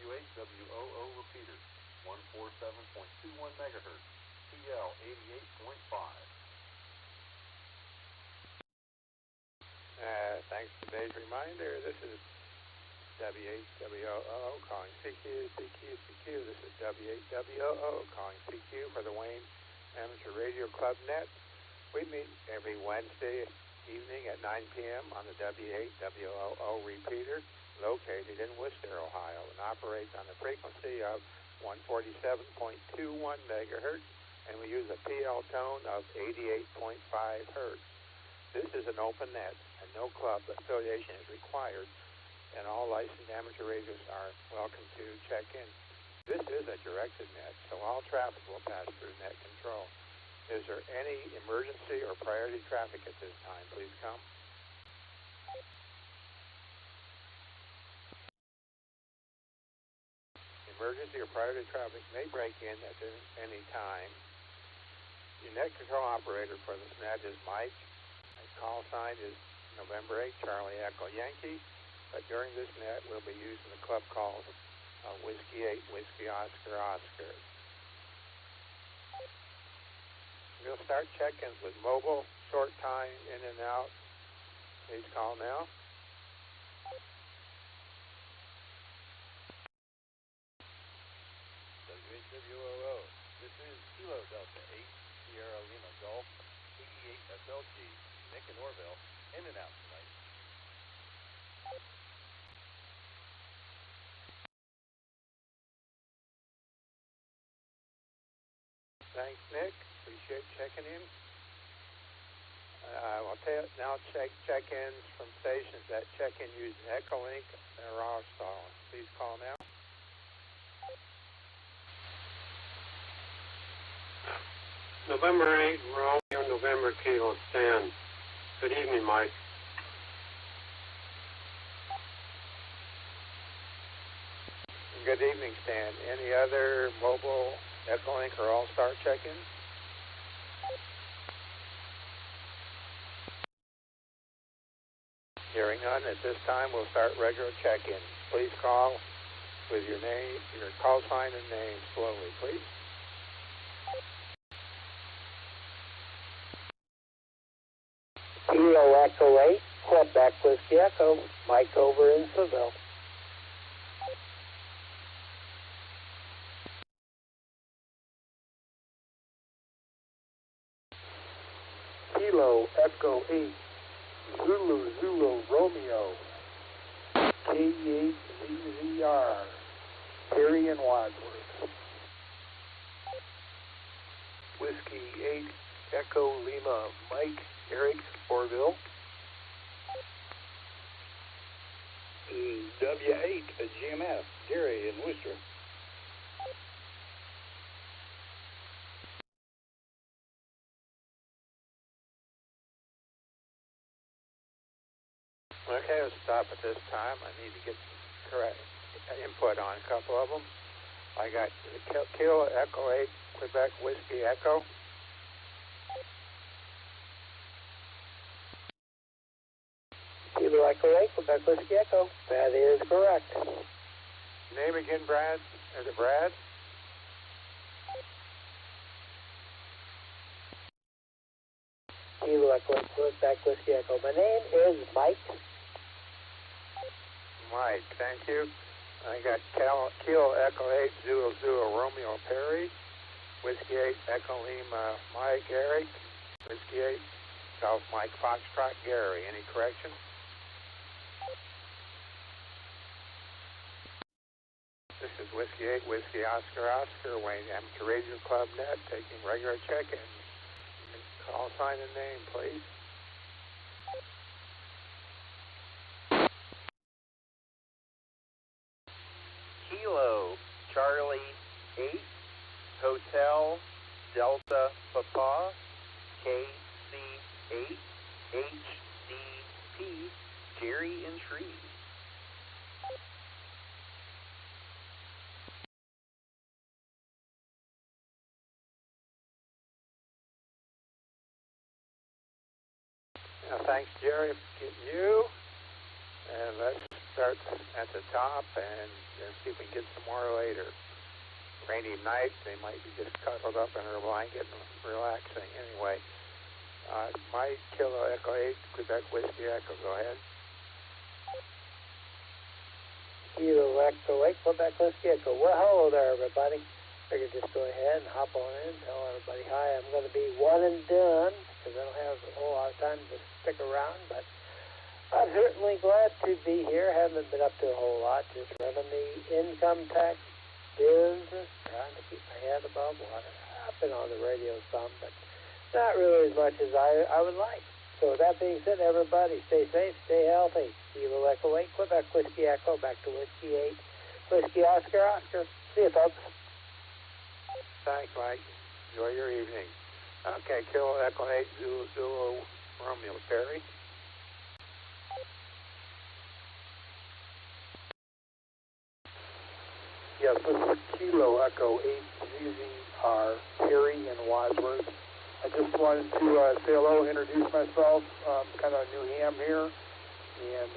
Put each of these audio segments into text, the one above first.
WHWOO repeater, 147.21 megahertz, TL 88.5. Thanks for today's reminder. This is WHWOO calling CQ, CQ, CQ. This is WHWOO calling CQ for the Wayne Amateur Radio Club Net. We meet every Wednesday evening at 9 p.m. on the WHWOO repeater located in Worcester, Ohio, and operates on the frequency of 147.21 megahertz, and we use a PL tone of 88.5 hertz. This is an open net, and no club affiliation is required, and all licensed amateur radios are welcome to check in. This is a directed net, so all traffic will pass through net control. Is there any emergency or priority traffic at this time? Please come. Emergency or priority traffic may break in at any time. The net control operator for this net is Mike. Call sign is November 8, Charlie Echo Yankee, but during this net we'll be using the club calls of Whiskey 8, Whiskey Oscar, Oscar. We'll start check-ins with mobile, short time, in and out. Please call now. WHWOO, this is Kilo Delta 8, Sierra Lima Golf, 88 SLG. Nick and Orville, in and out tonight. Thanks, Nick. Appreciate checking in. I'll now check-ins from stations that check in using Echolink or Allstar. Please call now. November 8, Romeo, November Kilo, Stan. Good evening, Mike. Good evening, Stan. Any other mobile Echolink or All-Star check-ins? Hearing none, at this time we'll start regular check-ins. Please call with your name, your call sign and name slowly, please. Kilo Echo 8, Quebec Whiskey Echo, Mike over in Seville. Kilo Echo 8, Zulu Zulu Romeo, K8ZZR, Perry and Wadsworth. Whiskey 8, Echo Lima, Mike, Eric, Orville. W8, GMF, Gary in Worcester. Okay, let's stop at this time. I need to get correct input on a couple of them. I got Kilo Echo 8, Quebec Whiskey Echo. Kilo Echo 8, Quebec Whiskey Echo. That is correct. Name again, Brad. Is it Brad? Kilo Echo 8, Quebec Whiskey Echo. My name is Mike. Mike, thank you. I got Kilo Echo 8, Zulu Zulu Romeo Perry. Whiskey 8, Echo Lima Mike Eric. Whiskey 8, Golf Mike Foxtrot Gary. Any correction? This is Whiskey 8, Whiskey Oscar Oscar, Wayne Amateur Radio Club Net, taking regular check-ins. Call sign and name, please. Kilo Charlie 8, Hotel Delta Papa, KC8, HDP, Jerry and Tree. Thanks, Jerry, for getting you. And let's starts at the top, and see if we can get some more later. Rainy night, they might be just cuddled up in her blanket and relaxing. Anyway, Mike, Kilo Echo 8, Quebec Whiskey Echo, go ahead. Kilo Echo 8, Quebec Whiskey Echo. Well, hello there, everybody. Figured just go ahead and hop on in and tell everybody hi. I'm going to be one and done because I don't have a whole lot of time to stick around, but I'm certainly glad to be here. Haven't been up to a whole lot, just running the income tax business, trying to keep my head above water. I've been on the radio some, but not really as much as I would like. So with that being said, everybody, stay safe, stay healthy. Kilo Echo 8, Quebec Whiskey Echo, back to Whiskey 8, Whiskey Oscar, Oscar. See you, folks. Thanks, Mike. Enjoy your evening. Okay, Kilo Echo 8, Zulu, Romeo, Perry. Yes, this is Kilo Echo 8, ZZR, Terry in Wadsworth. I just wanted to say hello, introduce myself. I'm kind of a new ham here, and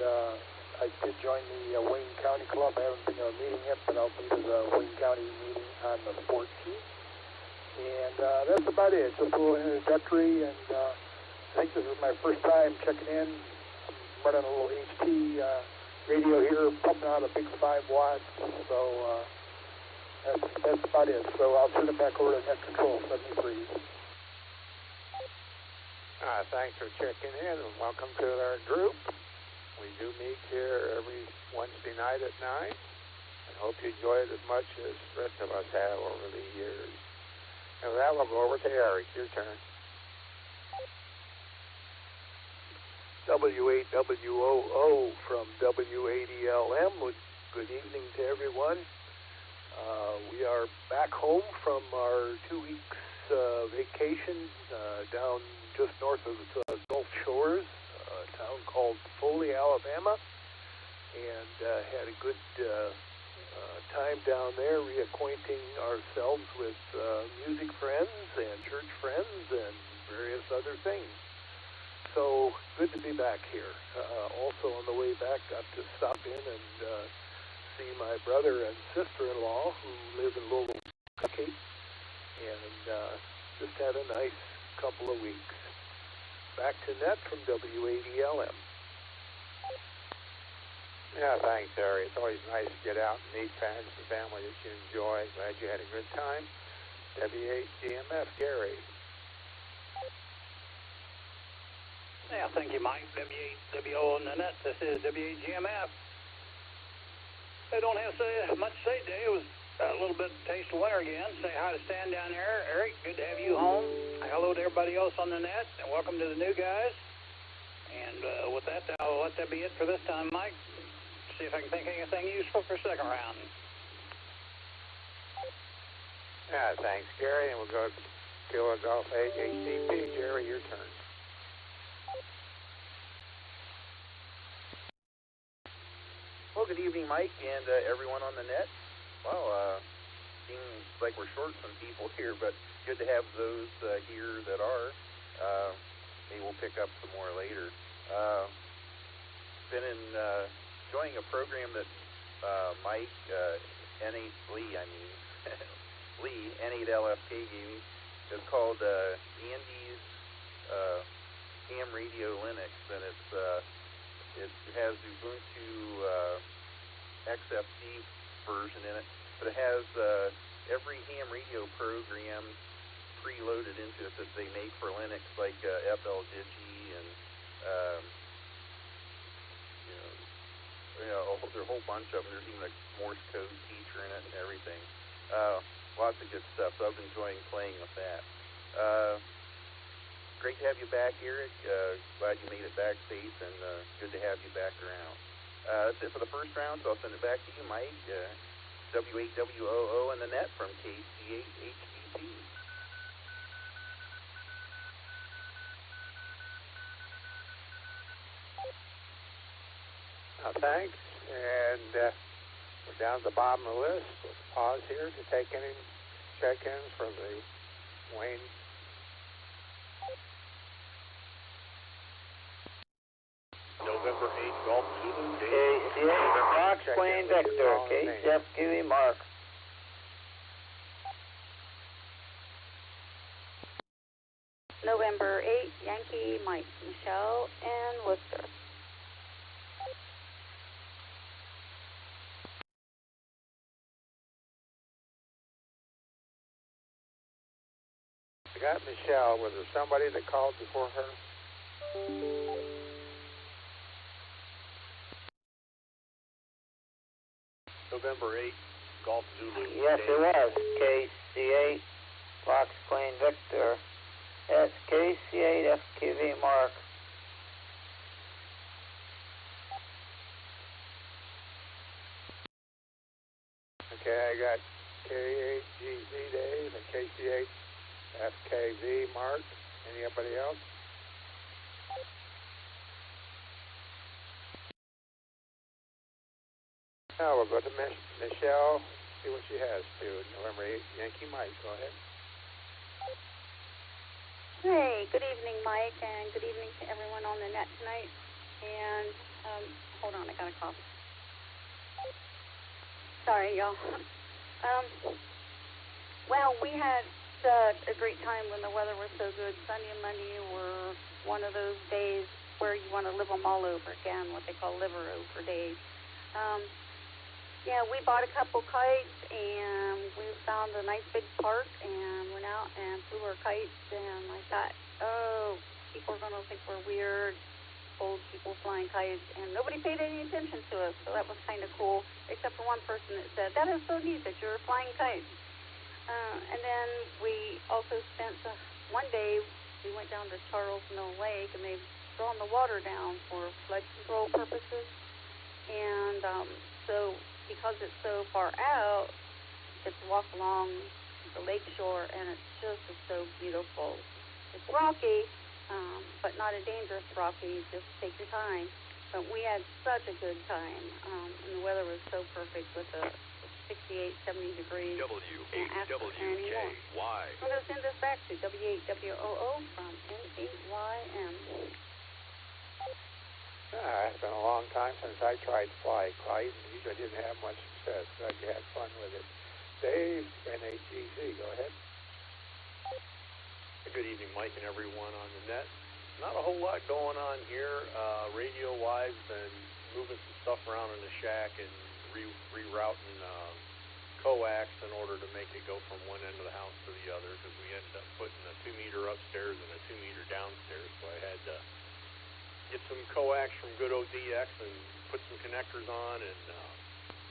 I did join the Wayne County Club. I haven't been to a meeting yet, but I'll be to the Wayne County meeting on the 14th. And that's about it. Just a little introductory, and I think this is my first time checking in. I'm running a little HT radio here, pumping out a big 5 watts. So that's about it. So I'll turn it back over to Net Control 73. Thanks for checking in, and welcome to our group. We do meet here every Wednesday night at 9. I hope you enjoy it as much as the rest of us have over the years. And with that, we'll go over to Eric. Your turn. W8WOO from W80LM. Good evening to everyone. We are back home from our 2 weeks vacation down just north of the Gulf Shores, a town called Foley, Alabama, and had a good time down there reacquainting ourselves with music friends and church friends and various other things. So good to be back here. Also on the way back, got to stop in and see my brother and sister-in-law who live in Louisville, Kentucky, and just had a nice couple of weeks. Back to Net from W80LM. Yeah, thanks, Harry. It's always nice to get out and meet friends and family that you enjoy. Glad you had a good time. W8GMF, Gary. Yeah, thank you, Mike. W8WO on the net. This is W8GMF. I don't have much to say today. It was a little bit of taste of winter again. Say hi to Stan down there. Eric, good to have you home. Hello to everybody else on the net, and welcome to the new guys. And with that, I'll let that be it for this time, Mike. See if I can think of anything useful for second round. Yeah, thanks, Gary. And we'll go to Kilo Golf 8 HTP. Jerry, your turn. Well, good evening, Mike, and everyone on the net. Well, seems like we're short some people here, but good to have those here that are. Maybe we'll pick up some more later. Been enjoying a program that Mike, Lee, N8LFK gave me. It's called Andy's Ham Radio Linux, and it has Ubuntu XFC version in it, but it has every ham radio program preloaded into it that they make for Linux, like FLDigi and there are a whole bunch of them. There's even a Morse code feature in it and everything. Lots of good stuff. So I've been enjoying playing with that. Great to have you back, Eric. Glad you made it back safe, and good to have you back around. That's it for the first round, so I'll send it back to you, Mike. W8WOO and the net from KC8HTP. Thanks. And we're down at the bottom of the list. Let's pause here to take any check-ins for the Wayne. November 8 Golf Zulu, KC8. check Queen in with you. Victor, Call and name. KCFQE Mark. November 8, Yankee Mike, Michelle, and Worcester. I got Michelle. Was there somebody that called before her? November 8, Golf Zulu. Yes, it was. KC8, Fox Queen Victor. That's KC8 FQV Mark. Okay, I got K8GZ Dave and KC8 FKV Mark. Anybody else? Now we'll go to Michelle, see what she has to. November 8, Yankee Mike, go ahead. Hey, good evening, Mike, and good evening to everyone on the net tonight. And, hold on, I got a cough. Sorry, y'all. Well, we had such a great time when the weather was so good. Sunday and Monday were one of those days where you want to live them all over again, what they call liver over days. Yeah, we bought a couple kites, and we found a nice big park, and went out and flew our kites, and I thought, oh, people are going to think we're weird, old people flying kites, and nobody paid any attention to us, so that was kind of cool, except for one person that said, that is so neat that you're flying kites. And then we also spent one day, we went down to Charles Mill Lake, and they've drawn the water down for flood control purposes, and so because it's so far out, it's walk along the lake shore, and it's just so beautiful. It's rocky, but not a dangerous rocky. Just take your time. But we had such a good time, and the weather was so perfect with the 68, 70 degrees. W8WJY. I'm going to send this back to W8WOO from N8YM. It's been a long time since I tried to fly a kite, and usually didn't have much success. Glad you had fun with it. Dave, N8GC, go ahead. Good evening, Mike, and everyone on the net. Not a whole lot going on here. Radio-wise, been moving some stuff around in the shack and rerouting coax in order to make it go from one end of the house to the other, because we ended up putting a 2-meter upstairs and a 2-meter downstairs, so I had to get some coax from good ODX and put some connectors on and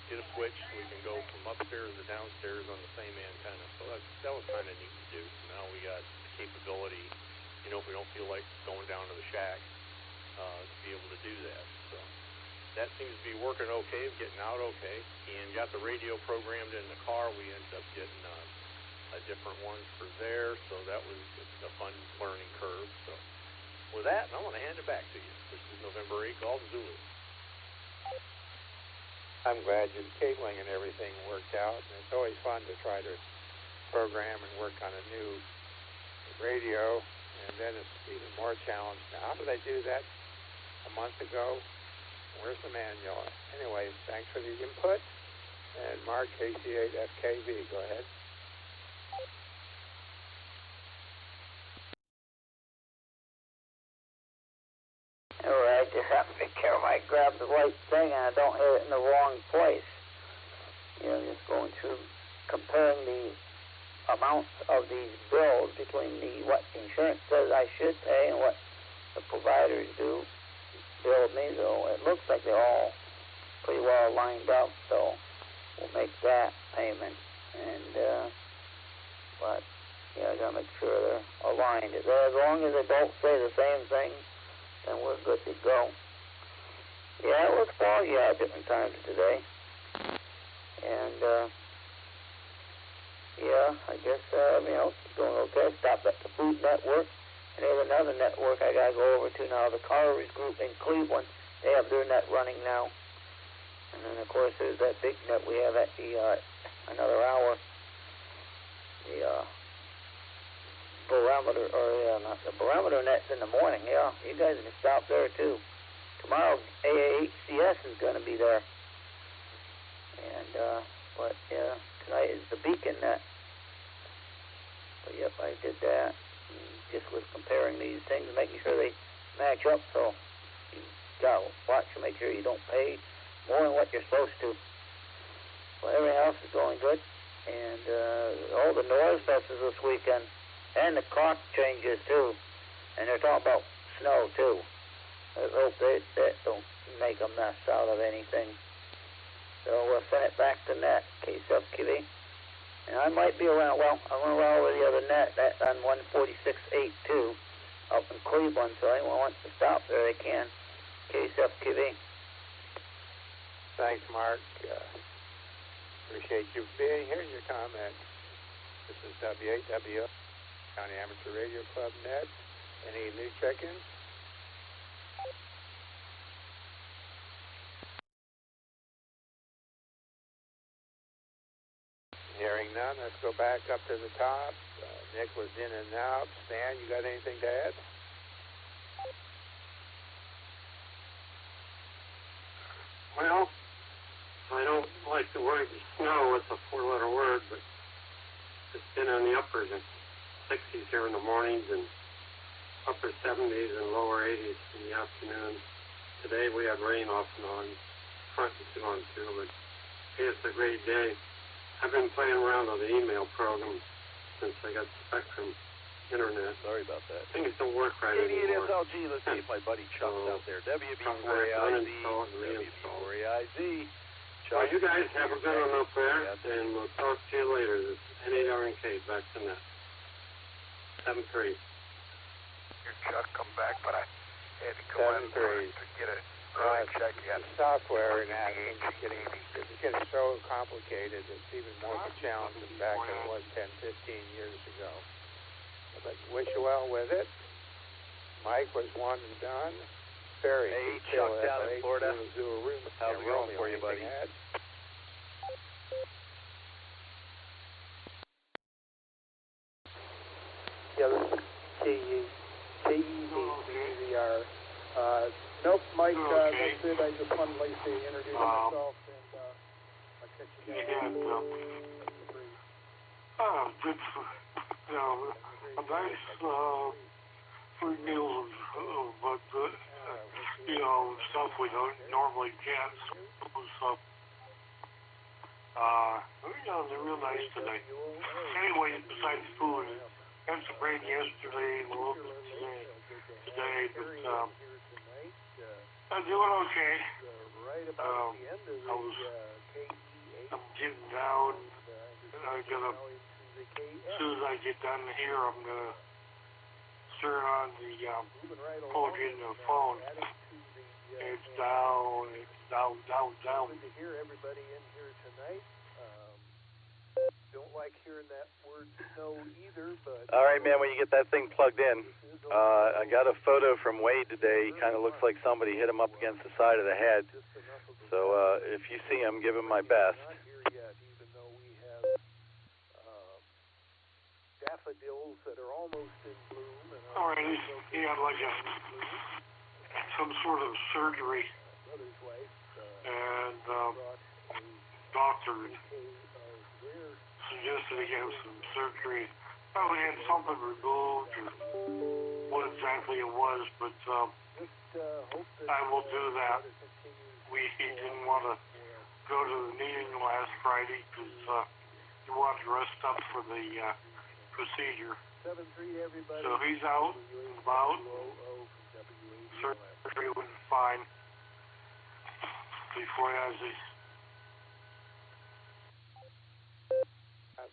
get a switch so we can go from upstairs to downstairs on the same antenna. So that was kind of neat to do. So now we got the capability, if we don't feel like going down to the shack, to be able to do that. So that seems to be working okay, getting out okay, and got the radio programmed in the car. We ended up getting a different one for there, so that was a fun learning curve. So with that, I'm going to hand it back to you. This is November 8, Golf Zulu. I'm glad your cabling and everything worked out, and it's always fun to try to program and work on a new radio, and then it's even more challenging. Now, how did I do that a month ago? Where's the manual? Anyway, thanks for the input, and Mark, KC8FKV, go ahead. Alright, just have to be careful. I grab the right thing and I don't hit it in the wrong place. Just going through comparing the amounts of these bills between what the insurance says I should pay and what the providers do bill me. So it looks like they're all pretty well lined up, so we'll make that payment. And but I gotta make sure they're aligned. As long as they don't say the same thing, then we're good to go. Yeah, it looks foggy out at different times today. And, I guess, everything else is going okay. Stopped at the Food Network. And there's another network I got to go over to now, the Carvers Group in Cleveland. They have their net running now. And then, of course, there's that big net we have at the, another hour. The, barometer, not the barometer net's in the morning, you guys can stop there too. Tomorrow, AAHCS is going to be there. but yeah, tonight is the beacon net. But yep, I did that. And just was comparing these things, making sure they match up. So you gotta watch and make sure you don't pay more than what you're supposed to. Well, everything else is going good, and all the noise festers this weekend, and the clock changes too, and they're talking about snow too. I hope they don't make a mess out of anything. So we'll send it back to net, KSFQV. And I might be around, well, I'm going to roll over the other net, that on 146.82 up in Cleveland, so anyone wants to stop there, they can. KSFQV. Thanks, Mark. Appreciate you being here and your comments. This is W8WO, County Amateur Radio Club Net. Any new check-ins? Hearing none, let's go back up to the top. Nick was in and out. Stan, you got anything to add? Well, I don't like the word snow. It's a four-letter word, but it's been in the upper 60s here in the mornings and upper 70s and lower 80s in the afternoon. Today we had rain off and on, front and two on two, but hey, it's a great day. I've been playing around on the email program since I got Spectrum Internet. Sorry about that. Things don't work right anymore. SLG, let's see if my buddy Chuck's out there. WB4AIZ, WB4AIZ. Well, you guys have a good one up there, and we'll talk to you later. This is N8RNK, back to net. 7-3. Your Chuck come back, but I had to go in to get a check yet. The software and that is getting so complicated, it's even more of a challenge than back than it was 10, 15 years ago. But wish you well with it. Mike was one and done. Barry, hey, Chuck down in Florida. How's it going for you, buddy? Yeah, this is KEZR. Nope, Mike, that's it. I just wanted to introduce myself, and I'll catch you guys. Good for, a nice free meal of stuff we don't normally get. So, they're real nice today. Anyway, besides food, had some rain yesterday, a little bit today, but I'm doing okay. I'm getting down. As soon as I get done here, I'm gonna turn on the plug in the phone. It's down. Good to hear everybody in here tonight. Don't like hearing that word snow either, but... All right, man, when you get that thing plugged in, I got a photo from Wade today. He kind of looks like somebody hit him up against the side of the head. So if you see him, give him my best. Even though we have daffodils that are almost in bloom. All right, he had like some sort of surgery, and doctor suggested he have some surgery. Probably had something removed, or what exactly it was, but I will do that. He didn't want to go to the meeting last Friday because he wanted to rest up for the procedure. So he's out and about. Surgery went fine before he has his.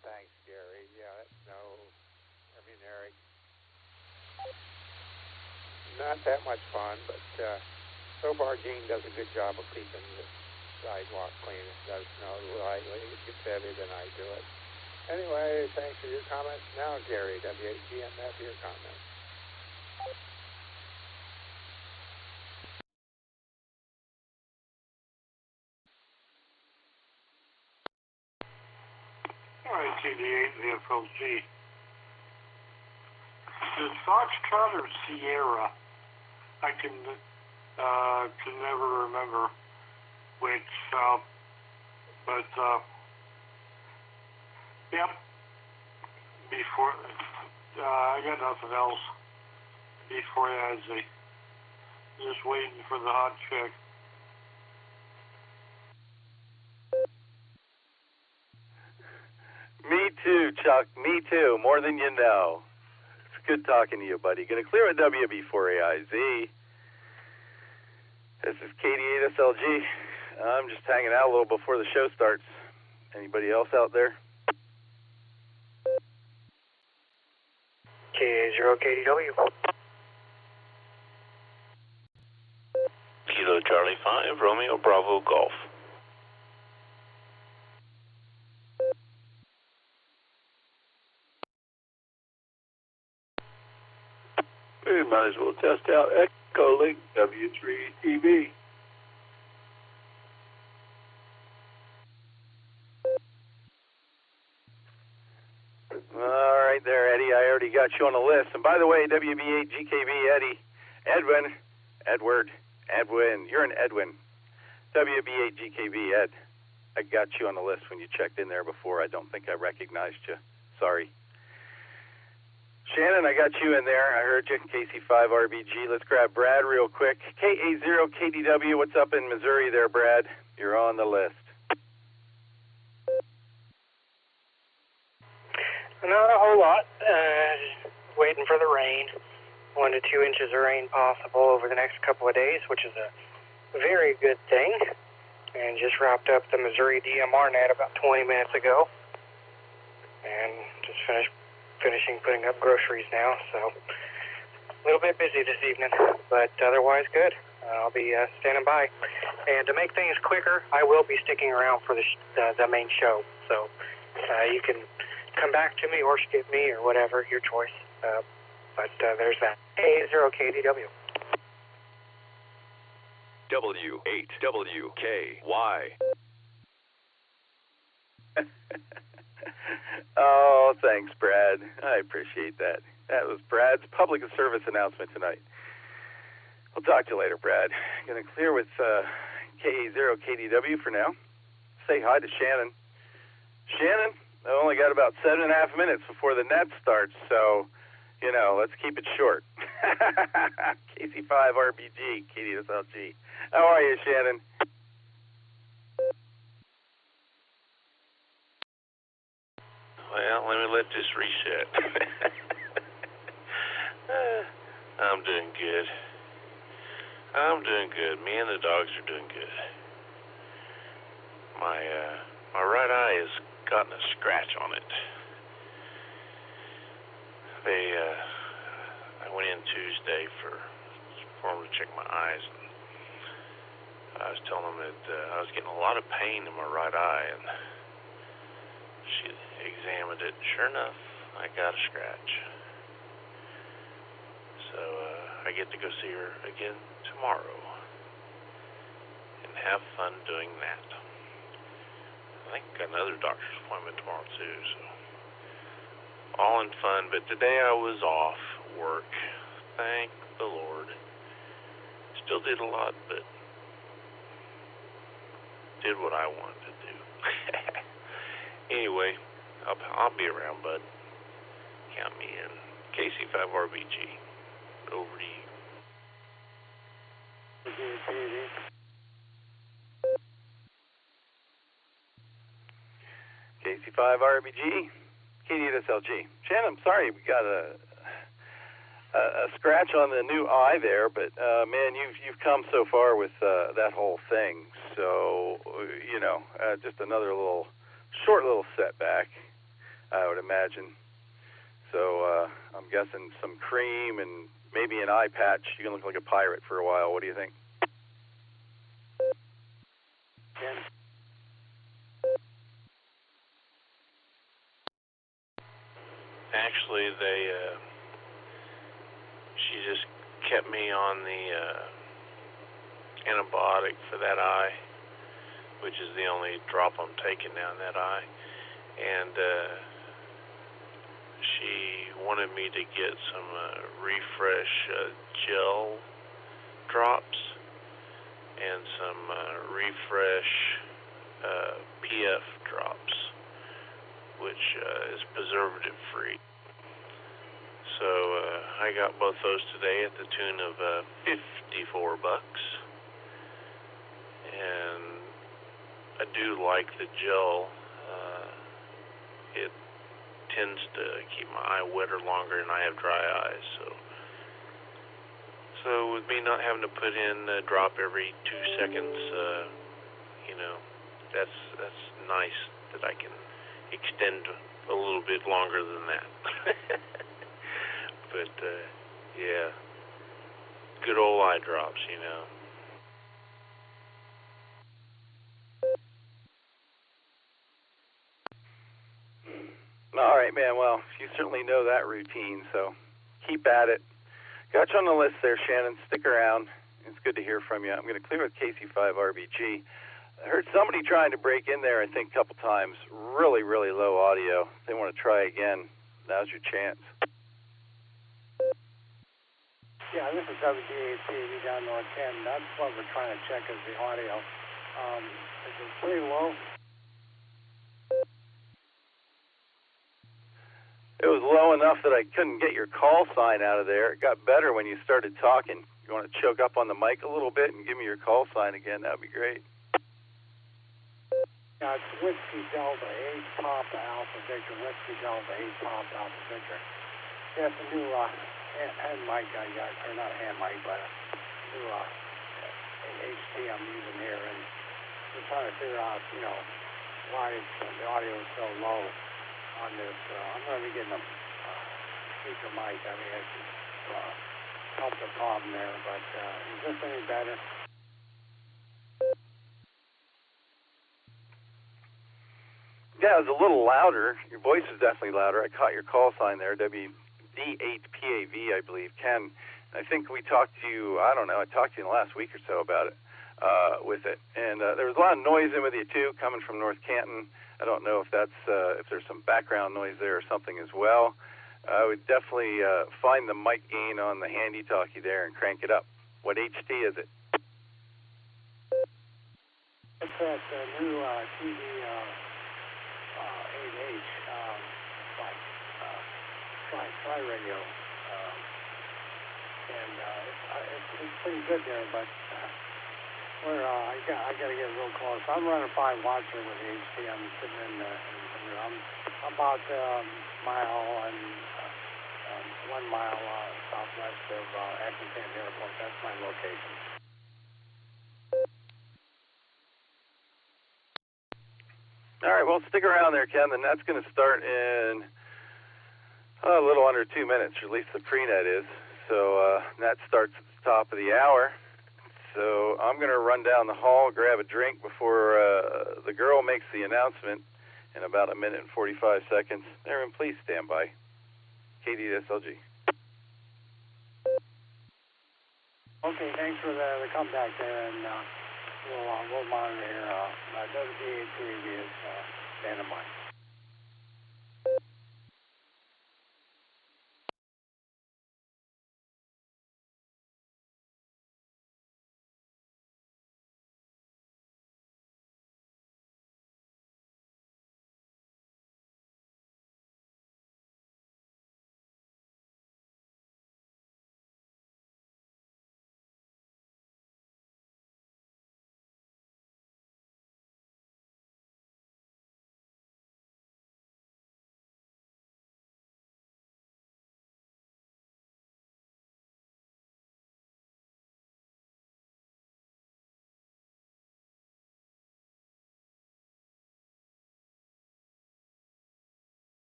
Thanks, Gary. Yeah, Eric. Not that much fun, but so far Gene does a good job of keeping the sidewalk clean. It does snow lightly. It gets heavier than I do it. Anyway, thanks for your comments. Now, Gary, W8GMF, your comments. All right, CD8 and the FLG. The Foxtrot or Sierra? I can never remember which, But, yep, before, I got nothing else. B4AIZ. Just waiting for the hot chick. Me too, Chuck. Me too. More than you know. It's good talking to you, buddy. Gonna clear with WB4AIZ. This is KD8SLG. I'm just hanging out a little before the show starts. Anybody else out there? K0KDW. Kilo Charlie 5, Romeo Bravo Golf. We might as well test out Echolink W3TV. All right there, Eddie. I already got you on the list. And by the way, WB8GKB, Eddie, Edwin, you're an Edwin. WB8GKB, Ed. I got you on the list when you checked in there before. I don't think I recognized you. Sorry. Shannon, I got you in there. I heard you. KC5RBG. Let's grab Brad real quick. KA0KDW, what's up in Missouri there, Brad? You're on the list. Not a whole lot. Waiting for the rain. 1 to 2 inches of rain possible over the next couple of days, which is a very good thing. And just wrapped up the Missouri DMR net about 20 minutes ago. And just finishing putting up groceries now, so a little bit busy this evening, but otherwise good. I'll be standing by. And to make things quicker, I will be sticking around for the main show, so you can come back to me or skip me or whatever, your choice. But there's that. A0KDW. W8WKY. Oh, thanks, Brad. I appreciate that. That was Brad's public service announcement tonight. We'll talk to you later, Brad. Going to clear with KA0KDW for now. Say hi to Shannon. Shannon, I only got about 7.5 minutes before the net starts, so, you know, let's keep it short. KC5RBG, KDSLG. How are you, Shannon? Well, let me let this reset. I'm doing good. Me and the dogs are doing good. My right eye has gotten a scratch on it. I went in Tuesday for them to check my eyes, and I was telling them that I was getting a lot of pain in my right eye, and she examined it, and sure enough, I got a scratch. So I get to go see her again tomorrow and have fun doing that. I think I got another doctor's appointment tomorrow too, so all in fun. But today I was off work. Thank the Lord. Still did a lot, but did what I wanted to do. Anyway, I'll be around, bud. Count me in. KC5RBG. Over to you. KC5RBG, KD8SLG. Shannon, I'm sorry we got a scratch on the new eye there, but man, you've come so far with that whole thing. So you know, just another short little setback, I would imagine. So I'm guessing some cream and maybe an eye patch. You can look like a pirate for a while. What do you think? Actually, she just kept me on the antibiotic for that eye, which is the only drop I'm taking down that eye. And she wanted me to get some refresh gel drops and some refresh which is preservative free. So I got both those today at the tune of $54, and I do like the gel. It tends to keep my eye wetter longer, and I have dry eyes. So with me not having to put in a drop every 2 seconds, that's nice that I can extend a little bit longer than that. But yeah, good old eye drops, All right, man. Well, you certainly know that routine, so keep at it. Got you on the list there, Shannon. Stick around. It's good to hear from you. I'm going to clear with KC5RBG. I heard somebody trying to break in there, I think, a couple times. Really, really low audio. If they want to try again, now's your chance. Yeah, this is WDATV down North 10. That's what we're trying to check is the audio. Is it pretty low? It was low enough that I couldn't get your call sign out of there. It got better when you started talking. You want to choke up on the mic a little bit and give me your call sign again? That would be great. Yeah, it's Whiskey Delta 8 Papa Alpha Victor. Whiskey Delta 8 Papa Alpha Victor. Yeah, it's a new hand mic I got, or not hand mic, but a new HT I'm using here, and we're trying to figure out, why the audio is so low on this. I'm going to be getting a speaker mic. I mean, it's help the problem there, but is this any better? Yeah, it was a little louder. Your voice is definitely louder. I caught your call sign there, WD8PAV, I believe, Ken. I think we talked to you, I don't know, I talked to you in the last week or so about it, with it. And there was a lot of noise in with you, too, coming from North Canton. I don't know if that's, if there's some background noise there or something as well. I would definitely find the mic gain on the handy-talkie there and crank it up. What HT is it? It's that new TV 8H FlexRadio, and it's pretty good there. But I got to get a little close. I'm running 5 watts here with the HT. I'm sitting in I'm about a mile and 1 mile southwest of Echolink Airport. That's my location. All right, well, stick around there, Ken. The net's going to start in a little under 2 minutes, or at least the pre-net is. So net starts at the top of the hour. So I'm going to run down the hall, grab a drink before the girl makes the announcement in about 1 minute and 45 seconds. Aaron, please stand by. KDSLG. Okay, thanks for the comeback there, and we'll monitor here. WDATV is standing by.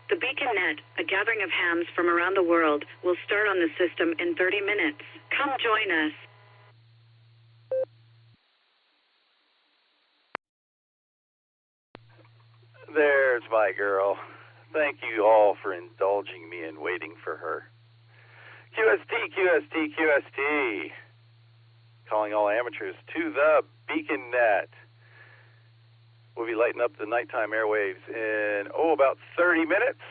The Beacon Net, a gathering of hams from around the world, will start on the system in 30 minutes. Come join us. There's my girl. Thank you all for indulging me in waiting for her. QST, QST, QST. Calling all amateurs to the Beacon Net. We'll be lighting up the nighttime airwaves in, about 30 minutes.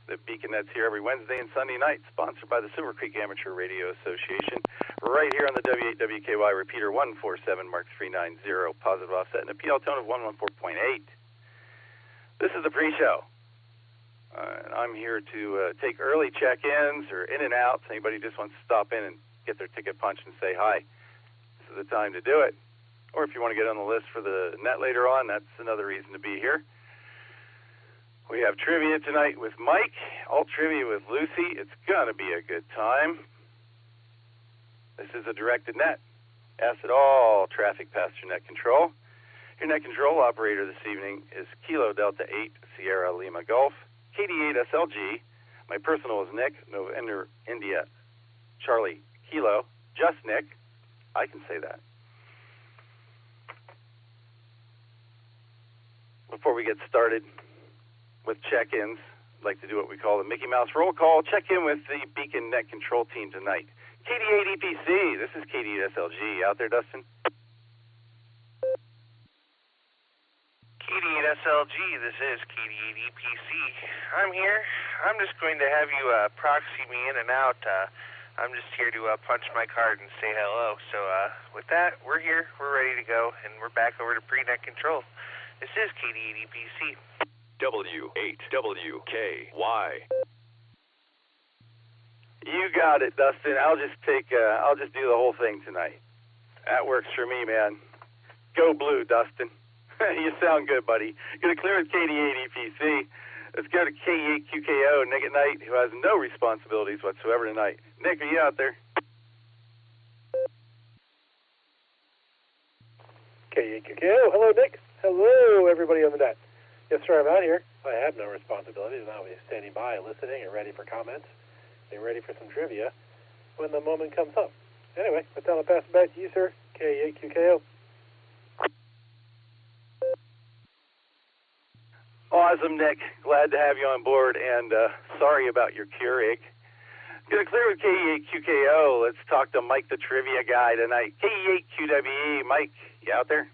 The Beacon Net's here every Wednesday and Sunday night, sponsored by the Silvercreek Amateur Radio Association, right here on the W8WKY repeater 147 Mark 390, positive offset, and a PL tone of 114.8. This is the pre-show. I'm here to take early check-ins or in and outs. Anybody just wants to stop in and get their ticket punched and say hi, this is the time to do it. Or if you want to get on the list for the net later on, that's another reason to be here. We have trivia tonight with Mike, alt trivia with Lucy. It's going to be a good time. This is a directed net. Acid all traffic past your net control. Your net control operator this evening is Kilo Delta 8 Sierra Lima Golf, KD8 SLG. My personal is Nick, November India Charlie Kilo, just Nick. I can say that. Before we get started with check-ins, I'd like to do what we call the Mickey Mouse roll call. Check in with the Beacon Net Control team tonight. KD8 EPC, this is KD8 SLG. Out there, Dustin? KD8 SLG, this is KD8 EPC. I'm here. I'm just going to have you proxy me in and out. I'm just here to punch my card and say hello. So with that, we're here. We're ready to go, and we're back over to pre-net control. This is KD8 EPC. W8WKY. You got it, Dustin. I'll just do the whole thing tonight. That works for me, man. Go blue, Dustin. You sound good, buddy. Gonna clear with KD8 EPC. Let's go to K8QKO, Nick at Night, who has no responsibilities whatsoever tonight. Nick, are you out there? K8QKO, hello, Nick. Hello, everybody on the net. Yes, sir, I'm out here. I have no responsibilities, and I'll be standing by, listening, and ready for comments, and ready for some trivia when the moment comes up. Anyway, with that, I'll pass it back to you, sir. K8QKO. Awesome, Nick. Glad to have you on board, and sorry about your Keurig. Gonna clear with K8QKO. Let's talk to Mike, the trivia guy, tonight. K8QWE. Mike, you out there?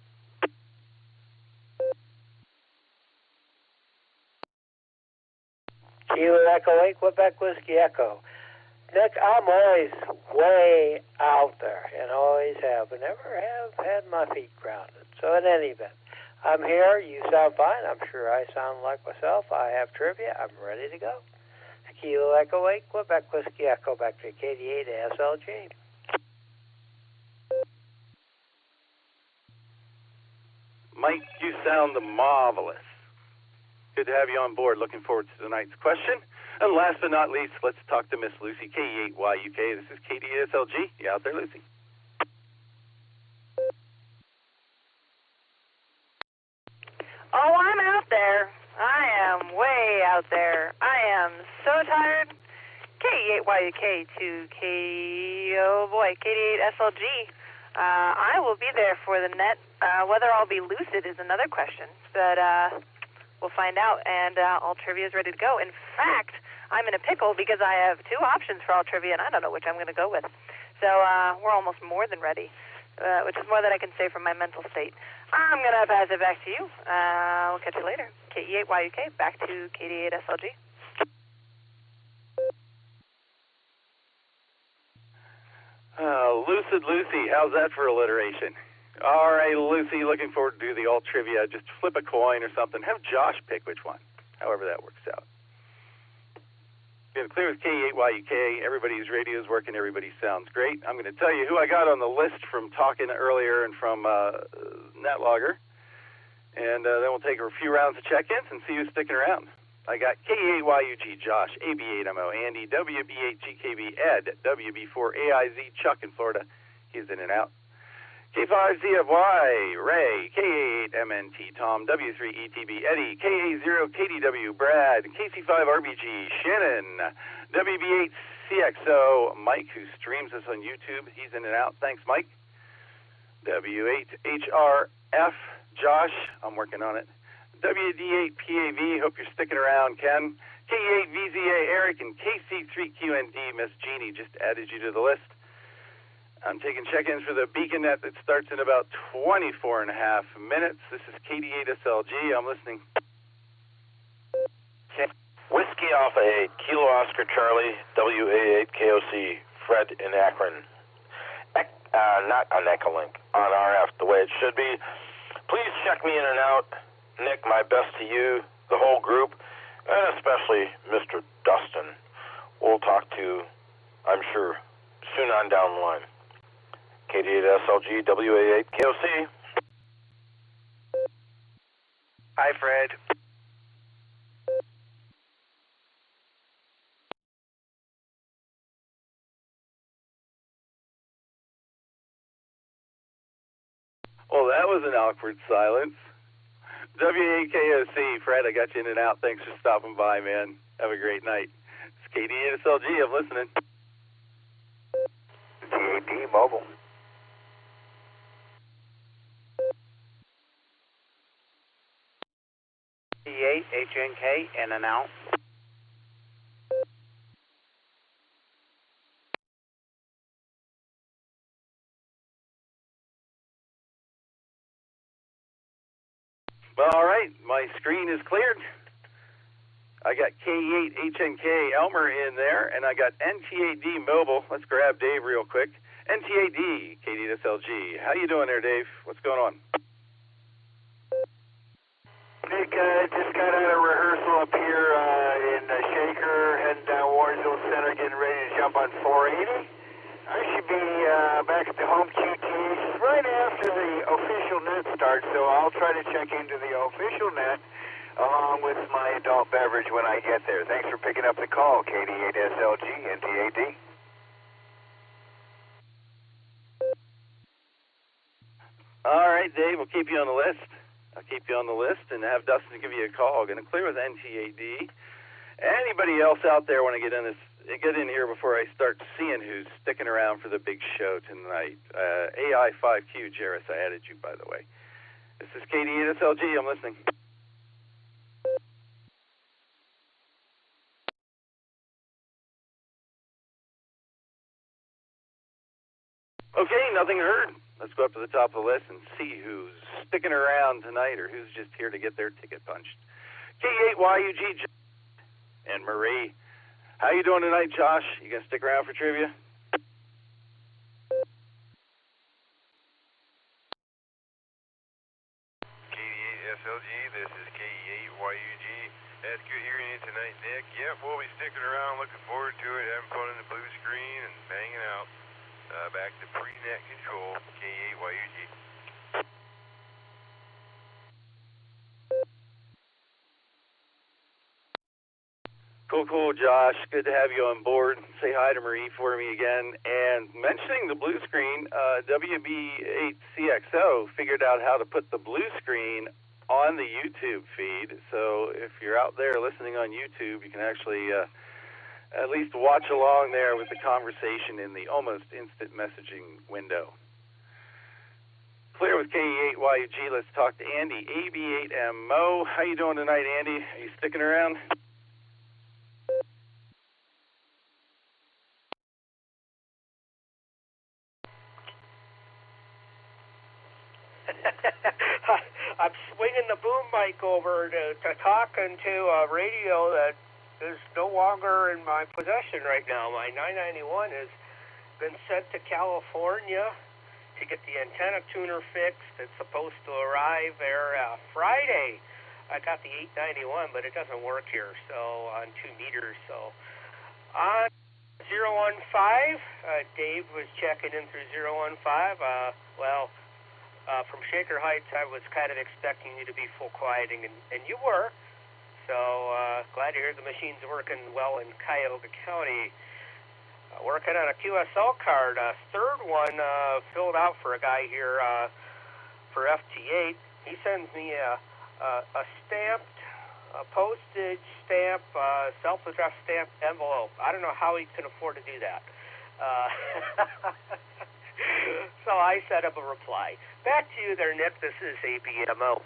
Kilo Echo 8, Quebec Whiskey Echo. Nick, I'm always way out there, and always have, but never have had my feet grounded. So in any event, I'm here. You sound fine. I'm sure I sound like myself. I have trivia. I'm ready to go. Kilo Echo 8, Quebec Whiskey Echo, back to KD8 SLG. Mike, you sound marvelous. Good to have you on board. Looking forward to tonight's question. And last but not least, let's talk to Miss Lucy, K8YUK. This is KD8 SLG. You out there, Lucy? Oh, I'm out there. I am way out there. I am so tired. K8YUK to KD8 SLG. I will be there for the net. Whether I'll be lucid is another question, but we'll find out. And all trivia is ready to go. In fact, I'm in a pickle because I have two options for all trivia, and I don't know which I'm going to go with. So we're almost more than ready, which is more than I can say from my mental state. I'm going to pass it back to you. We'll catch you later. KE8YUK, back to KD8 SLG. Lucid Lucy, how's that for alliteration? All right, Lucy, looking forward to do the alt trivia. Just flip a coin or something. Have Josh pick which one, however that works out. Going to clear with K8YUK. Everybody's radio is working. Everybody sounds great. I'm going to tell you who I got on the list from talking earlier and from NetLogger. And then we'll take a few rounds of check-ins and see who's sticking around. I got K8YUG, Josh, AB8MO, Andy, WB8GKB, Ed, WB4AIZ, Chuck in Florida. He's in and out. K5ZFY, Ray, K8MNT, Tom, W3ETB, Eddie, KA0KDW, Brad, KC5RBG, Shannon, WB8CXO, Mike, who streams us on YouTube. He's in and out. Thanks, Mike. W8HRF, Josh, I'm working on it. WD8PAV, hope you're sticking around, Ken. K8VZA, Eric, and KC3QND, Miss Jeannie, just added you to the list. I'm taking check-ins for the beacon net that starts in about 24 and a half minutes. This is KD8SLG. I'm listening. Whiskey Alpha 8, Kilo Oscar Charlie, WA8KOC, Fred in Akron. Not on Echolink, on RF, the way it should be. Please check me in and out. Nick, my best to you, the whole group, and especially Mr. Dustin. We'll talk to, I'm sure, soon on down the line. KD8SLG, WA8KOC. Hi, Fred. Well, that was an awkward silence. WAKOC, Fred, I got you in and out. Thanks for stopping by, man. Have a great night. It's KD8SLG. I'm listening. DAD Mobile. T8 HNK in and out. Well, all right, my screen is cleared. I got K8HNK Elmer in there, and I got NTAD Mobile. Let's grab Dave real quick. NTAD, KD8SLG. How you doing there, Dave? What's going on? Nick, just got out of rehearsal up here in Shaker, heading down Warrensville Center, getting ready to jump on 480. I should be back at the home QT right after the official net starts, so I'll try to check into the official net along with my adult beverage when I get there. Thanks for picking up the call, KD8SLG, NTAD. All right, Dave, we'll keep you on the list. I'll keep you on the list and have Dustin give you a call. Going to clear with NTAD. Anybody else out there want to get in here before I start seeing who's sticking around for the big show tonight? AI5Q, Jairus, I added you, by the way. This is KD8SLG. I'm listening. Okay, nothing heard. Let's go up to the top of the list and see who's sticking around tonight or who's just here to get their ticket punched. K8YUG and Marie. How you doing tonight, Josh? You gonna stick around for trivia? KD8SLG, this is K8YUG. That's good hearing you tonight, Nick. Yep, we'll be sticking around, looking forward to it, having fun in the blue screen and banging out. Back to pre-net control, K8YUG. Cool, Josh. Good to have you on board. Say hi to Marie for me again. And mentioning the blue screen, WB8CXO figured out how to put the blue screen on the YouTube feed. So if you're out there listening on YouTube, you can actually at least watch along there with the conversation in the almost instant messaging window. Clear with K8YUG. Let's talk to Andy, AB8MO. How you doing tonight, Andy? Are you sticking around? I'm swinging the boom mic over to talk into a radio that is no longer in my possession right now. My 991 has been sent to California to get the antenna tuner fixed. It's supposed to arrive there Friday. I got the 891, but it doesn't work here, so on 2 meters. So on 015, Dave was checking in through 015. From Shaker Heights, I was kind of expecting you to be full quieting, and you were. So glad to hear the machine's working well in Cuyahoga County. working on a QSL card. Third one filled out for a guy here for FT8. He sends me a stamped, a postage stamp, self-addressed stamped envelope. I don't know how he can afford to do that. So I set up a reply. Back to you there, Nick. This is ABMO.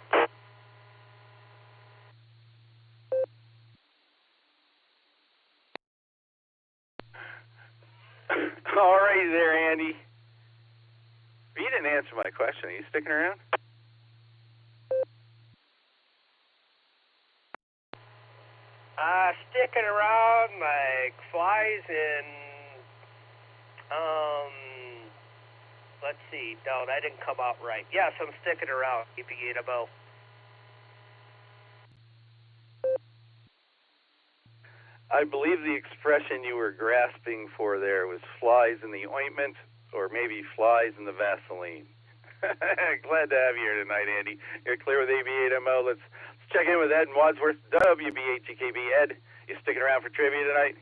All right there, Andy. You didn't answer my question. Are you sticking around? Sticking around like flies in, let's see, no, that didn't come out right. Yes, I'm sticking around, keeping it about. I believe the expression you were grasping for there was flies in the ointment, or maybe flies in the Vaseline. Glad to have you here tonight, Andy. You're clear with AB8MO. Let's check in with Ed in Wadsworth, WB8GKB. Ed, you sticking around for trivia tonight?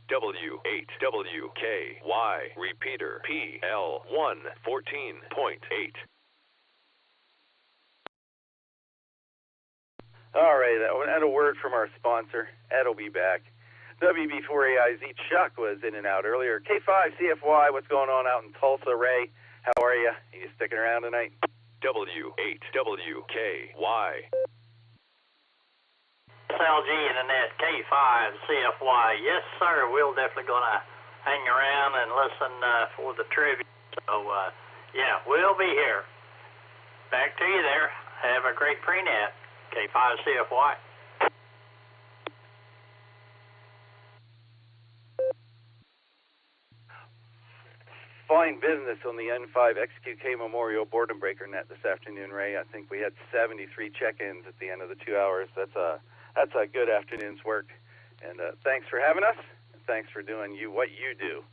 W8WKY repeater PL1 14.8. All right, and a word from our sponsor. Ed will be back. WB4AIZ Chuck was in and out earlier. K5CFY, what's going on out in Tulsa? Ray, how are you? Are you sticking around tonight? W8WKY. SLG in the net, K5CFY. Yes, sir. We're definitely going to hang around and listen for the trivia. So, yeah, we'll be here. Back to you there. Have a great pre-net, K5CFY. Fine business on the N5 XQK Memorial Boredom Breaker net this afternoon, Ray. I think we had 73 check-ins at the end of the 2 hours. That's a good afternoon's work. And thanks for having us, and thanks for doing what you do.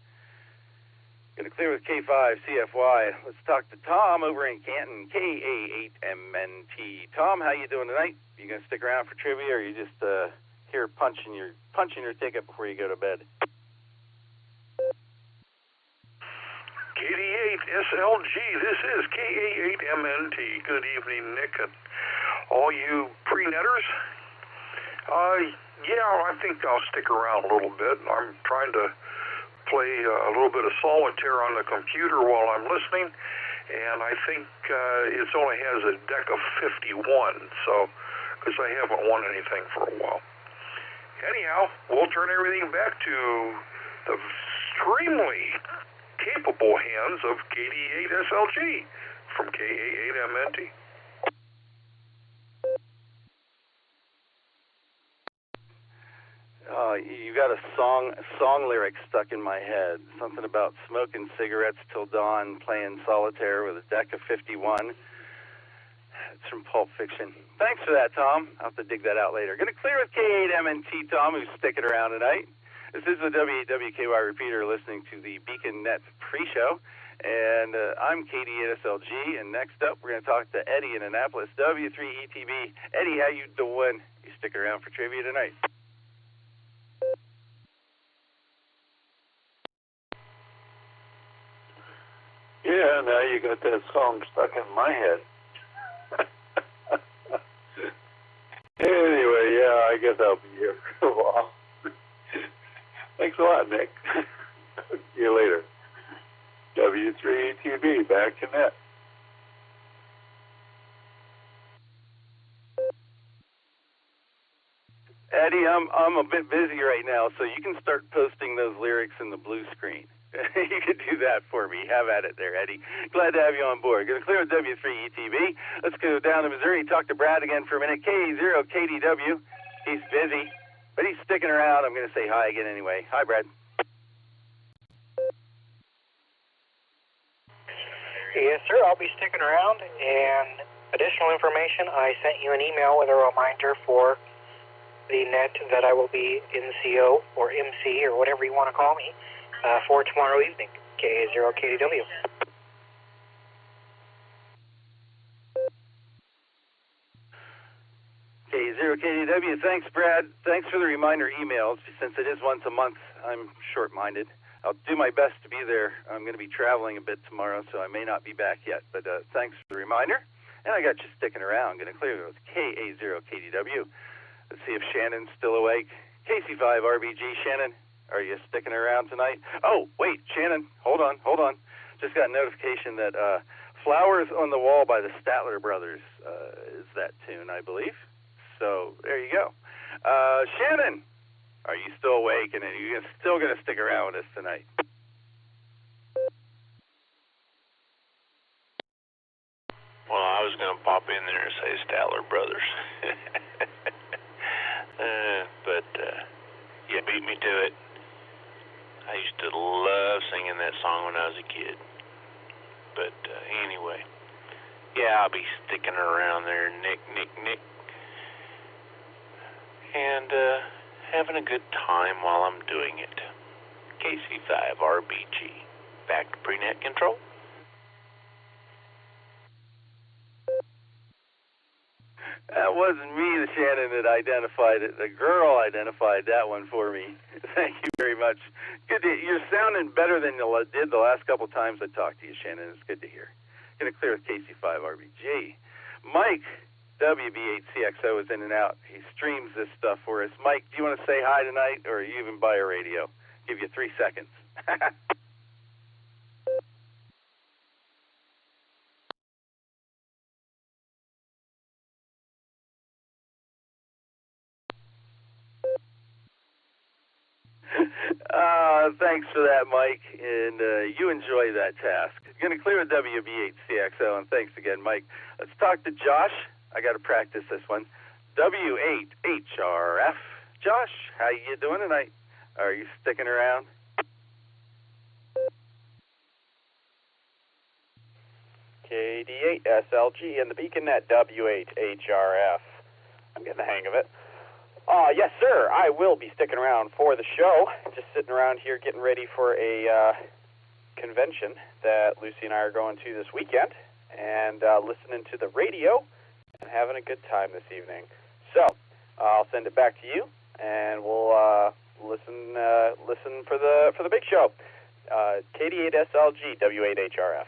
Going to clear with K5CFY. Let's talk to Tom over in Canton, KA8MNT. Tom, how you doing tonight? You going to stick around for trivia, or are you just here punching your ticket before you go to bed? KD8SLG, this is KA8MNT. Good evening, Nick, and all you pre-netters. Yeah, I think I'll stick around a little bit. I'm trying to play a little bit of solitaire on the computer while I'm listening, and I think it only has a deck of 51, so, because I haven't won anything for a while. Anyhow, we'll turn everything back to the extremely capable hands of KD8SLG from KA8MNT. You got a song lyric stuck in my head. Something about smoking cigarettes till dawn, playing solitaire with a deck of 51. It's from Pulp Fiction. Thanks for that, Tom. I'll have to dig that out later. Going to clear with K8MNT, Tom, who's sticking around tonight. This is the W8WKY repeater listening to the Beacon Net pre-show. And I'm KD8SLG. And next up, we're going to talk to Eddie in Annapolis, W3ETB. Eddie, how you doing? You sticking around for trivia tonight? Yeah, now you got that song stuck in my head. Anyway, yeah, I guess I'll be here for a while. Thanks a lot, Nick. See you later. W3ETB, back to net. Eddie, I'm a bit busy right now, so you can start posting those lyrics in the blue screen. You can do that for me. Have at it there, Eddie. Glad to have you on board. Going to clear with W3ETB. Let's go down to Missouri. Talk to Brad again for a minute. K0KDW. He's busy, but he's sticking around. I'm going to say hi again anyway. Hi, Brad. Yes, sir. I'll be sticking around. And additional information, I sent you an email with a reminder for the net that I will be NCO or MC or whatever you want to call me for tomorrow evening, KA0KDW. KAA0KDW. Thanks, Brad. Thanks for the reminder emails. Since it is once a month, I'm short-minded. I'll do my best to be there. I'm going to be traveling a bit tomorrow, so I may not be back yet. But thanks for the reminder. And I got you sticking around. Going to clear it with KA0KDW. Let's see if Shannon's still awake. KC5RBG, Shannon, are you sticking around tonight? Oh, wait, Shannon, hold on. Just got a notification that Flowers on the Wall by the Statler Brothers is that tune, I believe. So there you go. Shannon, are you still awake, and are you still going to stick around with us tonight? Well, I was going to pop in there and say Statler Brothers. But you beat me to it. I used to love singing that song when I was a kid. But anyway, yeah, I'll be sticking around there, Nick. And having a good time while I'm doing it. KC5RBG. Back to prenet control. That wasn't me, the Shannon, that identified it. The girl identified that one for me. Thank you very much. Good to, you're sounding better than you did the last couple times I talked to you, Shannon. It's good to hear. Going to clear with KC5RBG. Mike, WB8CXO, is in and out. He streams this stuff for us. Mike, do you want to say hi tonight, or are you even by a radio? Give you 3 seconds. Thanks for that, Mike, and you enjoy that task. Going to clear with WB8CXO, and thanks again, Mike. Let's talk to Josh. I got to practice this one. W8HRF. Josh, how you doing tonight? Are you sticking around? KD8SLG and the beacon at W8HRF. I'm getting the hang of it. Yes, sir. I will be sticking around for the show. Just sitting around here getting ready for a convention that Lucy and I are going to this weekend, and listening to the radio and having a good time this evening. So I'll send it back to you, and we'll listen for the big show. KD8SLG, W8HRF.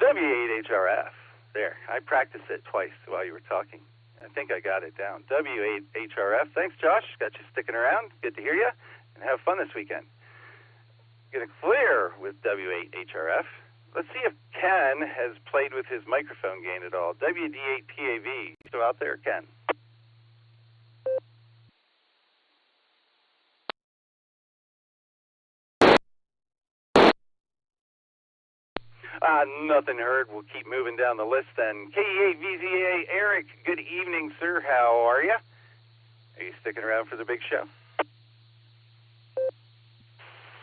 W8HRF. There, I practiced it twice while you were talking. I think I got it down. W8HRF. Thanks, Josh. Got you sticking around. Good to hear you. And have fun this weekend. Going to clear with W8HRF. Let's see if Ken has played with his microphone gain at all. WD8PAV. Still out there, Ken? Nothing heard. We'll keep moving down the list then. KE8VZA, Eric, good evening, sir. How are you? Are you sticking around for the big show?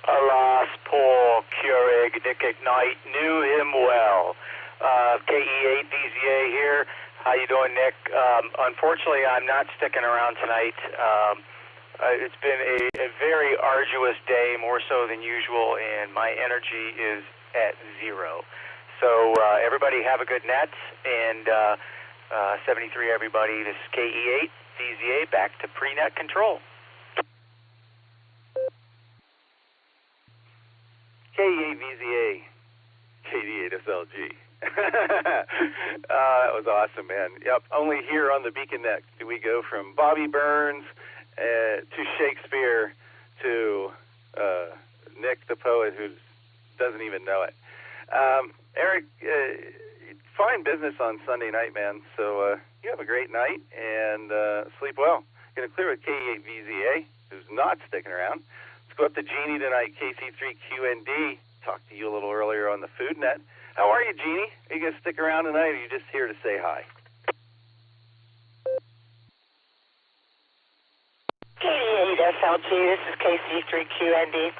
Alas, poor Keurig, Nick Ignite knew him well. KE8VZA here. How you doing, Nick? Unfortunately, I'm not sticking around tonight. It's been a very arduous day, more so than usual, and my energy is at 0. So everybody have a good net, and 73 everybody. This is KE8 VZA back to pre-net control. KE8 VZA, KD8SLG. That was awesome, man. Yep, only here on the Beacon Net do we go from Bobby Burns to Shakespeare to Nick the poet who doesn't even know it. Eric, fine business on Sunday night, man. So you have a great night and sleep well. Going to clear with KE8VZA, who's not sticking around. Let's go up to Jeannie tonight, KC3QND. Talked to you a little earlier on the Food Net. How are you, Jeannie? Are you going to stick around tonight, or are you just here to say hi? KD8SLG, this is KC3QND.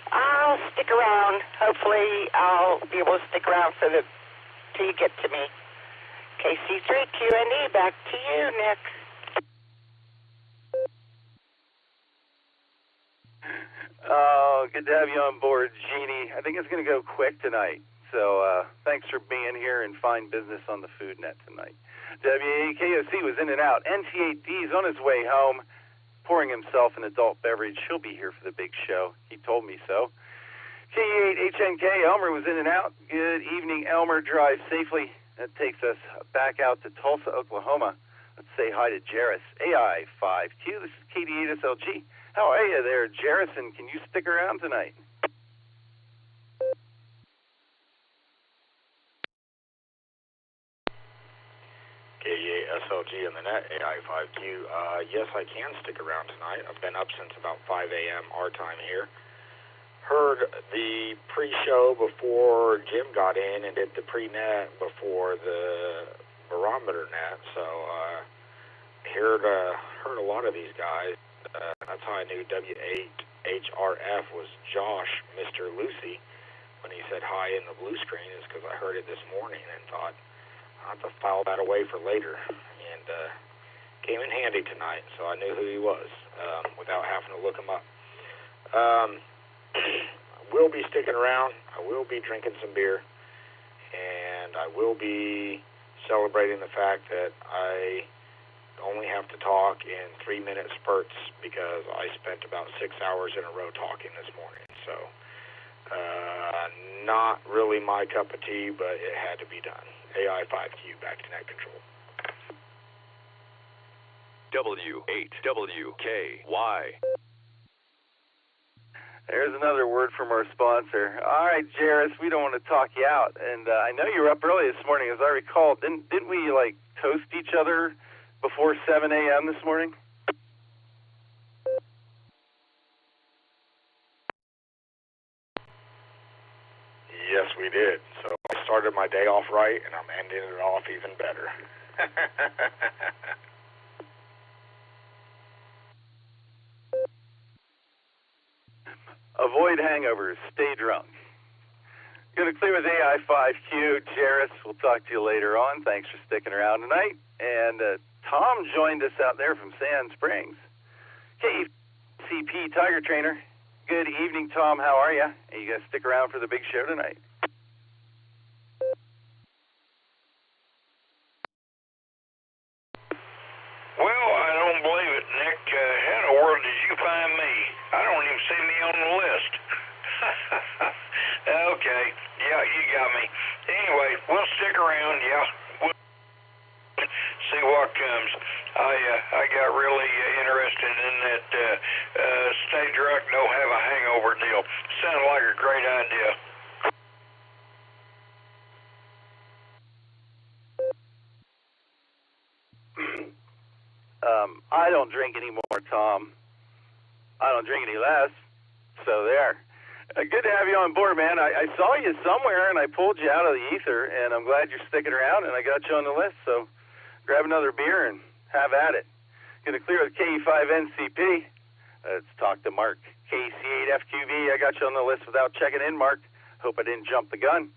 I'll stick around. Hopefully, I'll be able to stick around till you get to me. KC3QND, back to you, Nick. Oh, good to have you on board, Jeannie. I think it's going to go quick tonight. So thanks for being here and fine business on the food net tonight. WAKOC was in and out. NT8D's on his way home, pouring himself an adult beverage. He'll be here for the big show. He told me so. KE8HNK, Elmer was in and out. Good evening, Elmer. Drive safely. That takes us back out to Tulsa, Oklahoma. Let's say hi to Jairus. AI5Q, this is KD8SLG. How are you there, Jairus, and can you stick around tonight? KD8SLG in the net, AI5Q. Yes, I can stick around tonight. I've been up since about 5 a.m. our time here. Heard the pre-show before Jim got in and did the pre-net before the barometer net, so heard a lot of these guys. That's how I knew W8HRF was Josh, Mr. Lucy, when he said hi in the blue screen, is because I heard it this morning and thought, I'll have to file that away for later. And came in handy tonight, so I knew who he was without having to look him up. I will be sticking around. I will be drinking some beer. And I will be celebrating the fact that I only have to talk in 3-minute spurts because I spent about 6 hours in a row talking this morning. So, not really my cup of tea, but it had to be done. AI5Q, back to net control. W8WKY. There's another word from our sponsor. All right, Jairus, we don't want to talk you out. And I know you were up early this morning, as I recall. Didn't we, toast each other before 7 a.m. this morning? Yes, we did. So I started my day off right, and I'm ending it off even better. Avoid hangovers. Stay drunk. Going to clear with AI5Q. Jairus, we'll talk to you later on. Thanks for sticking around tonight. And Tom joined us out there from Sand Springs. KCP Tiger Trainer. Good evening, Tom. How are you? Are you going to stick around for the big show tonight? Well, I don't believe it, Nick. How in the world did you find me? I don't even see me on the list. Okay. Yeah, you got me. Anyway, we'll stick around. Yeah, we'll see what comes. I got really interested in that stay drunk, don't have a hangover deal. Sounded like a great idea. I don't drink anymore, Tom. I don't drink any less. So there. Good to have you on board, man. I saw you somewhere, and I pulled you out of the ether, and I'm glad you're sticking around, and I got you on the list. So grab another beer and have at it. Going to clear with KE5NCP. Let's talk to Mark. KC8FQV, I got you on the list without checking in, Mark. Hope I didn't jump the gun.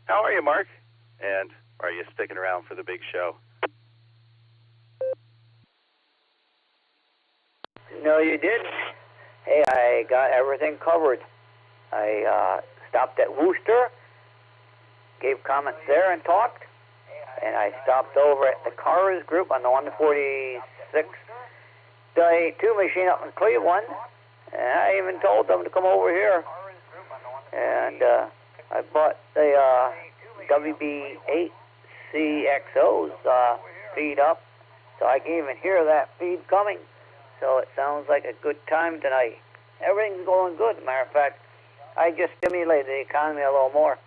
How are you, Mark? And are you sticking around for the big show? No, you didn't. Hey, I got everything covered. I stopped at Wooster, gave comments there and talked, and I stopped over at the Cars Group on the 146 2 machine up in Cleveland, and I even told them to come over here. And I bought the WB8CXO's feed up, so I can even hear that feed coming. So it sounds like a good time tonight. Everything's going good. Matter of fact, I just stimulated the economy a little more.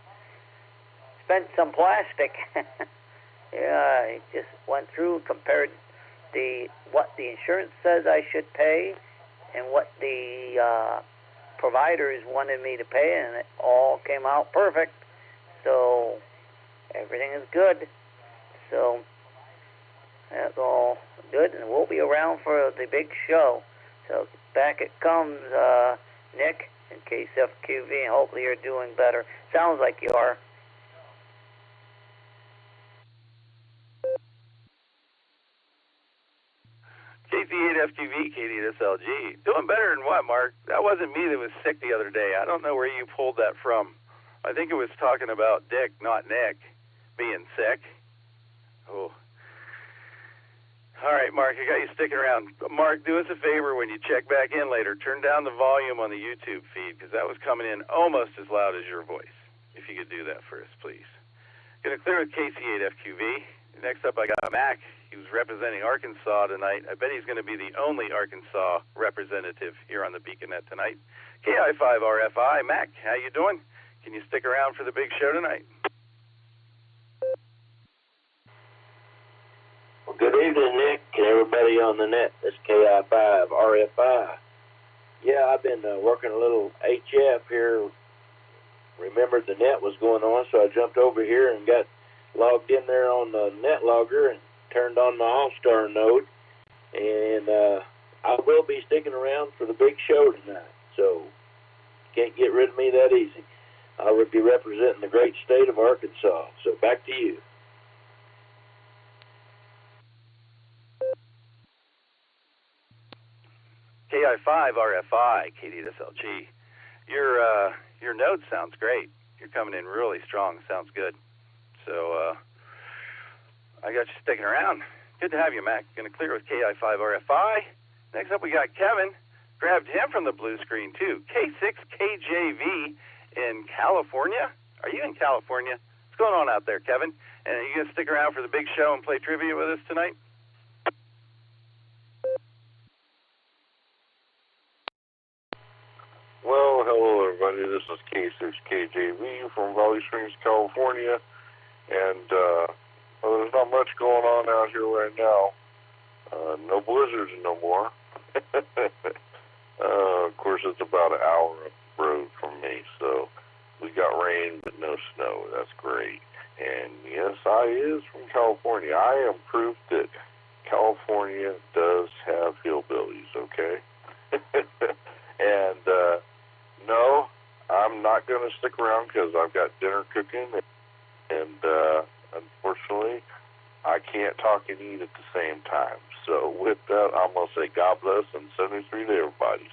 Spent some plastic. Yeah, I just went through, compared what the insurance says I should pay and what the providers wanted me to pay, and it all came out perfect. So everything is good. So that's all good, and we'll be around for the big show. So back it comes, Nick, in KCFQV, and hopefully you're doing better. Sounds like you are. KC8FQV, KD8SLG. Doing better than what, Mark? That wasn't me that was sick the other day. I don't know where you pulled that from. I think it was talking about Dick, not Nick, being sick. Oh. All right, Mark, I got you sticking around. Mark, do us a favor when you check back in later. Turn down the volume on the YouTube feed because that was coming in almost as loud as your voice. If you could do that for us, please. Going to clear with KC8FQV. Next up, I got Mac. He was representing Arkansas tonight. I bet he's going to be the only Arkansas representative here on the BeaconNet tonight. KI5RFI. Mac, how you doing? Can you stick around for the big show tonight? Well, good evening, Nick, and everybody on the net. This is KI5RFI. Yeah, I've been working a little HF here. Remembered the net was going on, so I jumped over here and got logged in there on the net logger and turned on my Allstar Node. And I will be sticking around for the big show tonight, so can't get rid of me that easy. I will be representing the great state of Arkansas. So back to you. KI5RFI, KD2SLG. Your node sounds great. You're coming in really strong. Sounds good. So I got you sticking around. Good to have you, Mac. Going to clear with KI5RFI. Next up, we got Kevin. Grabbed him from the blue screen, too. K6KJV in California. Are you in California? What's going on out there, Kevin? And are you going to stick around for the big show and play trivia with us tonight? Well, hello everybody. This is K6KJV from Valley Springs, California, and well, there's not much going on out here right now. No blizzards no more. Of course, it's about an hour up the road from me, so we got rain but no snow. That's great. And yes, I is from California. I am proof that California does have hillbillies, okay? And no, I'm not going to stick around because I've got dinner cooking, and unfortunately, I can't talk and eat at the same time. So with that, I'm going to say God bless and 73 to everybody.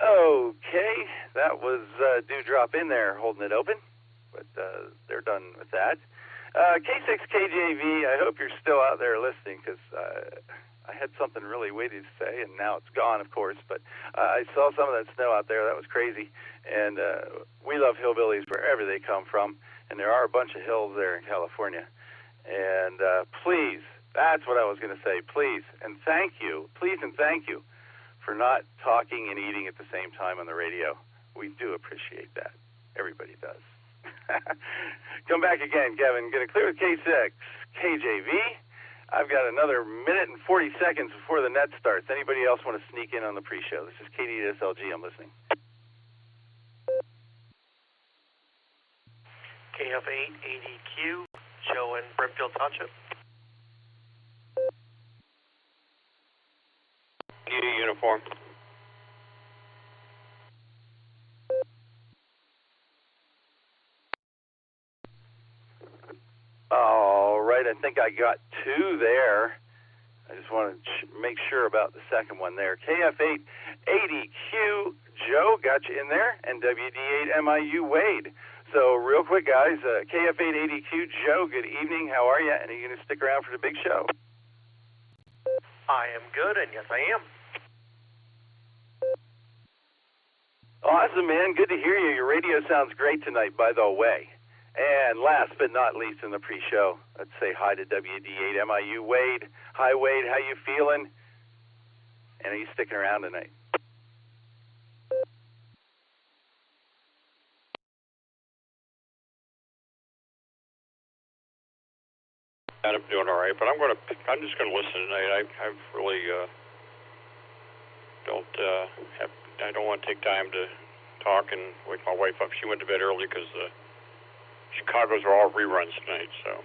Okay, that was Dewdrop in there holding it open, but they're done with that. K6KJV, I hope you're still out there listening because I had something really witty to say, and now it's gone, of course, but I saw some of that snow out there. That was crazy, and we love hillbillies wherever they come from, and there are a bunch of hills there in California. And please, that's what I was going to say, please, and thank you, please and thank you for not talking and eating at the same time on the radio. We do appreciate that. Everybody does. Come back again, Kevin. Going to clear with K6, KJV. I've got another minute and 40 seconds before the net starts. Anybody else want to sneak in on the pre-show? This is KD2SLG. I'm listening. KF8ADQ, Joe in Brimfield Township. Uniform. All right, I think I got two there. I just want to make sure about the second one there. KF8ADQ, Joe, got you in there, and WD8MIU, Wade. So real quick, guys, KF8ADQ, Joe, good evening. How are you? And are you going to stick around for the big show? I am good, and yes, I am. Awesome, man. Good to hear you. Your radio sounds great tonight, by the way. And last but not least in the pre-show, let's say hi to WD8MIU, Wade. Hi, Wade. How you feeling? And are you sticking around tonight? I'm doing all right, but I'm just going to listen tonight. I really I don't want to take time to talk and wake my wife up. She went to bed early because Chicago's are all reruns tonight. So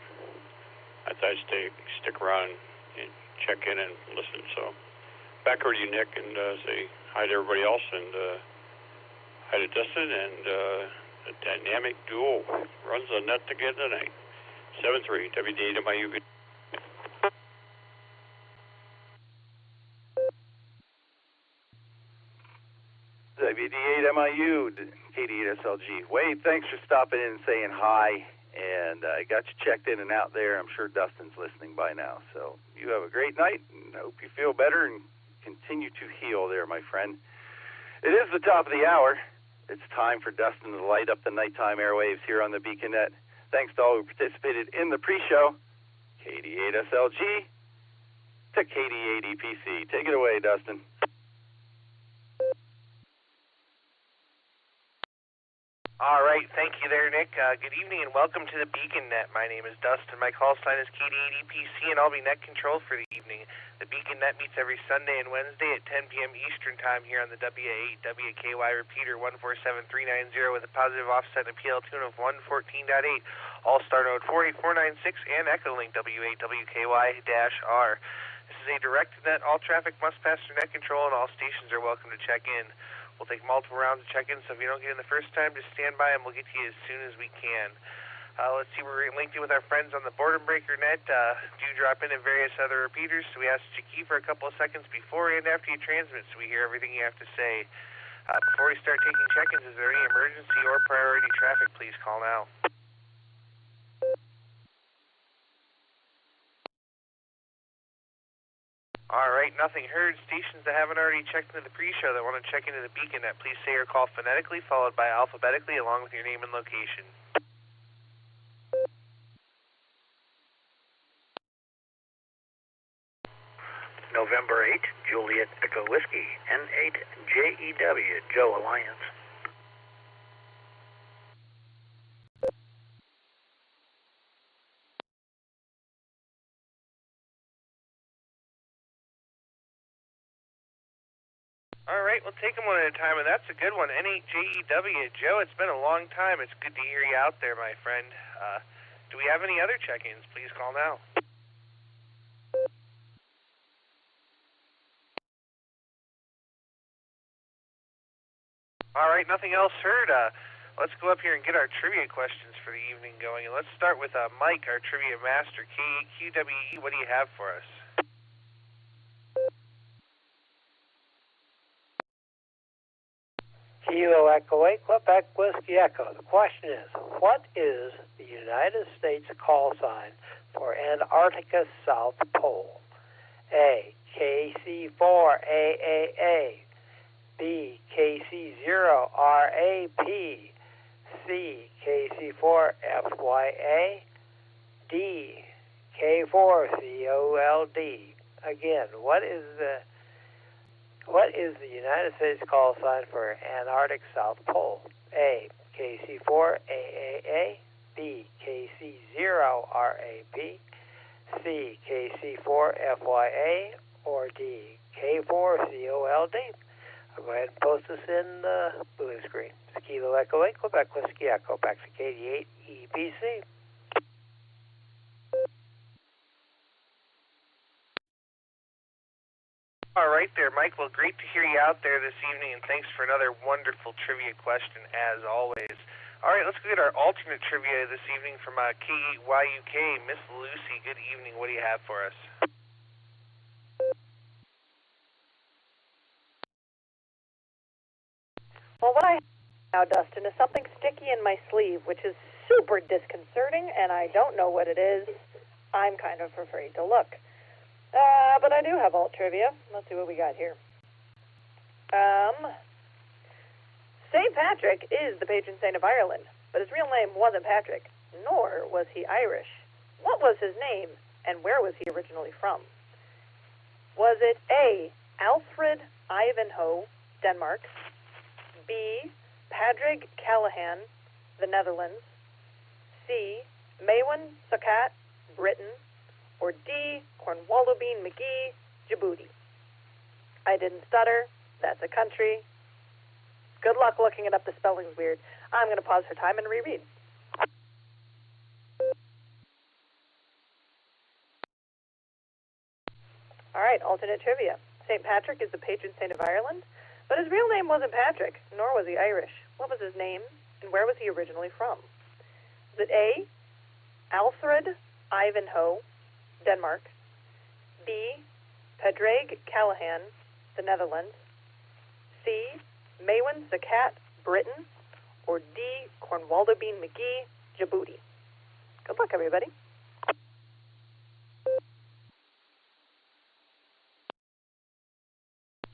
thought I'd stick around and check in and listen. So back over to you, Nick, and say hi to everybody else, and hi to Dustin, and the dynamic duo runs the net together tonight. 7-3, WD8MIU. WD8MIU, KD8SLG. Wade, thanks for stopping in and saying hi, and I got you checked in and out there. I'm sure Dustin's listening by now. So you have a great night, and I hope you feel better and continue to heal there, my friend. It is the top of the hour. It's time for Dustin to light up the nighttime airwaves here on the BeaconNet. Thanks to all who participated in the pre-show. KD8SLG to KD8EPC. Take it away, Dustin. All right, thank you there, Nick. Good evening and welcome to the BeaconNet. My name is Dustin. My call sign is KD8EPC, and I'll be net control for the evening. The BeaconNet meets every Sunday and Wednesday at 10 p.m. Eastern Time here on the WA8 WKY repeater 147390 with a positive offset and PL tune of 114.8, Allstar Node 48496, and Echolink WA8 WKY-R. This is a direct net. All traffic must pass through net control, and all stations are welcome to check in. We'll take multiple rounds of check-in, so if you don't get in the first time, just stand by and we'll get to you as soon as we can. Let's see, we're linked in with our friends on the Boredom Breaker net. Do drop in various other repeaters, so we ask that you key for a couple of seconds before and after you transmit so we hear everything you have to say. Before we start taking check-ins, is there any emergency or priority traffic? Please call now. All right, nothing heard. Stations that haven't already checked into the pre-show that want to check into the BeaconNet, please say your call phonetically followed by alphabetically along with your name and location. November 8, Juliet Echo Whiskey, N8 JEW, Joe Alliance. All right, we'll take them one at a time, and that's a good one. N8JEW, Joe, it's been a long time. It's good to hear you out there, my friend. Do we have any other check-ins? Please call now. All right, nothing else heard. Let's go up here and get our trivia questions for the evening going. And let's start with Mike, our trivia master. KQWE, what do you have for us? Kilo Echo 8, Quebec Whiskey Echo. The question is, what is the United States call sign for Antarctica's South Pole? A, KC4AAA. B, KC0RAP. C, KC4FYA. D, K4COLD. Again, what is the United States call sign for Antarctic South Pole? A, KC4AAA. B, KC0RAP. C, KC4FYA. Or D, K4COLD. I'll go ahead and post this in the blue screen. It's Kilo Echo 8, Quebec Whiskey Echo. Back to KD8 EPC. All right there, Mike. Well, great to hear you out there this evening, and thanks for another wonderful trivia question, as always. All right, let's go get our alternate trivia this evening from K8YUK. Miss Lucy, good evening. What do you have for us? Well, what I have now, Dustin, is something sticky in my sleeve, which is super disconcerting, and I don't know what it is. I'm kind of afraid to look. But I do have alt trivia. Let's see what we got here. St. Patrick is the patron saint of Ireland, but his real name wasn't Patrick, nor was he Irish. What was his name, and where was he originally from? Was it A, Alfred Ivanhoe, Denmark, B, Padraig Callahan, the Netherlands, C, Maewyn Succat, Britain, or D, Cornwallobean McGee, Djibouti? I didn't stutter. That's a country. Good luck looking it up. The spelling's weird. I'm going to pause for time and reread. All right, alternate trivia. St. Patrick is the patron saint of Ireland, but his real name wasn't Patrick, nor was he Irish. What was his name, and where was he originally from? Is it A, Alfred Ivanhoe, Denmark, B, Padraig Callahan, the Netherlands, C, Maywin Zakat, Britain, or D, Cornwaldo Bean McGee, Djibouti? Good luck, everybody.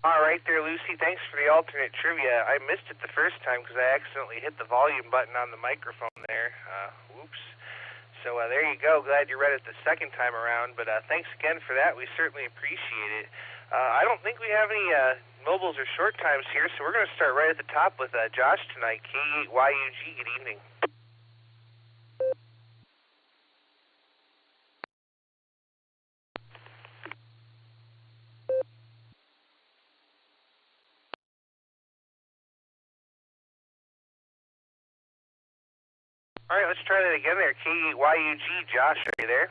All right there, Lucy. Thanks for the alternate trivia. I missed it the first time because I accidentally hit the volume button on the microphone there. Whoops. So there you go. Glad you read it the second time around. But thanks again for that. We certainly appreciate it. I don't think we have any mobiles or short times here, so we're going to start right at the top with Josh tonight, K8YUG. Good evening. All right, let's try that again there. K8YUG, Josh, are you there?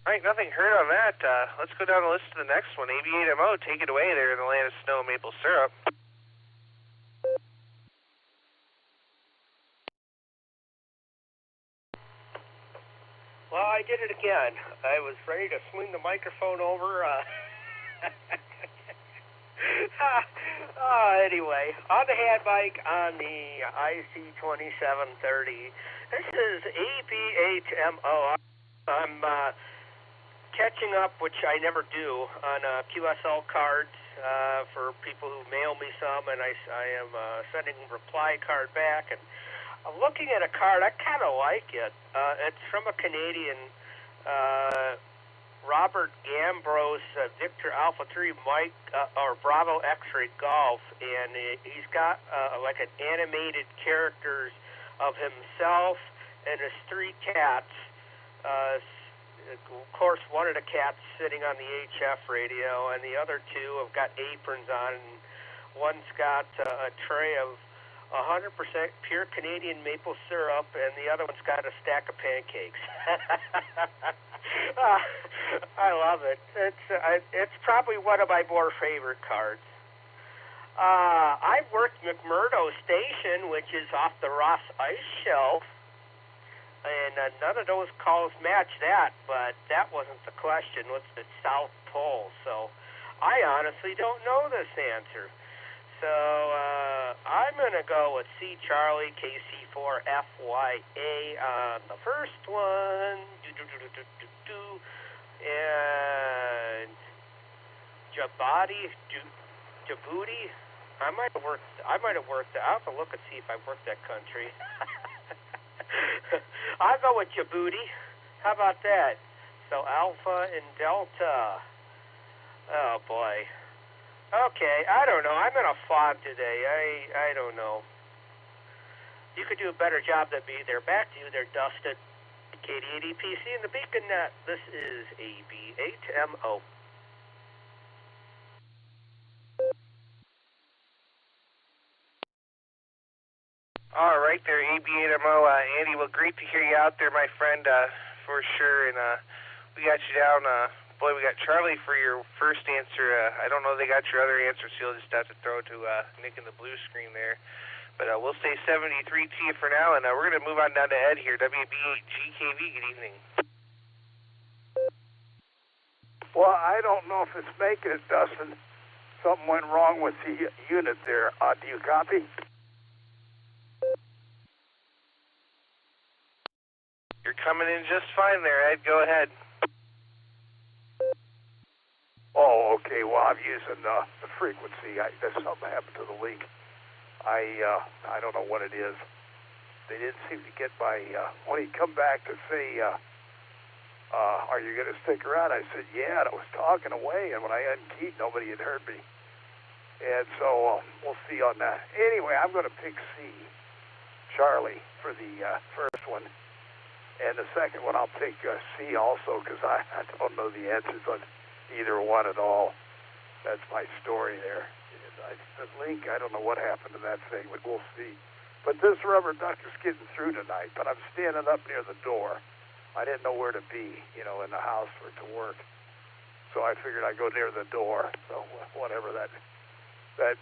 All right, nothing heard on that. Let's go down the list to the next one. AB8MO, take it away there in the land of snow and maple syrup. Well, I did it again. I was ready to swing the microphone over. Anyway, on the handbike on the IC2730. This is AB8MO. I'm catching up, which I never do, on QSL cards for people who mail me some, and I am sending a reply card back, and I'm looking at a card. I kind of like it. It's from a Canadian, Robert Gambros, Victor Alpha 3 Mike, or Bravo X-Ray Golf, and he's got like an animated characters of himself and his three cats. Of course, one of the cats sitting on the HF radio, and the other two have got aprons on, and one's got a tray of 100% pure Canadian maple syrup, and the other one's got a stack of pancakes. I love it. It's probably one of my more favorite cards. I've worked McMurdo Station, which is off the Ross Ice Shelf, and none of those calls match that, but that wasn't the question. What's the South Pole? So I honestly don't know this answer. So I'm going to go with C. Charlie, KC4FYA on the first one. And Djibouti. I might have worked. I'll have to look and see if I worked that country. I'll go with Djibouti. How about that? So Alpha and Delta. Oh boy. Okay, I don't know. I'm in a fog today. I don't know. You could do a better job than me there. Back to you there, Dustin. KD80PC and the Beacon Net. This is AB8MO. All right there, AB8MO. Andy, well, great to hear you out there, my friend, for sure. And we got you down. Boy, we got Charlie for your first answer. I don't know if they got your other answer, so you'll just have to throw it to Nick in the blue screen there. But we'll say 73 to you for now, and we're going to move on down to Ed here. WB8GKV, good evening. Well, I don't know if it's making it, Dustin. Something went wrong with the unit there. Do you copy? You're coming in just fine there, Ed. Go ahead. Oh, okay. Well, I'm using the frequency. There's something happened to the link. I don't know what it is. They didn't seem to get my when he come back to say, are you going to stick around? I said, yeah, and I was talking away, and when I unkeyed, nobody had heard me. And so we'll see on that. Anyway, I'm going to pick C, Charlie, for the first one. And the second one, I'll pick C also, because I don't know the answers on either one at all. That's my story there. The link, I don't know what happened to that thing, but we'll see. But this rubber duck is getting through tonight, but I'm standing up near the door. I didn't know where to be, in the house for it to work. So I figured I'd go near the door. So whatever that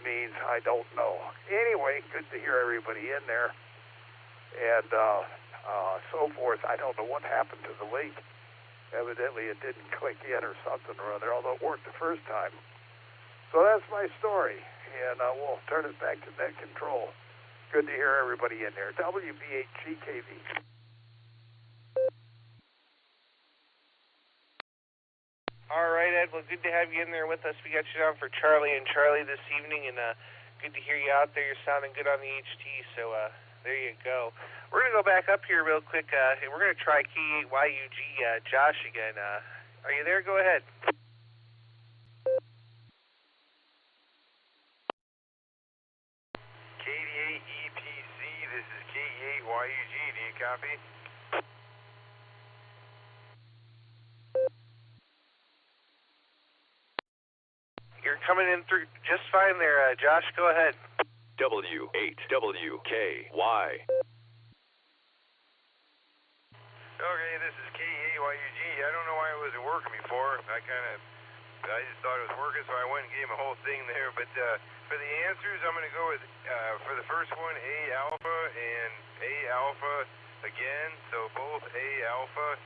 means, I don't know. Anyway, good to hear everybody in there. And so forth. I don't know what happened to the link. Evidently it didn't click in or something or other, although it worked the first time. So that's my story. And we'll turn it back to net control. Good to hear everybody in there. WBHGKV. All right, Ed. Well, good to have you in there with us. We got you down for Charlie and Charlie this evening, and good to hear you out there. You're sounding good on the HT, so there you go. We're going to go back up here real quick, and we're going to try K8YUG Josh again. Are you there? Go ahead. K88EPC, this is K8YUG. Do you copy? You're coming in through just fine there, Josh. Go ahead. W8WKY. Okay, this is K8YUG. I don't know why it wasn't working before. I just thought it was working, so I went and gave him a whole thing there. But for the answers, I'm going to go with, for the first one, A alpha and A alpha again. So both A alpha,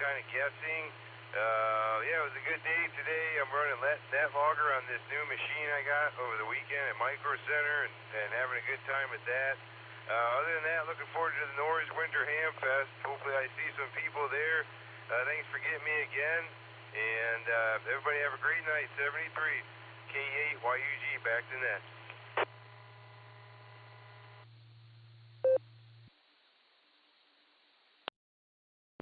kind of guessing. Yeah, it was a good day today. I'm running NetLogger on this new machine I got over the weekend at Micro Center and having a good time with that. Other than that, looking forward to the Norris Winter Ham Fest. Hopefully I see some people there. Thanks for getting me again. And everybody have a great night. 73 K8YUG, back to net.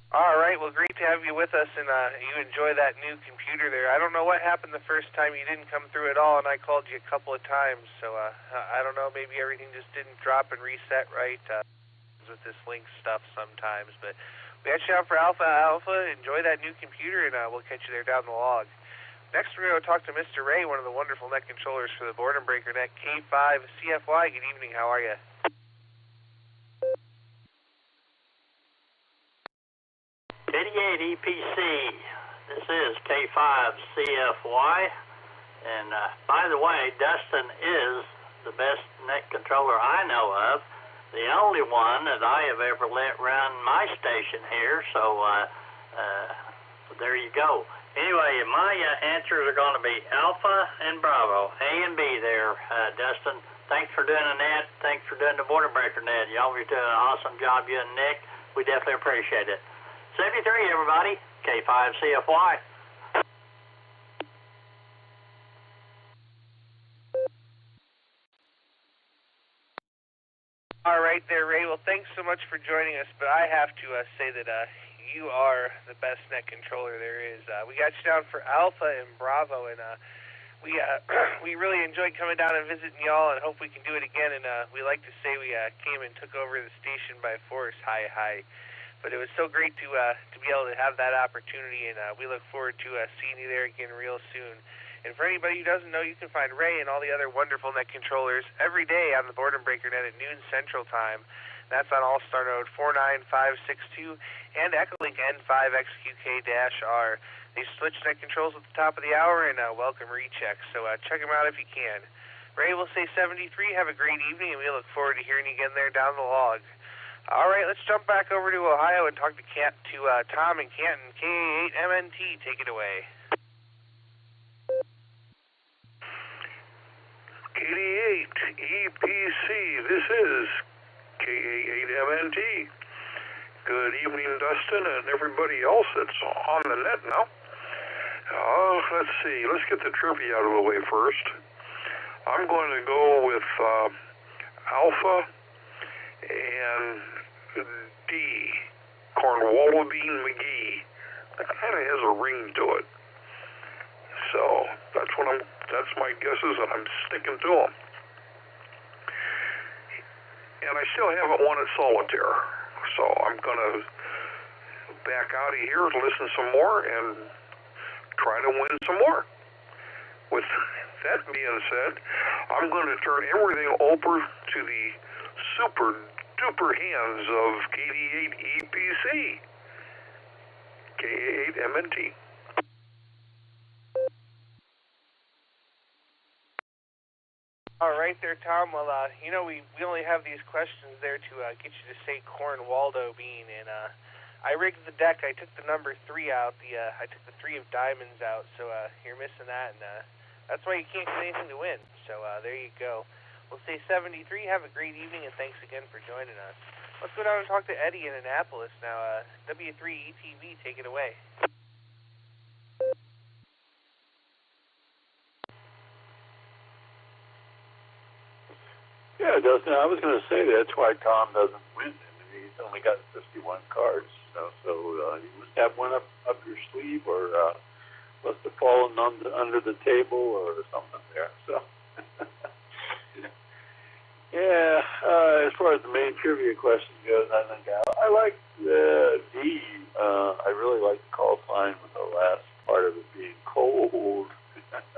All right, well, great to have you with us, and you enjoy that new computer there. I don't know what happened the first time you didn't come through at all, and I called you a couple of times, so I don't know, maybe everything just didn't drop and reset right with this link stuff sometimes, but we got you out for Alpha. Enjoy that new computer, and we'll catch you there down the log. Next, we're going to talk to Mr. Ray, one of the wonderful net controllers for the Board and Breaker Net K5 CFY. Good evening, how are you? EPC, this is K5CFY, and by the way, Dustin is the best net controller I know of, the only one that I have ever let run my station here, so there you go. Anyway, my answers are going to be Alpha and Bravo, A and B there, Dustin. Thanks for doing the net, thanks for doing the Border Breaker net. You always do an awesome job, you and Nick. We definitely appreciate it. 73, everybody. K5CFY. All right there, Ray. Well, thanks so much for joining us, but I have to say that you are the best net controller there is. We got you down for Alpha and Bravo, and we really enjoyed coming down and visiting y'all, and hope we can do it again. And we like to say we came and took over the station by force. Hi. But it was so great to be able to have that opportunity, and we look forward to seeing you there again real soon. And for anybody who doesn't know, you can find Ray and all the other wonderful net controllers every day on the Board and Breaker Net at noon Central Time. That's on Allstar Node 49562 and Echolink N5XQK-R. They switch net controls at the top of the hour and welcome rechecks, so check them out if you can. Ray will say 73. Have a great evening, and we look forward to hearing you again there down the log. All right, let's jump back over to Ohio and talk to Tom in Canton. K8MNT, take it away. K8EPC, this is K8MNT. Good evening, Dustin, and everybody else that's on the net now. Let's see, let's get the trivia out of the way first. I'm going to go with Alpha and D, Cornwallis McGee. That kind of has a ring to it. So that's my guesses, and I'm sticking to them. And I still haven't won at solitaire, so I'm going to back out of here, listen some more, and try to win some more. With that being said, I'm going to turn everything over to the super duper hands of KD8 EPC. KA8 MNT. All right there, Tom. Well, we only have these questions there to get you to say Corn Waldo Bean, and I rigged the deck. I took the number 3 out. I took the 3 of diamonds out, so you're missing that, and that's why you can't get anything to win. So there you go. We'll say 73. Have a great evening, and thanks again for joining us. Let's go down and talk to Eddie in Annapolis now. W3ETV, take it away. Yeah, Dustin, I was going to say that's why Tom doesn't win. I mean, he's only got 51 cards, so you must have one up your sleeve, or must have fallen under the table or something there. So, yeah, as far as the main trivia question goes, I think I like D. I really like the call sign with the last part of it being cold.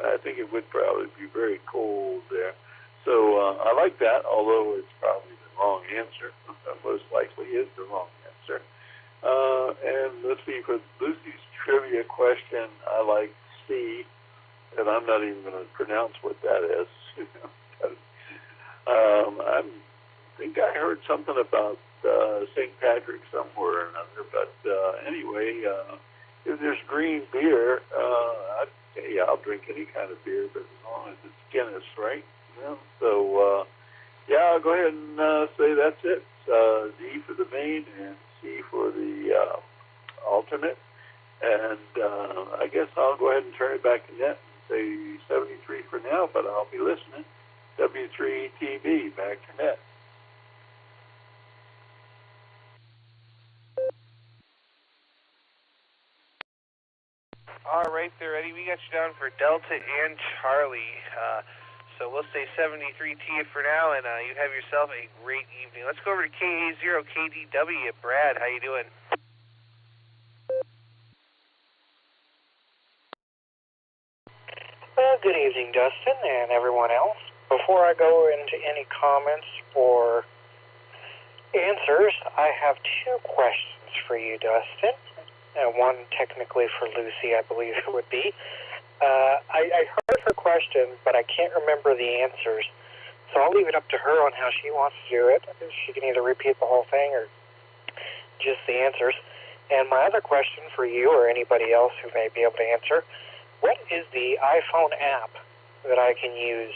I think it would probably be very cold there. So I like that, although it's probably the wrong answer. Most likely is the wrong answer. And let's see, for Lucy's trivia question, I like C, and I'm not even going to pronounce what that is. I think I heard something about St. Patrick somewhere or another, but anyway, if there's green beer, I'll drink any kind of beer, but as long as it's Guinness, right? Yeah, so, I'll go ahead and say that's it. D for the main and C for the alternate. And I guess I'll go ahead and turn it back to net and say 73 for now, but I'll be listening. W3TV, back to net. All right there, Eddie. We got you down for Delta and Charlie. So we'll say 73T for now, and you have yourself a great evening. Let's go over to KA0KDW. Brad, how you doing? Well, good evening, Dustin, and everyone else. Before I go into any comments or answers, I have 2 questions for you, Dustin. One technically for Lucy, I believe it would be. I heard her question, but I can't remember the answers. So I'll leave it up to her on how she wants to do it. She can either repeat the whole thing or just the answers. And my other question for you or anybody else who may be able to answer, what is the iPhone app that I can use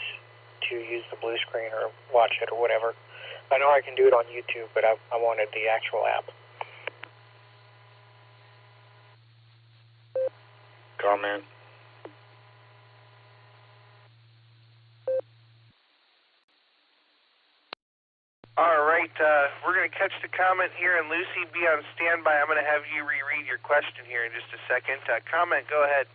to use the blue screen or watch it or whatever? I know I can do it on YouTube, but I wanted the actual app. Comment. All right, we're going to catch the comment here, and Lucy, be on standby. I'm going to have you reread your question here in just a second. Comment, go ahead.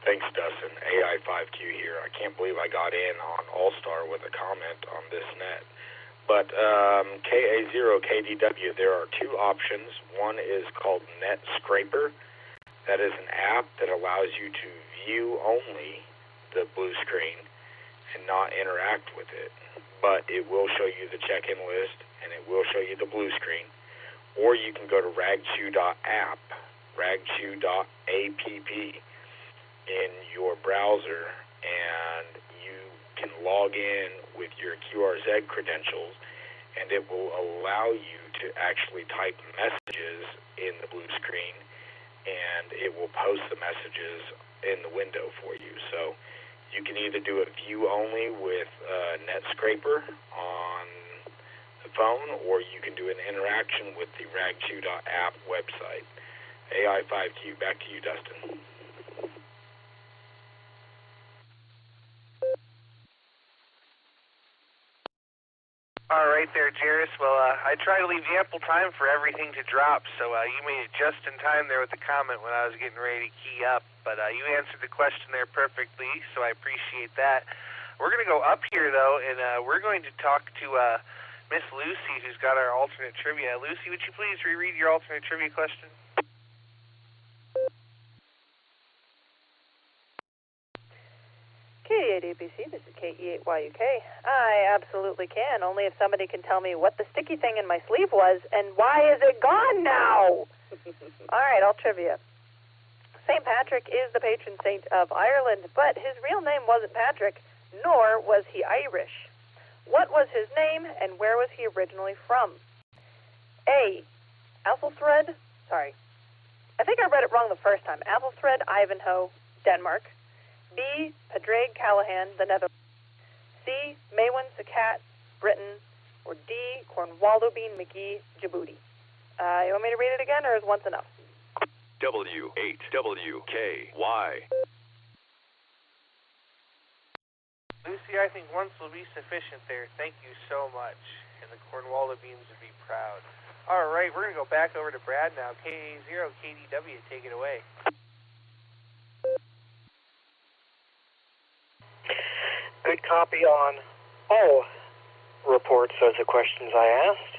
Thanks, Dustin. AI5Q here. I can't believe I got in on Allstar with a comment on this net. But KA0KDW, there are 2 options. One is called Net Scraper. That is an app that allows you to view only the blue screen and not interact with it. But it will show you the check-in list, and it will show you the blue screen. Or you can go to ragchew.app, ragchew.app in your browser, and you can log in with your QRZ credentials, and it will allow you to actually type messages in the blue screen, and it will post the messages in the window for you. So you can either do a view only with NetScraper on the phone, or you can do an interaction with the ragchew.app website. AI5Q, back to you, Dustin. All right there, Jairus. Well, I try to leave ample time for everything to drop, so you made it just in time there with the comment when I was getting ready to key up. But you answered the question there perfectly, so I appreciate that. We're going to go up here, though, and we're going to talk to Miss Lucy, who's got our alternate trivia. Lucy, would you please reread your alternate trivia question? KE8ABC, this is KE8YUK. I absolutely can, only if somebody can tell me what the sticky thing in my sleeve was and why is it gone now? All right, all trivia. St. Patrick is the patron saint of Ireland, but his real name wasn't Patrick, nor was he Irish. What was his name and where was he originally from? A. Athelthred, sorry, I think I read it wrong the first time. Athelthred Ivanhoe, Denmark. B. Padraig Callahan, the Netherlands. C. Maywin Sakat, Britain. Or D. Cornwaldo Bean McGee, Djibouti. You want me to read it again, or is once enough? W8WKY. Lucy, I think once will be sufficient there. Thank you so much. And the Cornwaldo Beans would be proud. All right, we're going to go back over to Brad now. KA0KDW, take it away. Good copy on all reports of the questions I asked.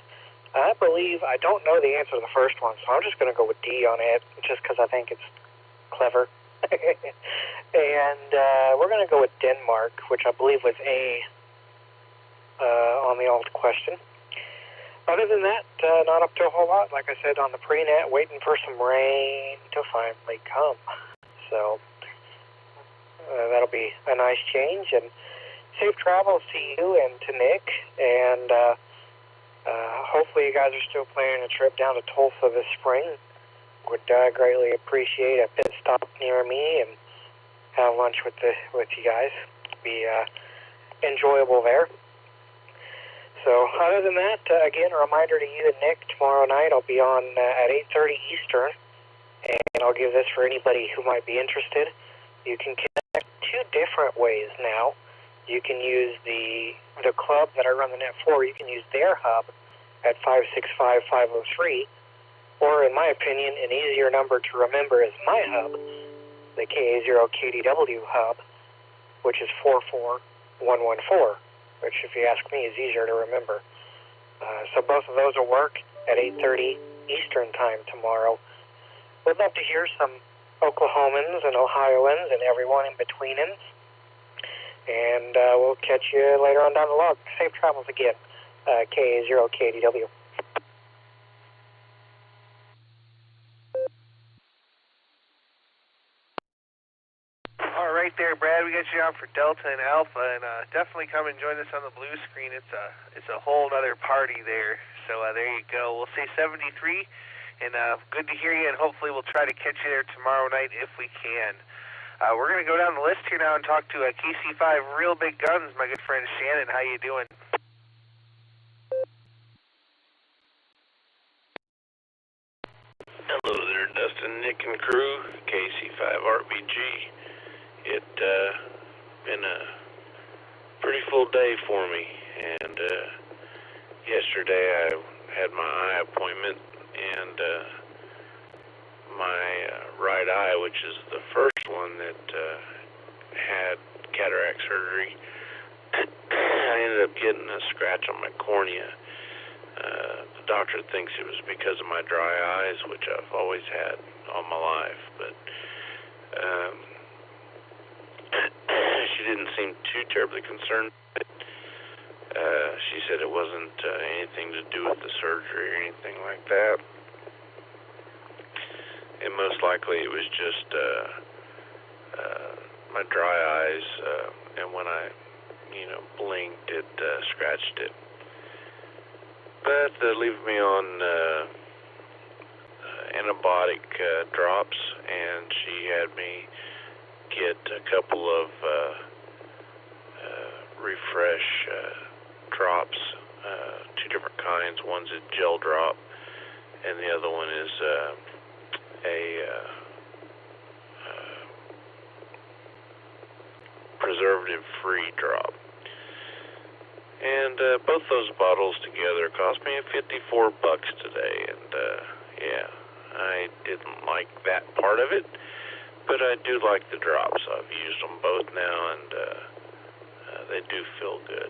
I believe I don't know the answer to the first one, so I'm just going to go with D on it, just because I think it's clever. And we're going to go with Denmark, which I believe was A on the alt question. Other than that, not up to a whole lot. Like I said, on the pre-net, waiting for some rain to finally come. So that'll be a nice change. And safe travels to you and to Nick. And hopefully you guys are still planning a trip down to Tulsa this spring. Would greatly appreciate a pit stop near me and have lunch with you guys. Be enjoyable there. So other than that, again, a reminder to you and Nick, tomorrow night I'll be on at 8:30 Eastern, and I'll give this for anybody who might be interested. You can connect two different ways now. You can use the club that I run the net for. You can use their hub at 565-503, or in my opinion, an easier number to remember is my hub, the KA0KDW hub, which is 44114. Which, if you ask me, is easier to remember. So both of those will work at 8:30 Eastern Time tomorrow. We'd love to hear some Oklahomans and Ohioans and everyone in betweenins. And we'll catch you later on down the log. Safe travels again. KA0KDW. All right there, Brad. We got you on for Delta and Alpha, and definitely come and join us on the blue screen. It's a whole other party there. So there you go. We'll say 73, and good to hear you, and hopefully we'll try to catch you there tomorrow night if we can. We're going to go down the list here now and talk to KC5 Real Big Guns, my good friend Shannon. How you doing? Hello there, Dustin, Nick, and crew, KC5RBG. It's been a pretty full day for me, and yesterday I had my eye appointment, and my right eye, which is the first one that had cataract surgery, I ended up getting a scratch on my cornea. The doctor thinks it was because of my dry eyes, which I've always had all my life, but she didn't seem too terribly concerned. She said it wasn't anything to do with the surgery or anything like that. And most likely it was just my dry eyes, and when I, blinked, it scratched it. But they leave me on antibiotic drops, and she had me get a couple of refresh drops, two different kinds. One's a gel drop, and the other one is a preservative-free drop. And both those bottles together cost me $54 today, and yeah, I didn't like that part of it, but I do like the drops. I've used them both now, and they do feel good.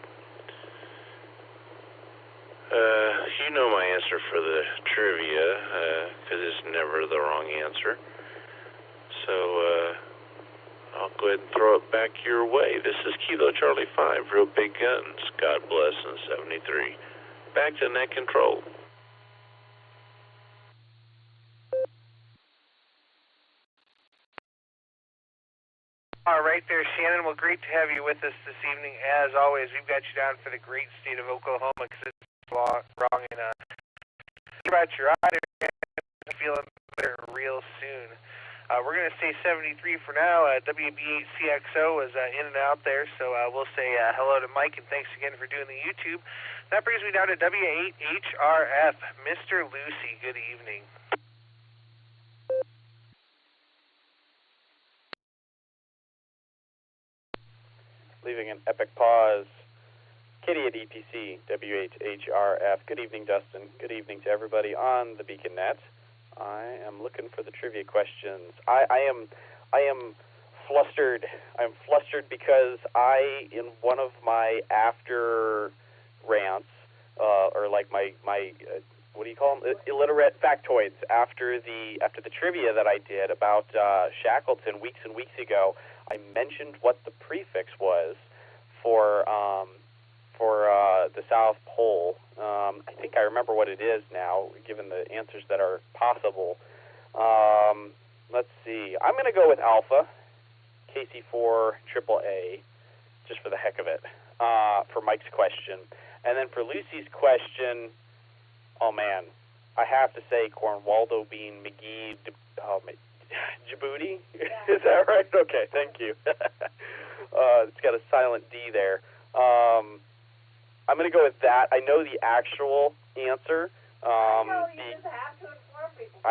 You know my answer for the trivia, because it's never the wrong answer. So, I'll go ahead and throw it back your way. This is Kilo Charlie 5, Real Big Guns, God bless, in 73. Back to net control. All right there, Shannon. Well, great to have you with us this evening. As always, we've got you down for the great state of Oklahoma because it's wrong and about your eye feeling better real soon. We're going to say 73 for now. WB8CXO is in and out there, so we'll say hello to Mike and thanks again for doing the YouTube. That brings me down to W8HRF, Mr. Lucy. Good evening. Leaving an epic pause. Kitty at EPC, WHHRF. Good evening, Dustin. Good evening to everybody on the Beacon Net. I am looking for the trivia questions. I am flustered. I'm flustered because in one of my after rants, or like my what do you call them? Illiterate factoids after the trivia that I did about Shackleton weeks and weeks ago. I mentioned what the prefix was for the South Pole. I think I remember what it is now, given the answers that are possible. Let's see. I'm going to go with Alpha, KC4 AAA, just for the heck of it, for Mike's question. And then for Lucy's question, oh man, I have to say Cornwaldo Bean McGee, Djibouti? Is that right? Okay, thank you. It's got a silent D there. I'm going to go with that. I know the actual answer. I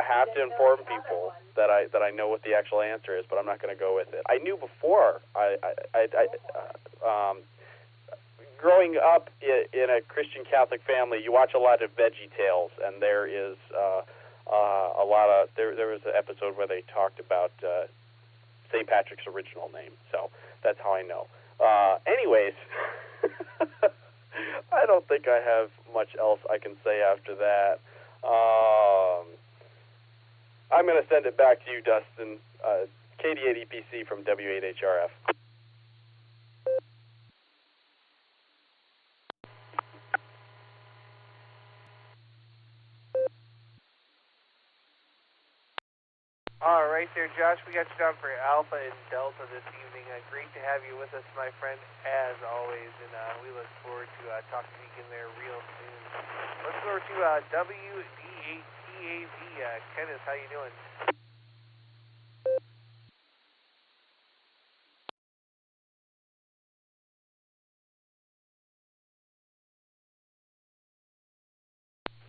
have to inform people that I know what the actual answer is, but I'm not going to go with it. I knew before. Growing up in a Christian Catholic family, you watch a lot of Veggie Tales, and there is a lot of there was an episode where they talked about St. Patrick's original name, so that's how I know. Anyways, I don't think I have much else I can say after that. I'm going to send it back to you, Dustin. KD8EPC from W8HRF. All right there, Josh. We got you down for Alpha and Delta this evening. Great to have you with us, my friend, as always, and we look forward to talking to you again there real soon. Let's go over to WD8TAV. Kenneth, how you doing?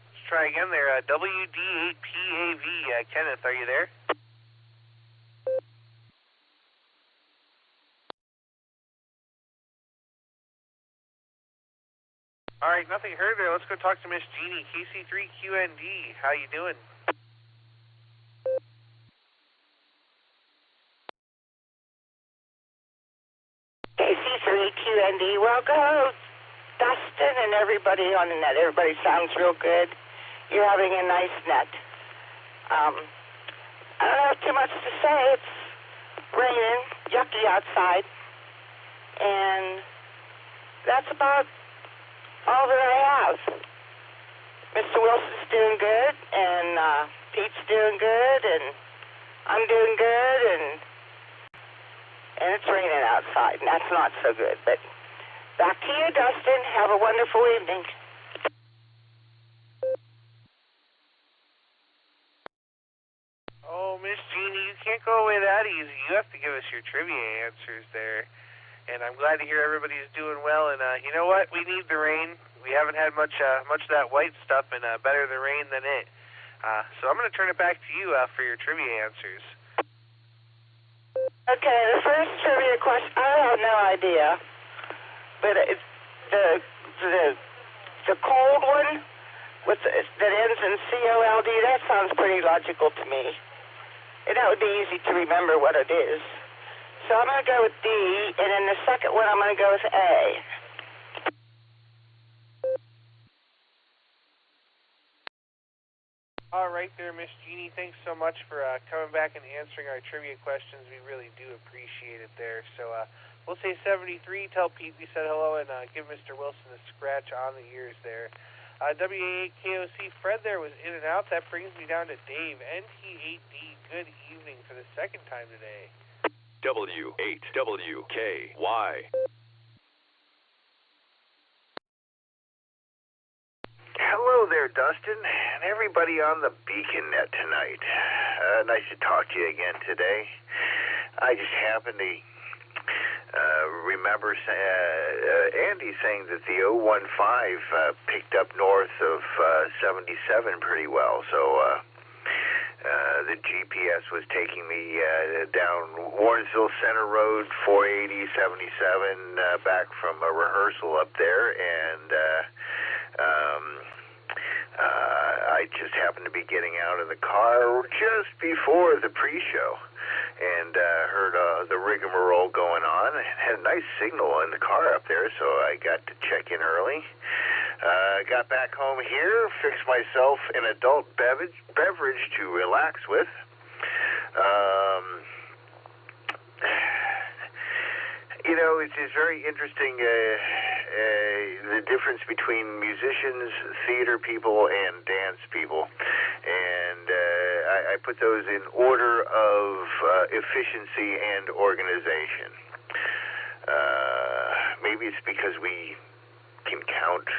Let's try again there. WD8PAV. Kenneth, are you there? All right, nothing heard there. Let's go talk to Miss Jeannie, KC3QND. How you doing? KC3QND. Well, go, Dustin and everybody on the net. Everybody sounds real good. You're having a nice net. I don't have too much to say. It's raining, yucky outside, and that's about all that I have. Mr. Wilson's doing good, and Pete's doing good, and I'm doing good, and it's raining outside, and that's not so good. But back to you, Dustin. Have a wonderful evening. Oh, Miss Jeannie, you can't go away that easy. You have to give us your trivia answers there. And I'm glad to hear everybody's doing well. And you know what? We need the rain. We haven't had much of that white stuff, and better the rain than it. So I'm going to turn it back to you for your trivia answers. Okay, the first trivia question, I have no idea. But it's the cold one that ends in COLD, that sounds pretty logical to me. And that would be easy to remember what it is. So I'm going to go with D, and then the second one I'm going to go with A. All right there, Miss Jeannie. Thanks so much for coming back and answering our trivia questions. We really do appreciate it there. So we'll say 73. Tell Pete we said hello, and give Mr. Wilson a scratch on the ears there. WA8KOC Fred there was in and out. That brings me down to Dave. NT8D, good evening for the second time today. W8WKY. Hello there, Dustin, and everybody on the Beacon Net tonight. Nice to talk to you again today. I just happened to remember Andy saying that the 015 picked up north of 77 pretty well, so the GPS was taking me down Warrensville Center Road, 480, 77, back from a rehearsal up there, and I just happened to be getting out of the car just before the pre-show and heard the rigmarole going on. It had a nice signal in the car up there, so I got to check in early. Got back home here, fixed myself an adult beverage to relax with. You know, it's very interesting, the difference between musicians, theater people, and dance people. And I put those in order of efficiency and organization. Maybe it's because we can count.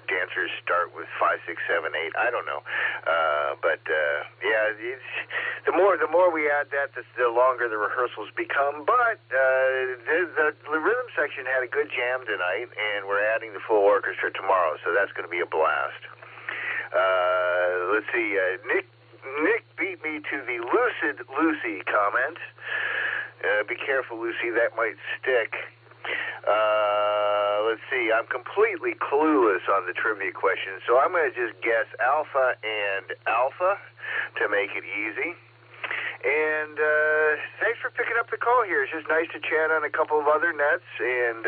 Dancers start with 5, 6, 7, 8. I don't know, but yeah, the more we add that, the longer the rehearsals become. But the rhythm section had a good jam tonight, and we're adding the full orchestra tomorrow, so that's going to be a blast. Let's see. Nick beat me to the Lucid Lucy comment. Be careful, Lucy, that might stick. Let's see, I'm completely clueless on the trivia question, so I'm going to just guess Alpha and Alpha to make it easy. And thanks for picking up the call here. It's just nice to chat on a couple of other nets, and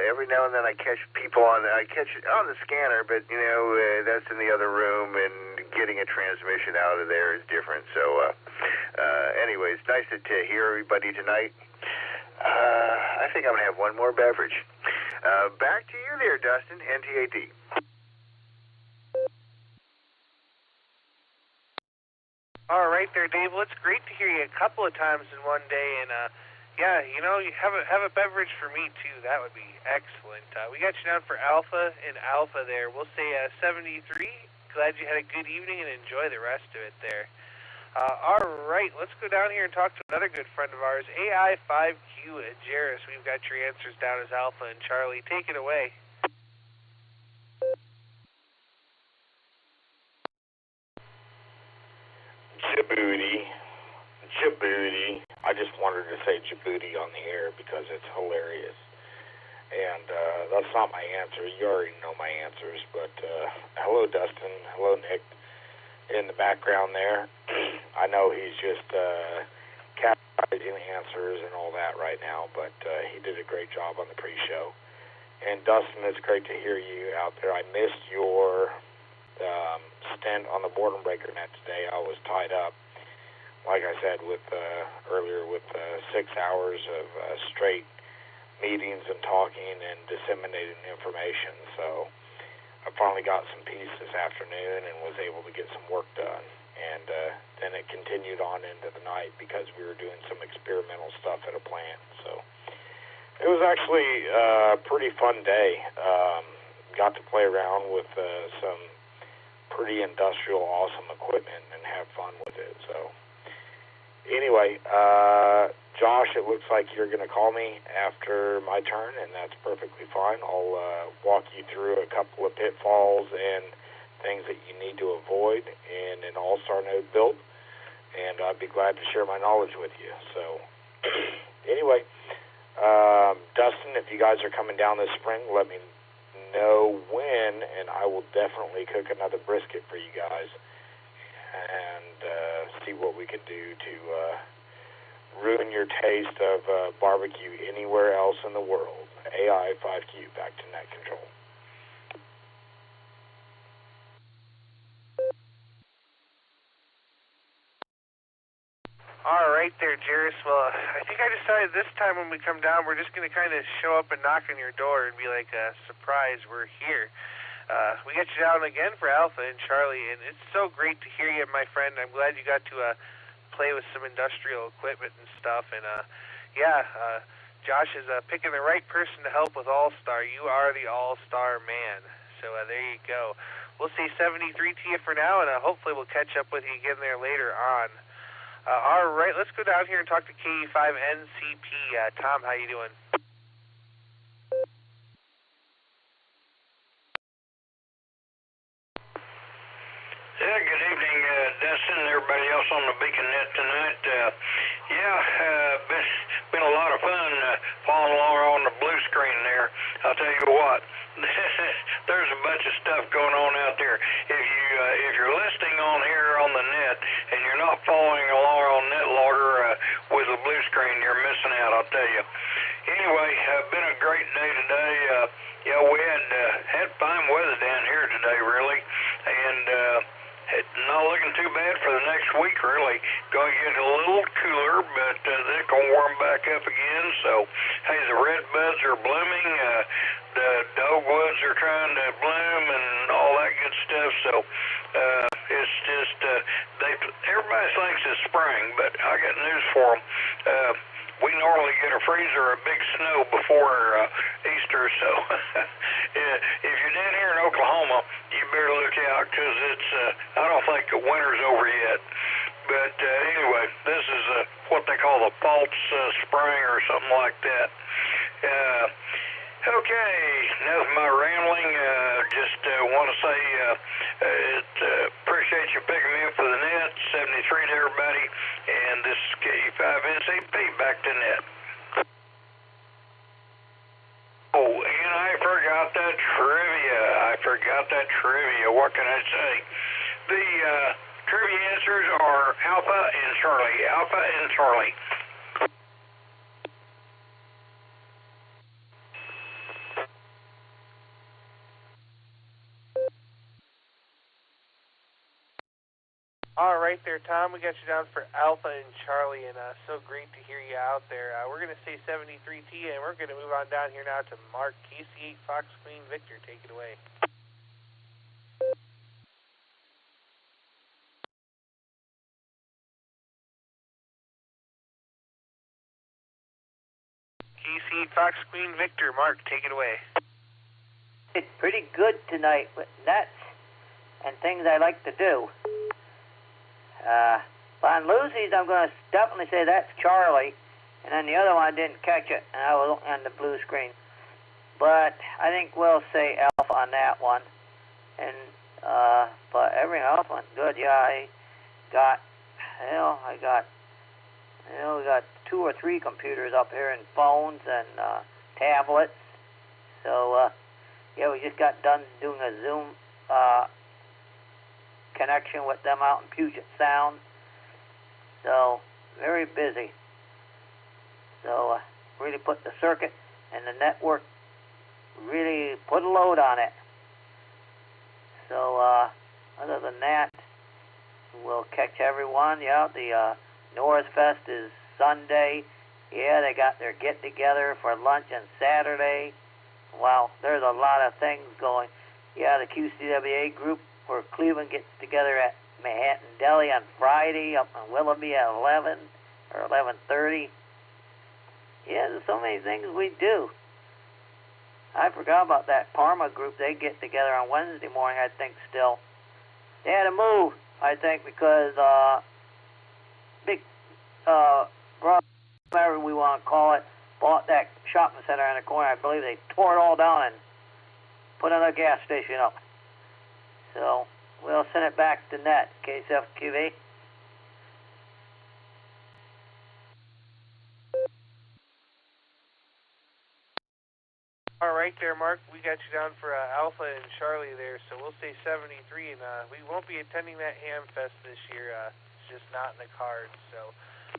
every now and then I catch people on the scanner, but you know, that's in the other room, and getting a transmission out of there is different. So anyways, nice to hear everybody tonight. I think I'm going to have one more beverage. Back to you there, Dustin, NT8D. All right there, Dave. Well, it's great to hear you a couple of times in one day, and yeah, you know, you have a beverage for me too. That would be excellent. We got you down for Alpha and Alpha there. We'll say 73. Glad you had a good evening, and enjoy the rest of it there. All right, let's go down here and talk to another good friend of ours, AI5Q at Jairus. We've got your answers down as Alpha and Charlie. Take it away. Djibouti. I just wanted to say Djibouti on the air because it's hilarious. And that's not my answer. You already know my answers. But hello, Dustin. Hello, Nick. In the background there. I know he's just capitalizing answers and all that right now, but he did a great job on the pre-show. And Dustin, it's great to hear you out there. I missed your stint on the Boredom Breaker net today. I was tied up, like I said, with earlier with 6 hours of straight meetings and talking and disseminating information. So I finally got some peace this afternoon and was able to get some work done. And then it continued on into the night because we were doing some experimental stuff at a plant. So it was actually a pretty fun day. Got to play around with some pretty industrial, awesome equipment and have fun with it. So anyway, Josh, it looks like you're going to call me after my turn, and that's perfectly fine. I'll walk you through a couple of pitfalls and things that you need to avoid in an Allstar Node build, and I'd be glad to share my knowledge with you. So anyway, Dustin, if you guys are coming down this spring, let me know when, and I will definitely cook another brisket for you guys and see what we can do to ruin your taste of barbecue anywhere else in the world. AI5Q, back to net control. right there, Jairus. Well, I think I decided this time when we come down, we're just going to kind of show up and knock on your door and be like, surprise, we're here. We got you down again for Alpha and Charlie, and it's so great to hear you, my friend. I'm glad you got to play with some industrial equipment and stuff. And, Josh is picking the right person to help with Allstar. You are the All-Star man. So there you go. We'll say 73 to you for now, and hopefully we'll catch up with you again there later on. All right, let's go down here and talk to KE5NCP. Tom, how you doing? Yeah, good evening, Dustin and everybody else on the Beacon Net tonight. Been a lot of fun following along on the blue screen there. I'll tell you what, there's a bunch of stuff going on out there. If you're listening on here on the net and you're not following along on NetLogger with the blue screen, you're missing out, I'll tell you. Anyway, been a great day today. We had fine weather down here today, really, and it's not looking too bad for the next week, really. Going to get a little cooler, but then it's going to warm back up again. So, hey, the red buds are blooming. The dogwoods are trying to bloom and all that good stuff. So, it's just, everybody thinks it's spring, but I got news for them. We normally get a freeze or a big snow before Easter, so if you're down here in Oklahoma, you better look out because it's, I don't think the winter's over yet. But anyway, this is what they call the false spring or something like that. Okay, enough of my rambling. Just want to say appreciate you picking me up for the net. 73 to everybody, and this is KE5NCP back to net. Oh, and I forgot that trivia. What can I say? The trivia answers are Alpha and Charlie. All right there, Tom. We got you down for Alpha and Charlie, and so great to hear you out there. We're going to say 73T, and we're going to move on down here now to Mark, KC8 Fox Queen Victor. Take it away. KC8 Fox Queen Victor. Mark, take it away. It's pretty good tonight with nets and things I like to do. On Lucy's, I'm going to definitely say that's Charlie, and then the other one I didn't catch it, and I was looking on the blue screen. But I think we'll say Alpha on that one, and but everything else went good. Yeah, we got 2 or 3 computers up here and phones and tablets. So we just got done doing a Zoom connection with them out in Puget Sound. So, very busy. So, really put the circuit and the network, really put a load on it. So, other than that, we'll catch everyone. Yeah, the Norris Fest is Sunday. Yeah, they got their get-together for lunch on Saturday. Wow, there's a lot of things going. Yeah, the QCWA group where Cleveland gets together at Manhattan Deli on Friday, up in Willoughby at 11 or 11:30. Yeah, there's so many things we do. I forgot about that Parma group. They get together on Wednesday morning, I think, still. They had to move, I think, because big brother, whatever we want to call it, bought that shopping center on the corner. I believe they tore it all down and put another gas station up. So we'll send it back to net, KSFQV. All right there, Mark. We got you down for Alpha and Charlie there, so we'll say 73, and we won't be attending that Ham Fest this year. It's just not in the cards. So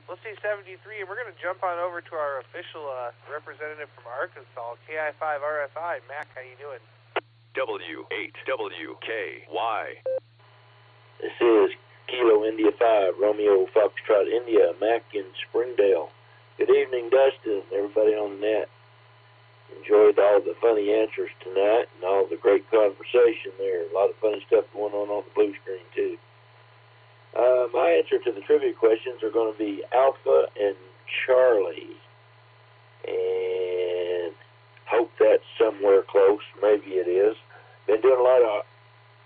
we'll say 73, and we're going to jump on over to our official representative from Arkansas, KI5RFI. Mac, how you doing? W8WKY. This is Kilo India 5, Romeo Foxtrot India, Mac in Springdale. Good evening, Dustin, everybody on the net. Enjoyed all the funny answers tonight and all the great conversation there. A lot of funny stuff going on the blue screen, too. My answer to the trivia questions are going to be Alpha and Charlie. And hope that's somewhere close. Maybe it is. Been doing a lot of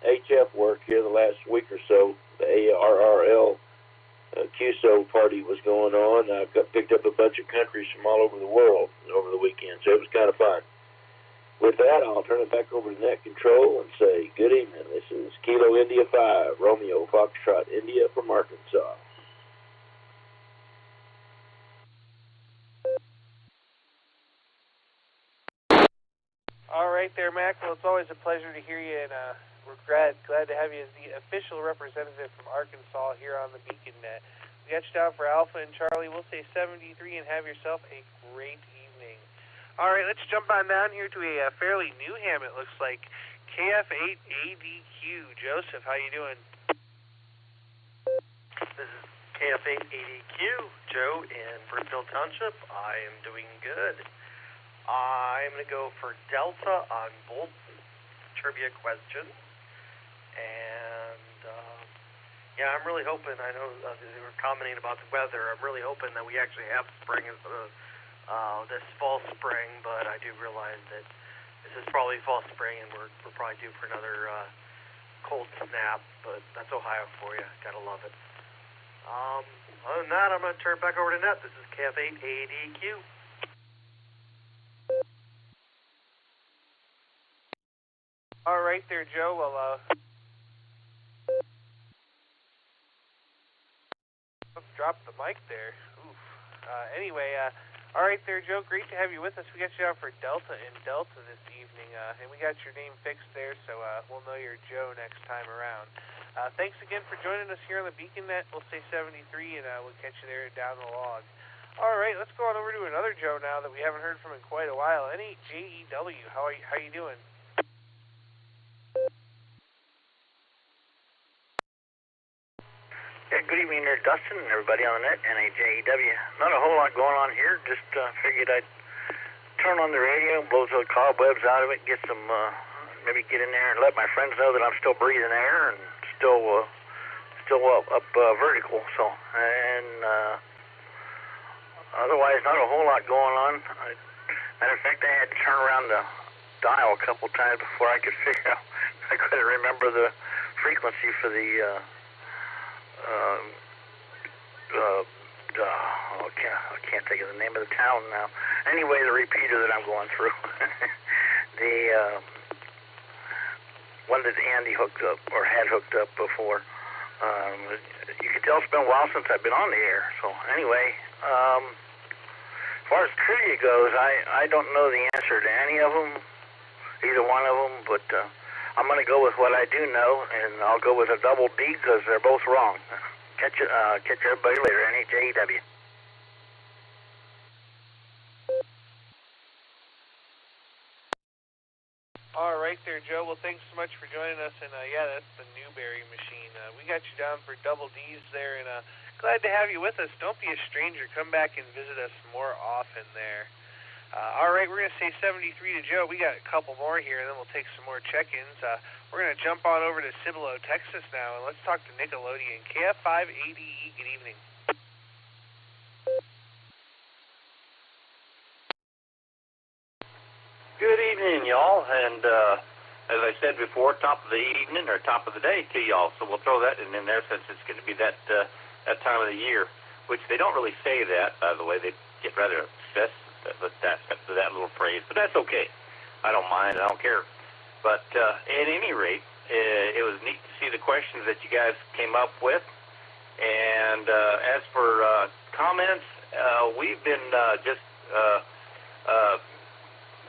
HF work here the last week or so. The ARRL QSO party was going on. I picked up a bunch of countries from all over the world over the weekend, so it was kind of fun. With that, I'll turn it back over to Net Control and say good evening. This is Kilo India 5, Romeo Foxtrot India from Arkansas. All right there, Mac. Well, it's always a pleasure to hear you, and we're glad to have you as the official representative from Arkansas here on the Beacon Net. We got you down for Alpha and Charlie. We'll say 73 and have yourself a great evening. All right, let's jump on down here to a fairly new ham, it looks like. KF8ADQ. Joseph, how you doing? This is KF8ADQ, Joe in Brimfield Township. I am doing good. I'm going to go for Delta on both trivia questions. And, yeah, I'm really hoping, I know they were commenting about the weather, I'm really hoping that we actually have spring instead of this fall spring, but I do realize that this is probably fall spring, and we're probably due for another cold snap, but that's Ohio for you. Gotta love it. Other than that, I'm going to turn it back over to Net. This is KF8ADQ. All right there, Joe. Well, dropped the mic there. Oof. Anyway, all right there, Joe. Great to have you with us. We got you out for Delta in Delta this evening, and we got your name fixed there, so we'll know you're Joe next time around. Thanks again for joining us here on the Beacon Net. We'll say 73, and we'll catch you there down the log. All right, let's go on over to another Joe now that we haven't heard from in quite a while. NHJEW, how you doing? Yeah, good evening there, Dustin and everybody on the net, NHJEW. Not a whole lot going on here. Just figured I'd turn on the radio, blow the cobwebs out of it, get some, maybe get in there and let my friends know that I'm still breathing air and still up vertical. So, and otherwise, not a whole lot going on. Matter of fact, I had to turn around the dial a couple times before I could figure out. I couldn't remember the frequency for the. I can't think of the name of the town now. Anyway, the repeater that I'm going through, the one that Andy hooked up or had hooked up before. You can tell it's been a while since I've been on the air. So anyway, as far as trivia goes, I don't know the answer to any of them, either one of them, but I'm going to go with what I do know, and I'll go with a double D because they're both wrong. Catch everybody later, NHJEW. All right there, Joe. Well, thanks so much for joining us, and yeah, that's the Newberry machine. We got you down for double D's there, and glad to have you with us. Don't be a stranger. Come back and visit us more often there. All right, we're going to say 73 to Joe. We got a couple more here, and then we'll take some more check-ins. We're going to jump on over to Cibolo, Texas now, and let's talk to Nickelodeon. KF5ADE, good evening. Good evening, y'all, and as I said before, top of the evening or top of the day to y'all, so we'll throw that in there since it's going to be that time of the year, which they don't really say that, by the way. They get rather upset with that little phrase, but that's okay. I don't mind. I don't care. But at any rate, it was neat to see the questions that you guys came up with. And as for comments, we've been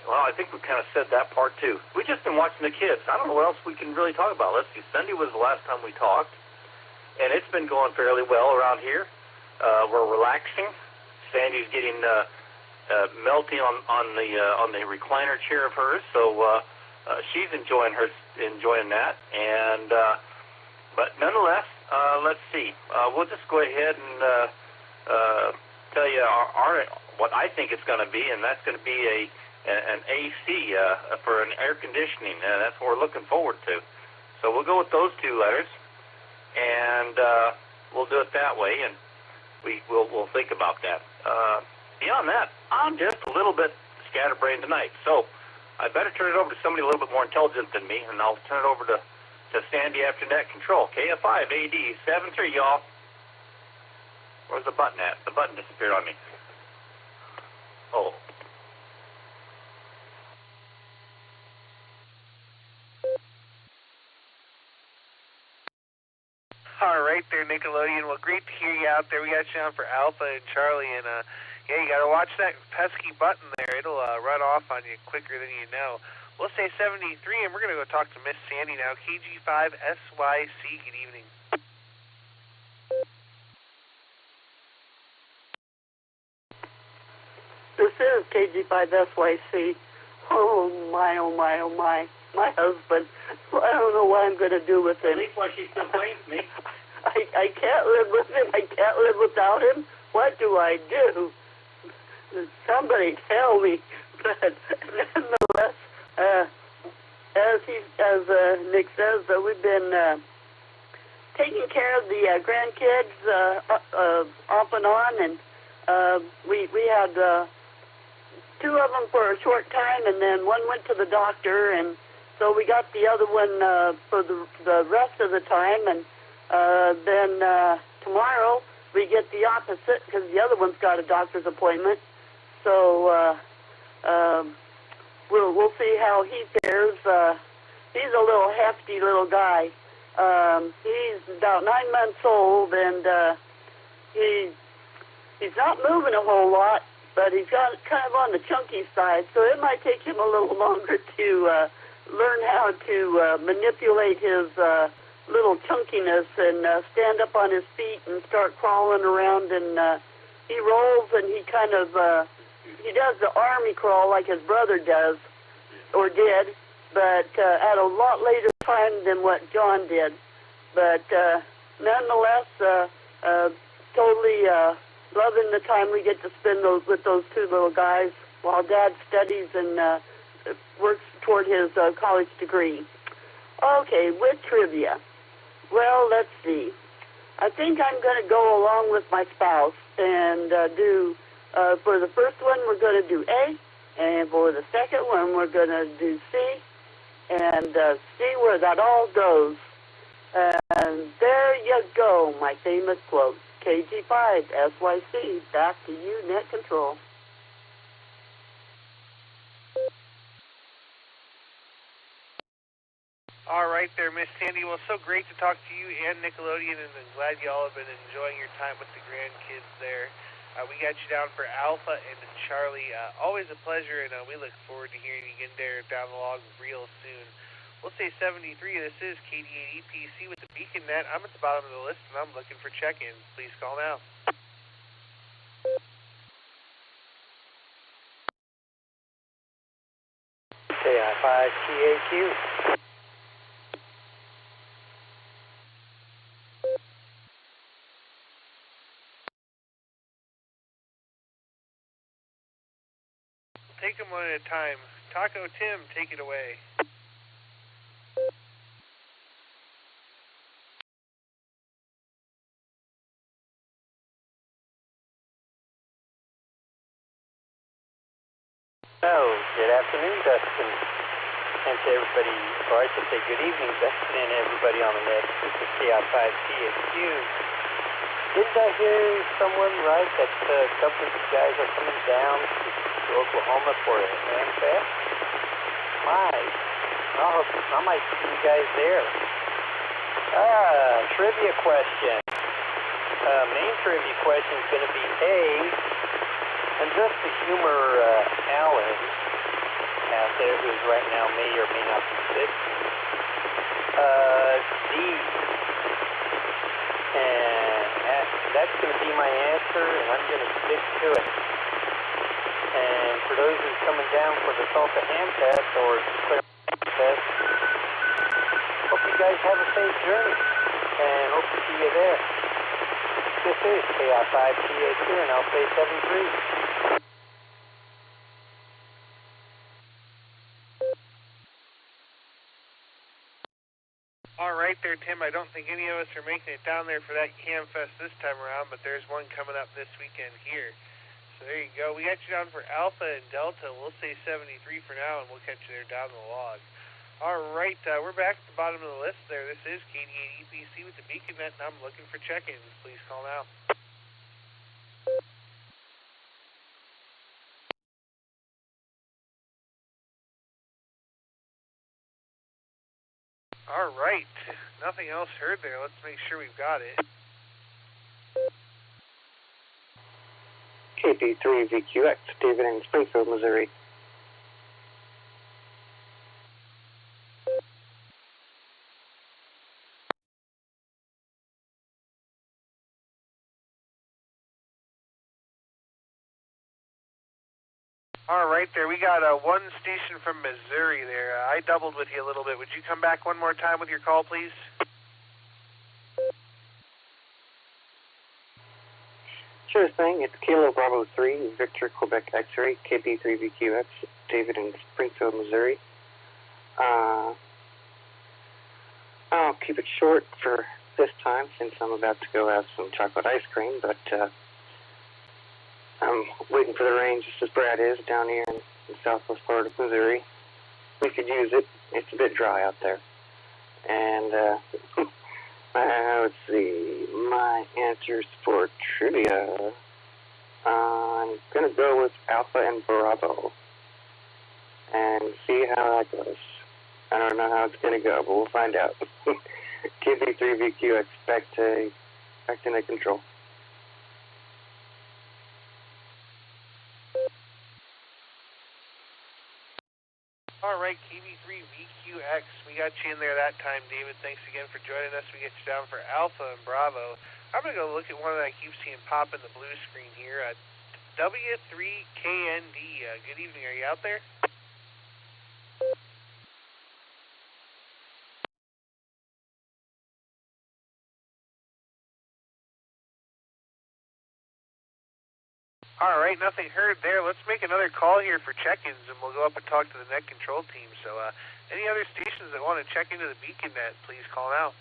well, I think we kind of said that part too. We've just been watching the kids. I don't know what else we can really talk about. Let's see, Sunday was the last time we talked, and it's been going fairly well around here. We're relaxing. Sandy's getting melting on the recliner chair of hers, so she's enjoying that. And but nonetheless, Let's see. We'll just go ahead and tell you what I think it's going to be, and that's going to be an AC for an air conditioning. That's what we're looking forward to. So we'll go with those two letters, and we'll do it that way, and we'll think about that. Beyond that, I'm just a little bit scatterbrained tonight, so I better turn it over to somebody a little bit more intelligent than me, and I'll turn it over to Sandy after net control. KF5 AD 73, y'all. Where's the button at? The button disappeared on me. Oh. All right there, Nickelodeon. Well, great to hear you out there. We got you on for Alpha and Charlie, and yeah, you got to watch that pesky button there. It'll run off on you quicker than you know. We'll say 73, and we're going to go talk to Miss Sandy now. KG5 SYC, good evening. This is KG5SYC. Oh my, oh my, oh my. My husband. I don't know what I'm going to do with him. At least why she still blames me. I can't live with him. I can't live without him. What do I do? Somebody tell me. But nonetheless, as Nick says, we've been taking care of the grandkids off and on, and we had two of them for a short time, and then one went to the doctor, and so we got the other one for the rest of the time, and then tomorrow we get the opposite because the other one's got a doctor's appointment. So we'll see how he fares. He's a little hefty little guy. He's about 9 months old, and he's not moving a whole lot, but he's got kind of on the chunky side, so it might take him a little longer to learn how to manipulate his little chunkiness and stand up on his feet and start crawling around. And he rolls, and he kind of he does the army crawl like his brother does, or did, but at a lot later time than what John did. But nonetheless, totally loving the time we get to spend with those two little guys while Dad studies and works toward his college degree. Okay, with trivia. Well, let's see. I think I'm going to go along with my spouse and do, for the first one, we're going to do A, and for the second one, we're going to do C, and see where that all goes. And there you go, my famous quote. KG5 SYC, back to you, net control. All right there, Miss Sandy. Well, so great to talk to you and Nickelodeon, and I'm glad y'all have been enjoying your time with the grandkids there. We got you down for Alpha and Charlie. Always a pleasure, and we look forward to hearing you again there down the log real soon. We'll say 73. This is KD8EPC with the Beacon Net. I'm at the bottom of the list, and I'm looking for check-ins. Please call now. KI5TAQ. Take them one at a time. Taco Tim, take it away. Oh, good afternoon, Dustin. And to everybody, or I should say good evening, Dustin, and everybody on the net. This is KI5TAQ. Didn't I hear someone right that a couple of you guys are coming down to Oklahoma for a ham fest? I might see you guys there. Trivia question. Main trivia question is going to be A, and just to humor Alan out there, who's right now may or may not be sick. D, and that's going to be my answer, and I'm going to stick to it. And for those who are coming down for the Tulsa Ham Fest or Declare Ham Fest, hope you guys have a safe journey. and hope to see you there. This is KI5PA2 and I'll say 73. All right there, Tim. I don't think any of us are making it down there for that Cam Fest this time around, but there's one coming up this weekend here. So there you go. We got you down for Alpha and Delta. We'll say 73 for now, and we'll catch you there down the log. All right, we're back at the bottom of the list there. This is KD8EPC with the Beacon Net, and I'm looking for check-ins. Please call now. All right. Nothing else heard there. Let's make sure we've got it. KP3VQX, David in Springfield, Missouri. All right there. We got one station from Missouri there. I doubled with you a little bit. Would you come back one more time with your call, please? Sure thing. It's Kilo Bravo 3, Victor Quebec X-Ray, KP3VQX, David in Springfield, Missouri. I'll keep it short for this time since I'm about to go have some chocolate ice cream, but I'm waiting for the rain just as Brad is down here in the southwest part of Missouri. We could use it. It's a bit dry out there. And let's see, my answers for trivia. I'm going to go with Alpha and Bravo and see how that goes. I don't know how it's going to go, but we'll find out. KP3VQ, expect to net control. All right, KB3VQX, we got you in there that time, David. Thanks again for joining us. We get you down for Alpha and Bravo. I'm going to go look at one that I keep seeing pop in the blue screen here. W3KND, good evening. Are you out there? All right, nothing heard there. Let's make another call here for check-ins, and we'll go up and talk to the net control team. So any other stations that want to check into the Beacon Net, please call now.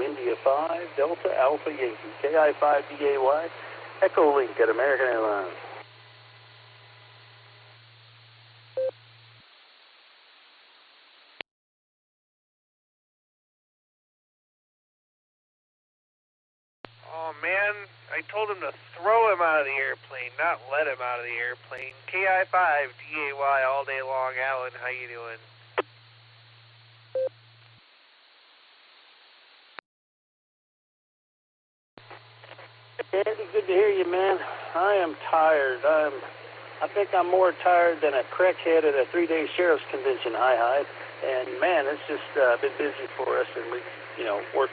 India 5, Delta Alpha Yankee, KI5DAY, Echolink at American Airlines. Oh, man, I told him to throw him out of the airplane, not let him out of the airplane. KI5DAY all day long. Alan, how you doing? Andy, good to hear you, man. I am tired. I think I'm more tired than a crackhead at a 3-day sheriff's convention, high. And, man, it's just been busy for us, and we, work.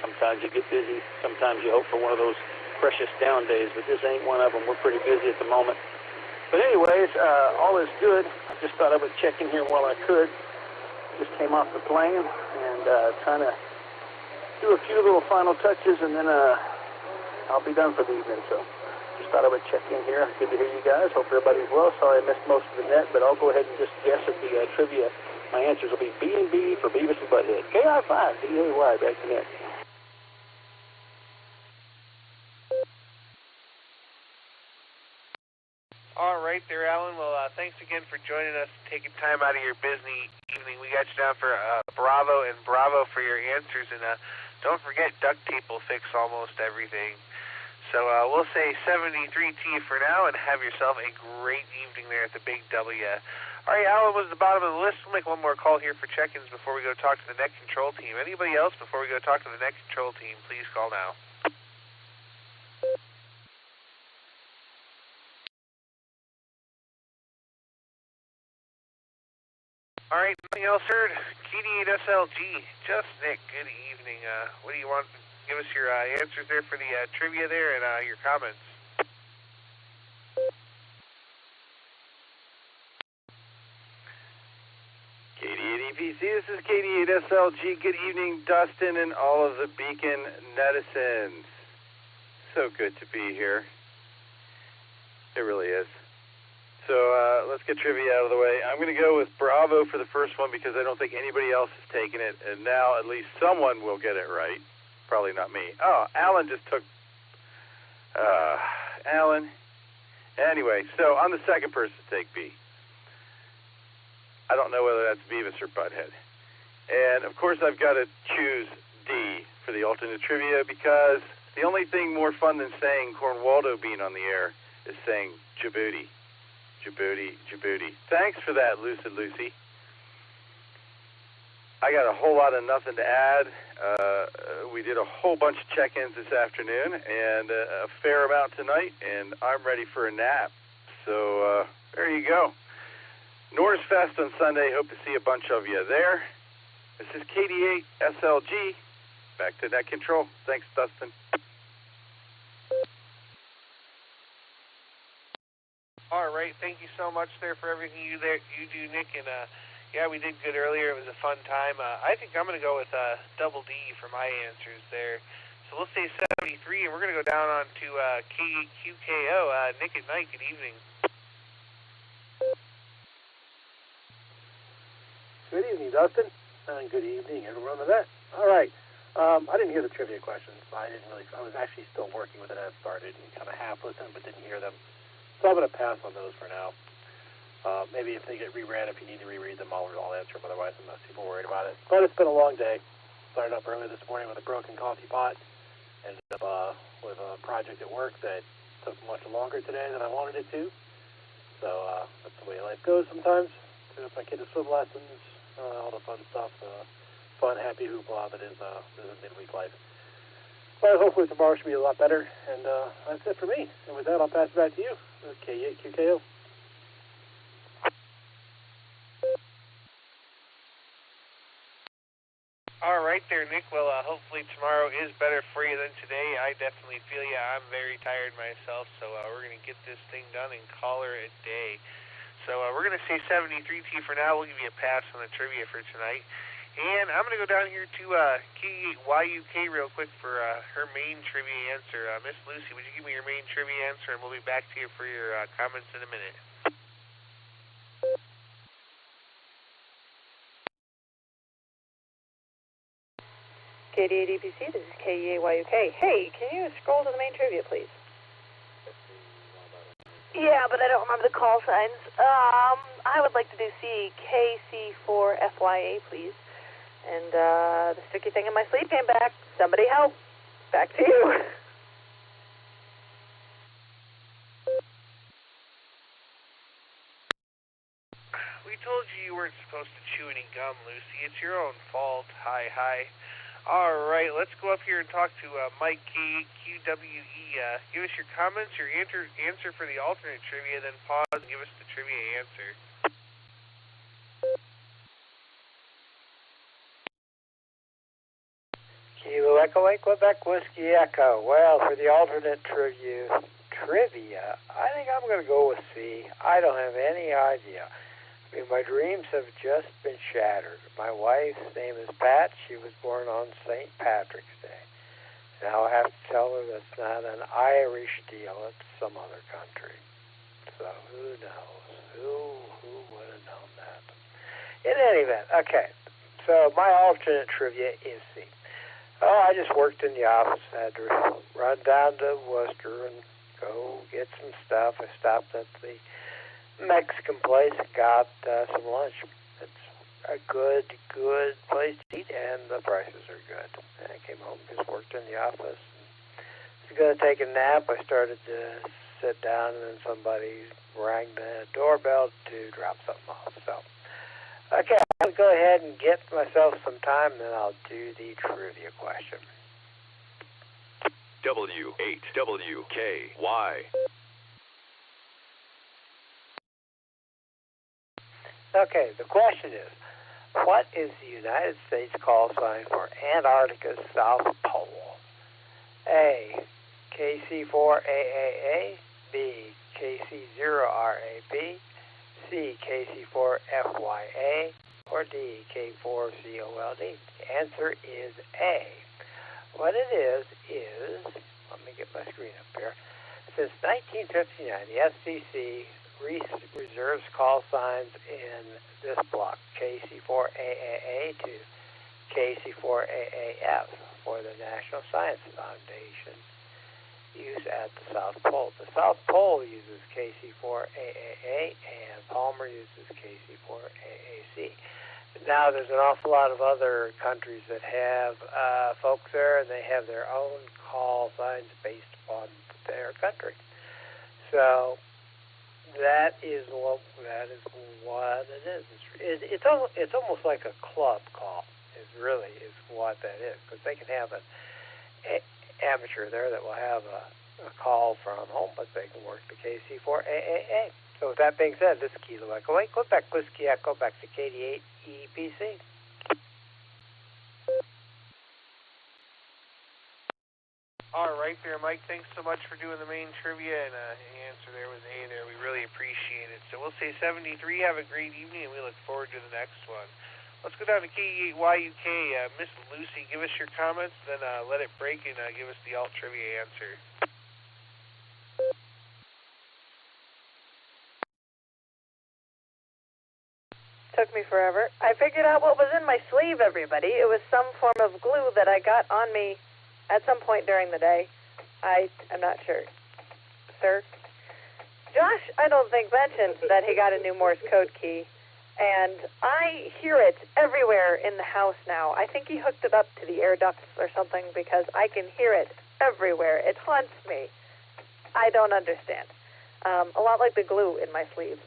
Sometimes you get busy. Sometimes you hope for one of those precious down days, but this ain't one of them. We're pretty busy at the moment. But anyways, all is good. I just thought I would check in here while I could. Just came off the plane and trying to do a few little final touches, and then I'll be done for the evening. So just thought I would check in here. Good to hear you guys. Hope everybody's well. Sorry I missed most of the net, but I'll go ahead and just guess at the trivia. My answers will be B&B for Beavis and Butthead. KI5DAY, back to net. All right there, Alan. Well, thanks again for joining us and taking time out of your busy evening. We got you down for Bravo and Bravo for your answers. And don't forget, duct tape will fix almost everything. So we'll say 73T for now, and have yourself a great evening there at the Big W. All right, Alan was at the bottom of the list. We'll make one more call here for check-ins before we go talk to the net control team. Anybody else before we go talk to the net control team, please call now. All right, nothing else heard. KD8SLG, just Nick, good evening. What do you want? Give us your answers there for the trivia there and your comments. KDADPC. This is KD8SLG. Good evening, Dustin, and all of the Beacon netizens. So good to be here. It really is. So let's get trivia out of the way. I'm going to go with Bravo for the first one because I don't think anybody else has taken it, and now at least someone will get it right. Probably not me. Oh, Alan just took... Alan. Anyway, so I'm the second person to take B. I don't know whether that's Beavis or Butthead. And, of course, I've got to choose D for the alternate trivia because the only thing more fun than saying Cornwaldo being on the air is saying Djibouti. Djibouti, Djibouti. Thanks for that, Lucid Lucy. I got a whole lot of nothing to add. We did a whole bunch of check-ins this afternoon and a fair amount tonight, and I'm ready for a nap. So there you go. Norris Fest on Sunday. Hope to see a bunch of you there. This is KD8SLG. Back to net control. Thanks, Dustin. All right, thank you so much there for everything you do, Nick. And yeah, we did good earlier. It was a fun time. I think I'm going to go with double D for my answers there. So let's say 73, and we're going to go down on to KQKO. Nick at night. Good evening. Good evening, Dustin, and good evening, everyone on the net. All right. I didn't hear the trivia questions. I was actually still working with it as started and kind of half listened, but didn't hear them. So I'm going to pass on those for now. Maybe if they get reread, if you need to reread them, I'll answer them. Otherwise, I'm not super worried about it. But it's been a long day. Started up early this morning with a broken coffee pot. Ended up with a project at work that took much longer today than I wanted it to. So that's the way life goes sometimes. Took my kid to swim lessons, all the fun stuff, fun, happy hoopla that is midweek life. But hopefully tomorrow should be a lot better, and that's it for me. And with that, I'll pass it back to you. K8QKO. All right there, Nick. Well, hopefully tomorrow is better for you than today. I definitely feel you. I'm very tired myself, so we're going to get this thing done and call her a day. So we're going to say 73T for now. We'll give you a pass on the trivia for tonight. And I'm going to go down here to K8YUK real quick for her main trivia answer. Miss Lucy, would you give me your main trivia answer, and we'll be back to you for your comments in a minute. KD8DPC, this is KEAYUK. Hey, can you scroll to the main trivia, please? Yeah, but I don't remember the call signs. I would like to do CKC4FYA, please. And the sticky thing in my sleeve came back. Somebody help. Back to you. We told you weren't supposed to chew any gum, Lucy. It's your own fault. Hi. All right, let's go up here and talk to Mike KQWE. Give us your comments, your answer for the alternate trivia, then pause and give us the trivia answer. Kilo Echolink, Quebec Whiskey Echo. Well, for the alternate trivia, I think I'm going to go with C. I don't have any idea. I mean, my dreams have just been shattered. My wife's name is Pat. She was born on St. Patrick's Day. Now I have to tell her that's not an Irish deal. It's some other country. So who knows? Who would have known that? In any event, okay. So my alternate trivia is C. Oh, I just worked in the office. I had to run down to Worcester and go get some stuff. I stopped at the Mexican place and got some lunch. It's a good place to eat, and the prices are good. And I came home, just worked in the office. I was going to take a nap. I started to sit down, and then somebody rang the doorbell to drop something off. So, okay, I'll go ahead and get myself some time, and then I'll do the trivia question. W8WKY. Okay, the question is, what is the United States call sign for Antarctica's South Pole? A, KC4AAA, B, KC0RAB, C, KC4FYA, or or D, K4COLD? The answer is A. What it is, let me get my screen up here. Since 1959, the FCC reserves call signs in this block, KC4AAA to KC4AAF, for the National Science Foundation use at the South Pole. The South Pole uses KC4AAA, and Palmer uses KC4AAC. Now, there's an awful lot of other countries that have folks there, and they have their own call signs based on their country. So that is what it is. It's almost like a club call. Is what that is, because they can have an amateur there that will have a call from home, but they can work the KC4AAA. So with that being said, this is Kilo Echo 8, Quebec Whiskey Echo, back to KD8 EPC. All right there, Mike. Thanks so much for doing the main trivia, and the answer there was A there. We really appreciate it. So we'll say 73. Have a great evening, and we look forward to the next one. Let's go down to KD8YUK. Miss Lucy, give us your comments, then let it break and give us the alt trivia answer. Took me forever. I figured out what was in my sleeve, everybody. It was some form of glue that I got on me at some point during the day. I'm not sure. Sir? Josh, I don't think, mentioned that he got a new Morse code key, and I hear it everywhere in the house now. I think he hooked it up to the air ducts or something, because I can hear it everywhere. It haunts me. I don't understand. A lot like the glue in my sleeve.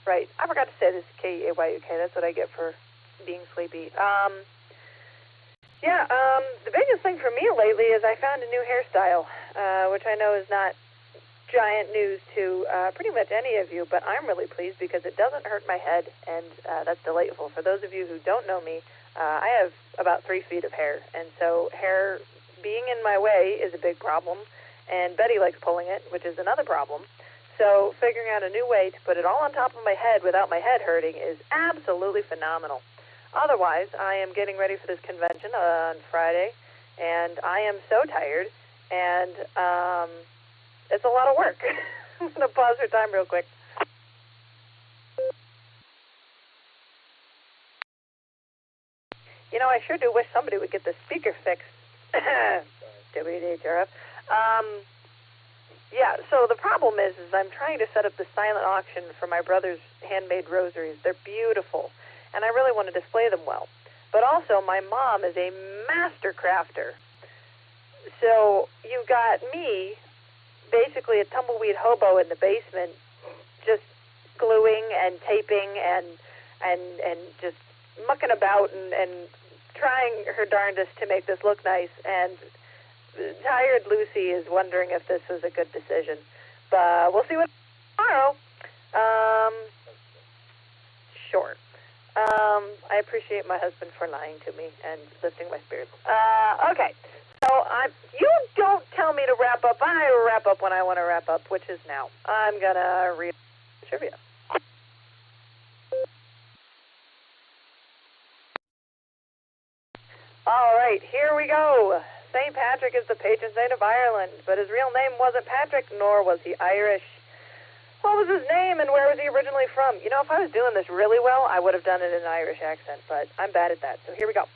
Right. I forgot to say this is KEAYUK. That's what I get for being sleepy. The biggest thing for me lately is I found a new hairstyle, which I know is not giant news to pretty much any of you, but I'm really pleased because it doesn't hurt my head, and that's delightful. For those of you who don't know me, I have about 3 feet of hair, and so hair being in my way is a big problem, and Betty likes pulling it, which is another problem. So figuring out a new way to put it all on top of my head without my head hurting is absolutely phenomenal. Otherwise, I am getting ready for this convention on Friday, and I am so tired, and it's a lot of work. I'm going to pause for time real quick. You know, I sure do wish somebody would get the speaker fixed. WDHRF. So the problem is I'm trying to set up the silent auction for my brother's handmade rosaries. They're beautiful, and I really want to display them well. But also, my mom is a master crafter. So you got me, basically a tumbleweed hobo in the basement, just gluing and taping and just mucking about and trying her darndest to make this look nice. And tired Lucy is wondering if this was a good decision. But we'll see what tomorrow. Sure. I appreciate my husband for lying to me and lifting my spirits. Okay. So you don't tell me to wrap up. I wrap up when I want to wrap up, which is now. I'm going to read trivia. All right, here we go. St. Patrick is the patron saint of Ireland, but his real name wasn't Patrick, nor was he Irish. What was his name, and where was he originally from? You know, if I was doing this really well, I would have done it in an Irish accent, but I'm bad at that, so here we go.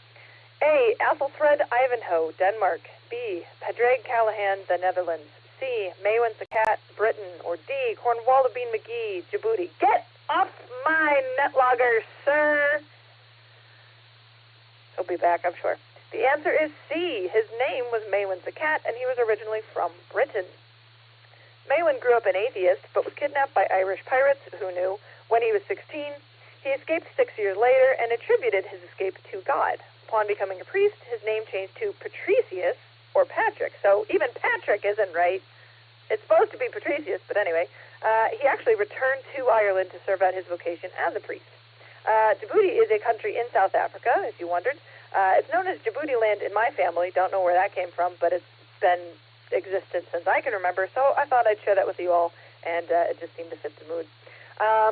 A. Athelfred Ivanhoe, Denmark. B. Padraig Callahan, the Netherlands. C. Maewyn Sakat, Britain. Or D. Cornwall Bean McGee, Djibouti. Get off my netlogger, sir! He'll be back, I'm sure. The answer is C. His name was Maewyn Sakat, and he was originally from Britain. Maewyn grew up an atheist, but was kidnapped by Irish pirates, who knew, when he was 16. He escaped 6 years later and attributed his escape to God. Upon becoming a priest, his name changed to Patricius, or Patrick. So even Patrick isn't right. It's supposed to be Patricius, but anyway. He actually returned to Ireland to serve out his vocation as a priest. Djibouti is a country in South Africa, if you wondered. It's known as Djibouti land in my family. Don't know where that came from, but it's been existent since I can remember, so I thought I'd share that with you all, and it just seemed to fit the mood.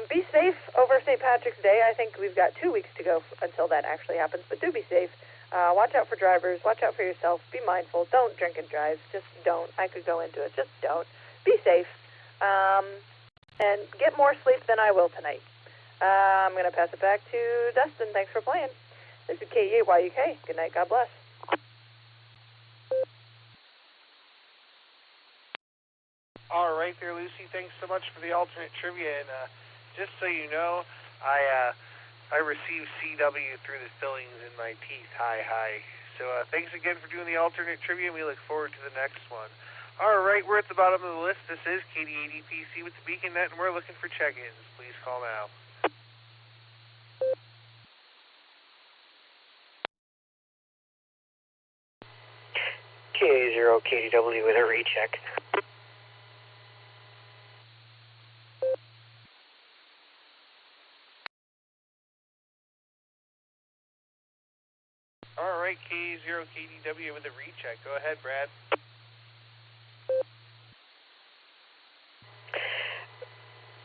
Be safe over St. Patrick's Day. I think we've got 2 weeks to go until that actually happens, but do be safe. Watch out for drivers. Watch out for yourself. Be mindful. Don't drink and drive. Just don't. I could go into it. Just don't. Be safe. And get more sleep than I will tonight. I'm going to pass it back to Dustin. Thanks for playing. This is KEYUK. Good night. God bless. All right there, Lucy. Thanks so much for the alternate trivia. And just so you know, I received CW through the fillings in my teeth. Hi. So thanks again for doing the alternate trivia, and we look forward to the next one. All right, we're at the bottom of the list. This is KD80PC with the Beacon Net, and we're looking for check-ins. Please call now. KA0KDW with a recheck. All right, KA0KDW with a recheck. Go ahead, Brad.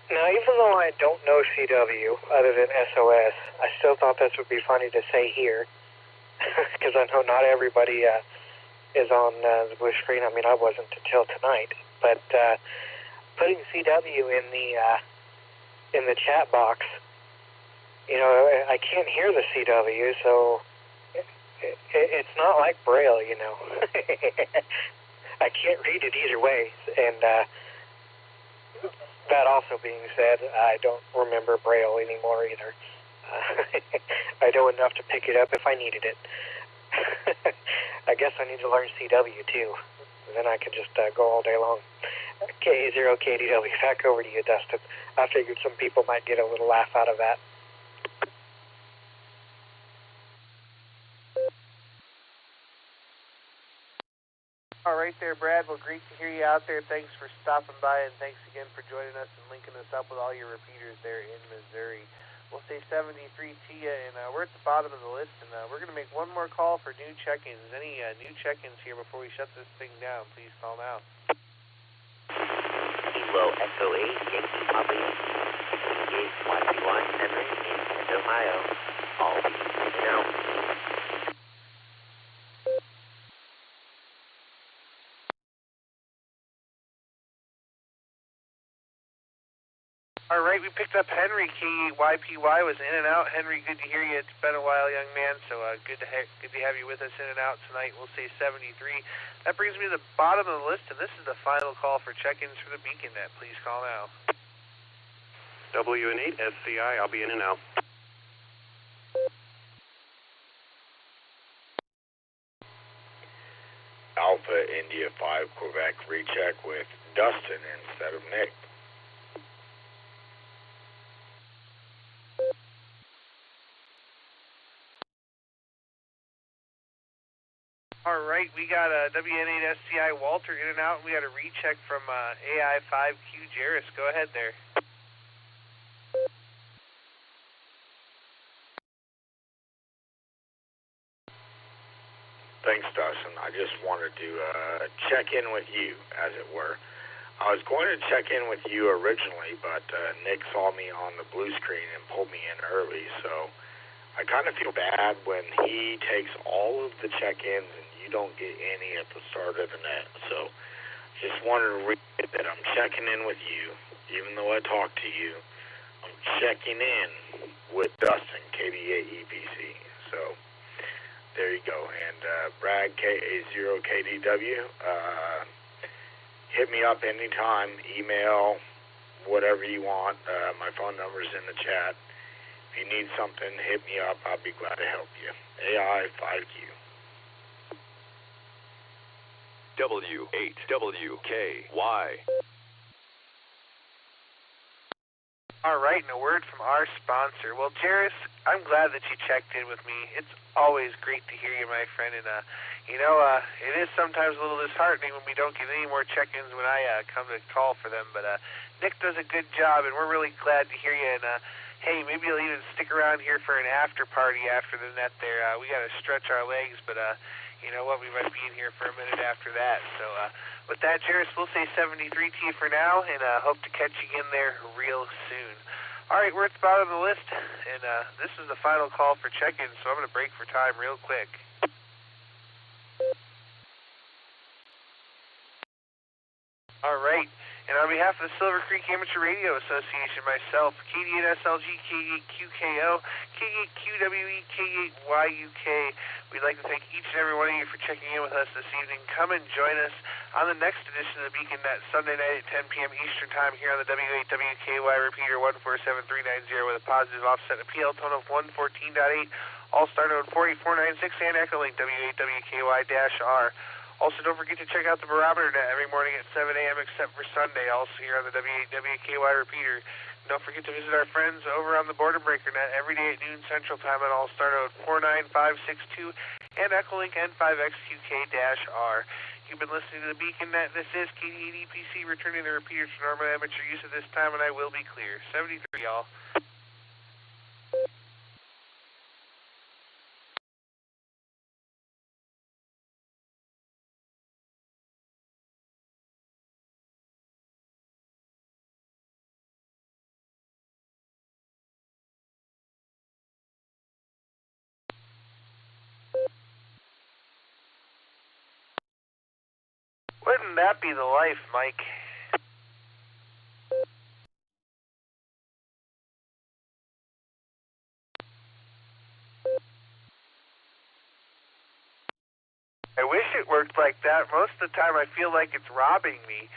Now, even though I don't know CW other than SOS, I still thought this would be funny to say here, because I know not everybody is on the blue screen. I mean, I wasn't until tonight, but putting CW in the chat box, you know, I can't hear the CW, so it's not like Braille, you know. I can't read it either way, and that also being said, I don't remember Braille anymore either. I know enough to pick it up if I needed it. I guess I need to learn CW too. Then I could just go all day long. KA0KDW, back over to you, Dustin. I figured some people might get a little laugh out of that. All right there, Brad. Well, great to hear you out there. Thanks for stopping by, and thanks again for joining us and linking us up with all your repeaters there in Missouri. We'll say 73 to you, and we're at the bottom of the list, and we're going to make one more call for new check-ins. Any new check-ins here before we shut this thing down? Please call now. Kilo Echo 8, Yankee Papa Gate 117 in Ohio. All now. All right, we picked up Henry. KYPY was in and out. Henry, good to hear you. It's been a while, young man, so good to have you with us in and out tonight. We'll say 73. That brings me to the bottom of the list, and this is the final call for check-ins for the Beacon Net. Please call now. WN8 SCI, I'll be in and out. Alpha India 5 Quebec recheck with Dustin instead of Nick. All right, we got WN8 SCI Walter in and out, and we got a recheck from AI5Q Jairus. Go ahead there. Thanks, Dustin. I just wanted to check in with you, as it were. I was going to check in with you originally, but Nick saw me on the blue screen and pulled me in early, so I kind of feel bad when he takes all of the check-ins and you don't get any at the start of the net. So just wanted to read that I'm checking in with you, even though I talked to you. I'm checking in with Dustin, KD8EPC. So there you go. And Brad, KA0KDW, hit me up anytime, email, whatever you want. My phone number's in the chat. If you need something, hit me up. I'll be glad to help you. AI5Q. W8WKY. All right, and a word from our sponsor. Well, Jairus, I'm glad that you checked in with me. It's always great to hear you, my friend. And, it is sometimes a little disheartening when we don't get any more check-ins when I come to call for them. But Nick does a good job, and we're really glad to hear you. And, hey, maybe you'll even stick around here for an after party after the net there. We got to stretch our legs, but you know what, we might be in here for a minute after that. So with that, Jairus, we'll say 73 to you for now, and hope to catch you in there real soon. All right, we're at the bottom of the list, and this is the final call for check-in, so I'm going to break for time real quick. All right, and on behalf of the Silvercreek Amateur Radio Association, myself, K88SLG, K8QKO, K8QWE, K8YUK, we'd like to thank each and every one of you for checking in with us this evening. Come and join us on the next edition of the Beacon Net, Sunday night at 10 p.m. Eastern Time here on the W8WKY repeater 147390 with a positive offset appeal tone of 114.8, Allstar Node 48496, and Echolink W8WKY-R. Also, don't forget to check out the barometer net every morning at 7 a.m. except for Sunday, also here on the W8WKY repeater. Don't forget to visit our friends over on the Border Breaker net every day at noon Central Time on Allstar Node 49562 and Echolink N5XQK-R. You've been listening to the Beacon Net. This is KD8EPC returning the repeater to normal amateur use at this time, and I will be clear. 73, y'all. Wouldn't that be the life, Mike? I wish it worked like that. Most of the time I feel like it's robbing me.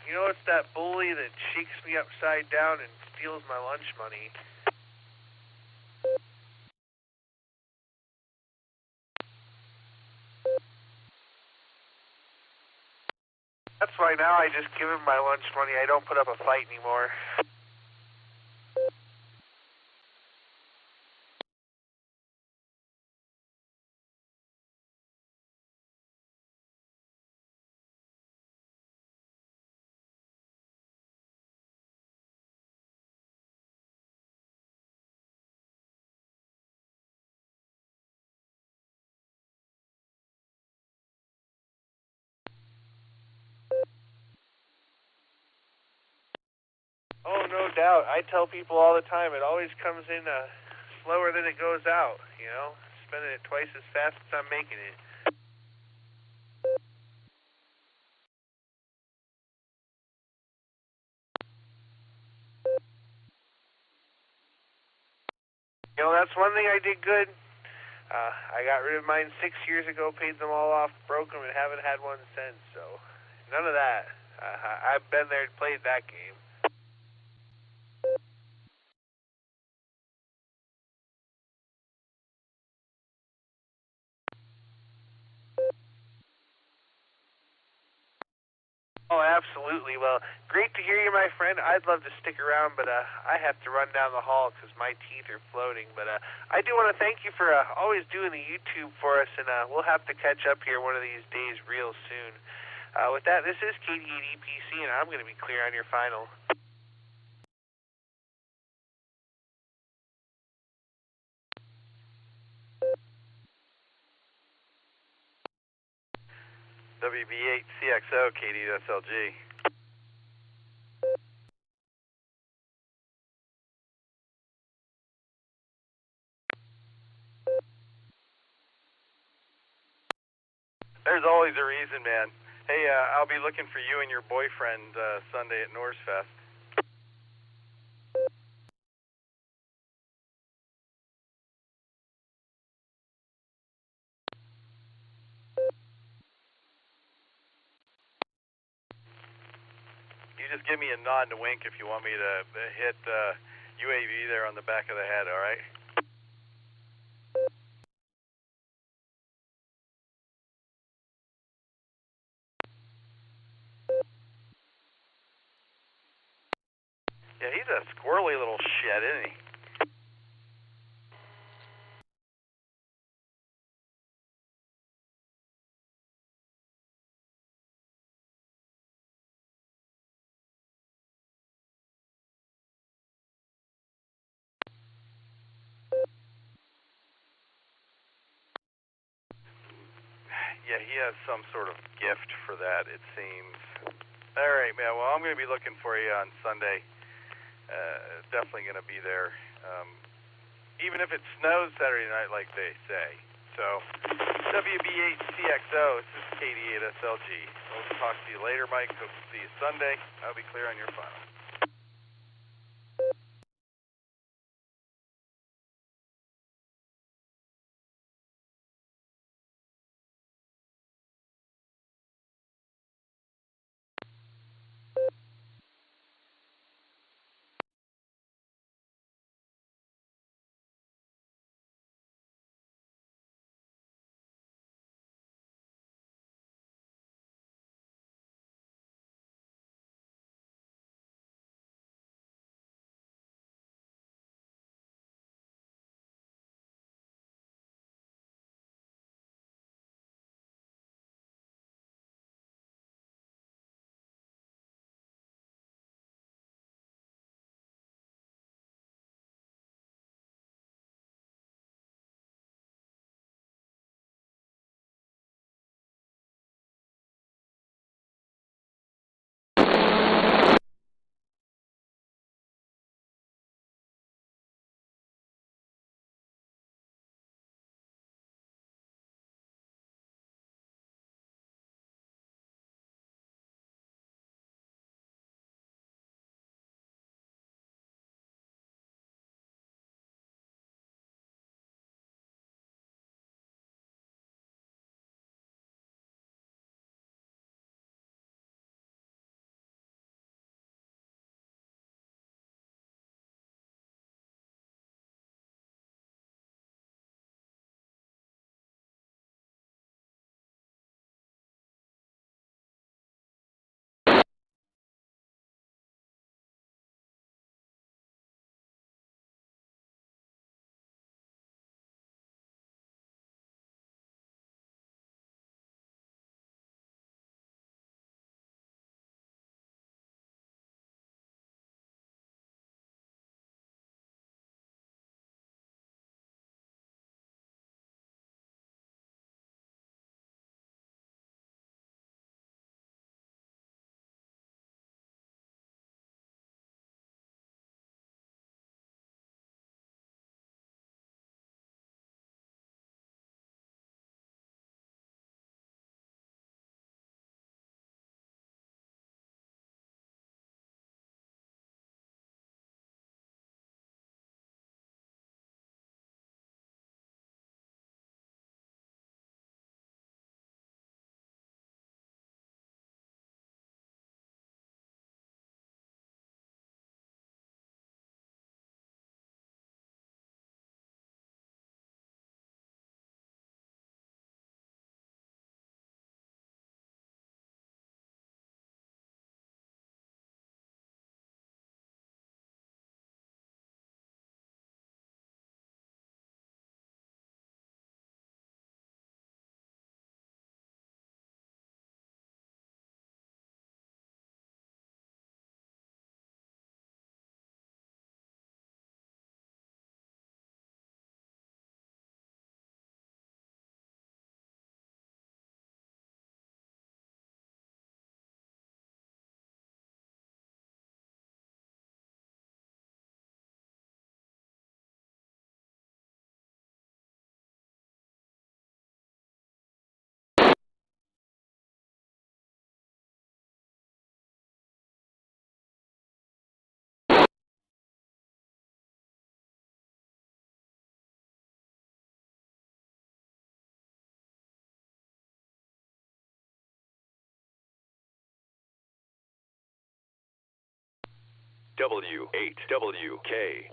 You know, it's that bully that shakes me upside down and steals my lunch money. That's why now I just give him my lunch money. I don't put up a fight anymore. Oh, no doubt. I tell people all the time, it always comes in slower than it goes out, you know? Spending it twice as fast as I'm making it. You know, that's one thing I did good. I got rid of mine 6 years ago, paid them all off, broke them, and haven't had one since, so none of that. I've been there and played that game. Oh, absolutely. Well, great to hear you, my friend. I'd love to stick around, but I have to run down the hall because my teeth are floating. But I do want to thank you for always doing the YouTube for us, and we'll have to catch up here one of these days real soon. With that, this is KD8EPC, and I'm going to be clear on your final. WB8CXO, KD8SLG. There's always a reason, man. Hey, I'll be looking for you and your boyfriend Sunday at Norse Fest. You just give me a nod and a wink if you want me to hit UAV there on the back of the head, all right? Yeah, he's a squirrely little shit, isn't he? Yeah, he has some sort of gift for that, it seems. All right, man. Well, I'm going to be looking for you on Sunday. Definitely going to be there. Even if it snows Saturday night, like they say. So, WB8CXO, this is KD8SLG. We'll talk to you later, Mike. Hope to see you Sunday. I'll be clear on your final. W8WKY.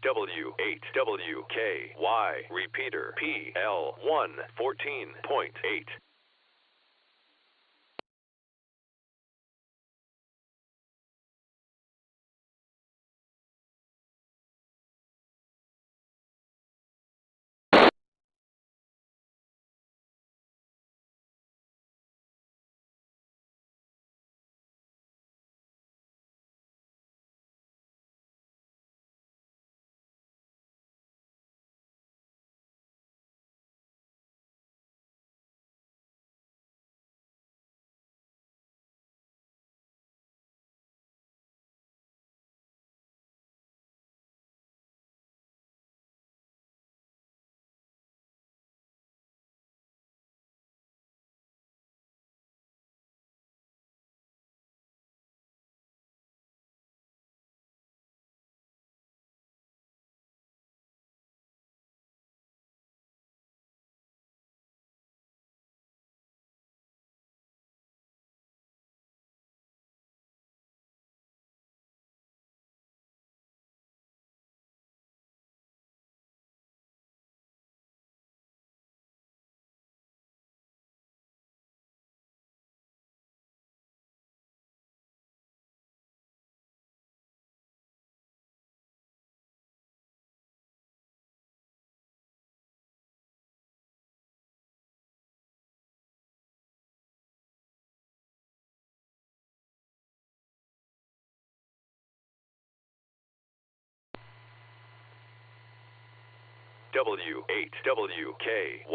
W8WKY, repeater PL1 14.8. W8WKY.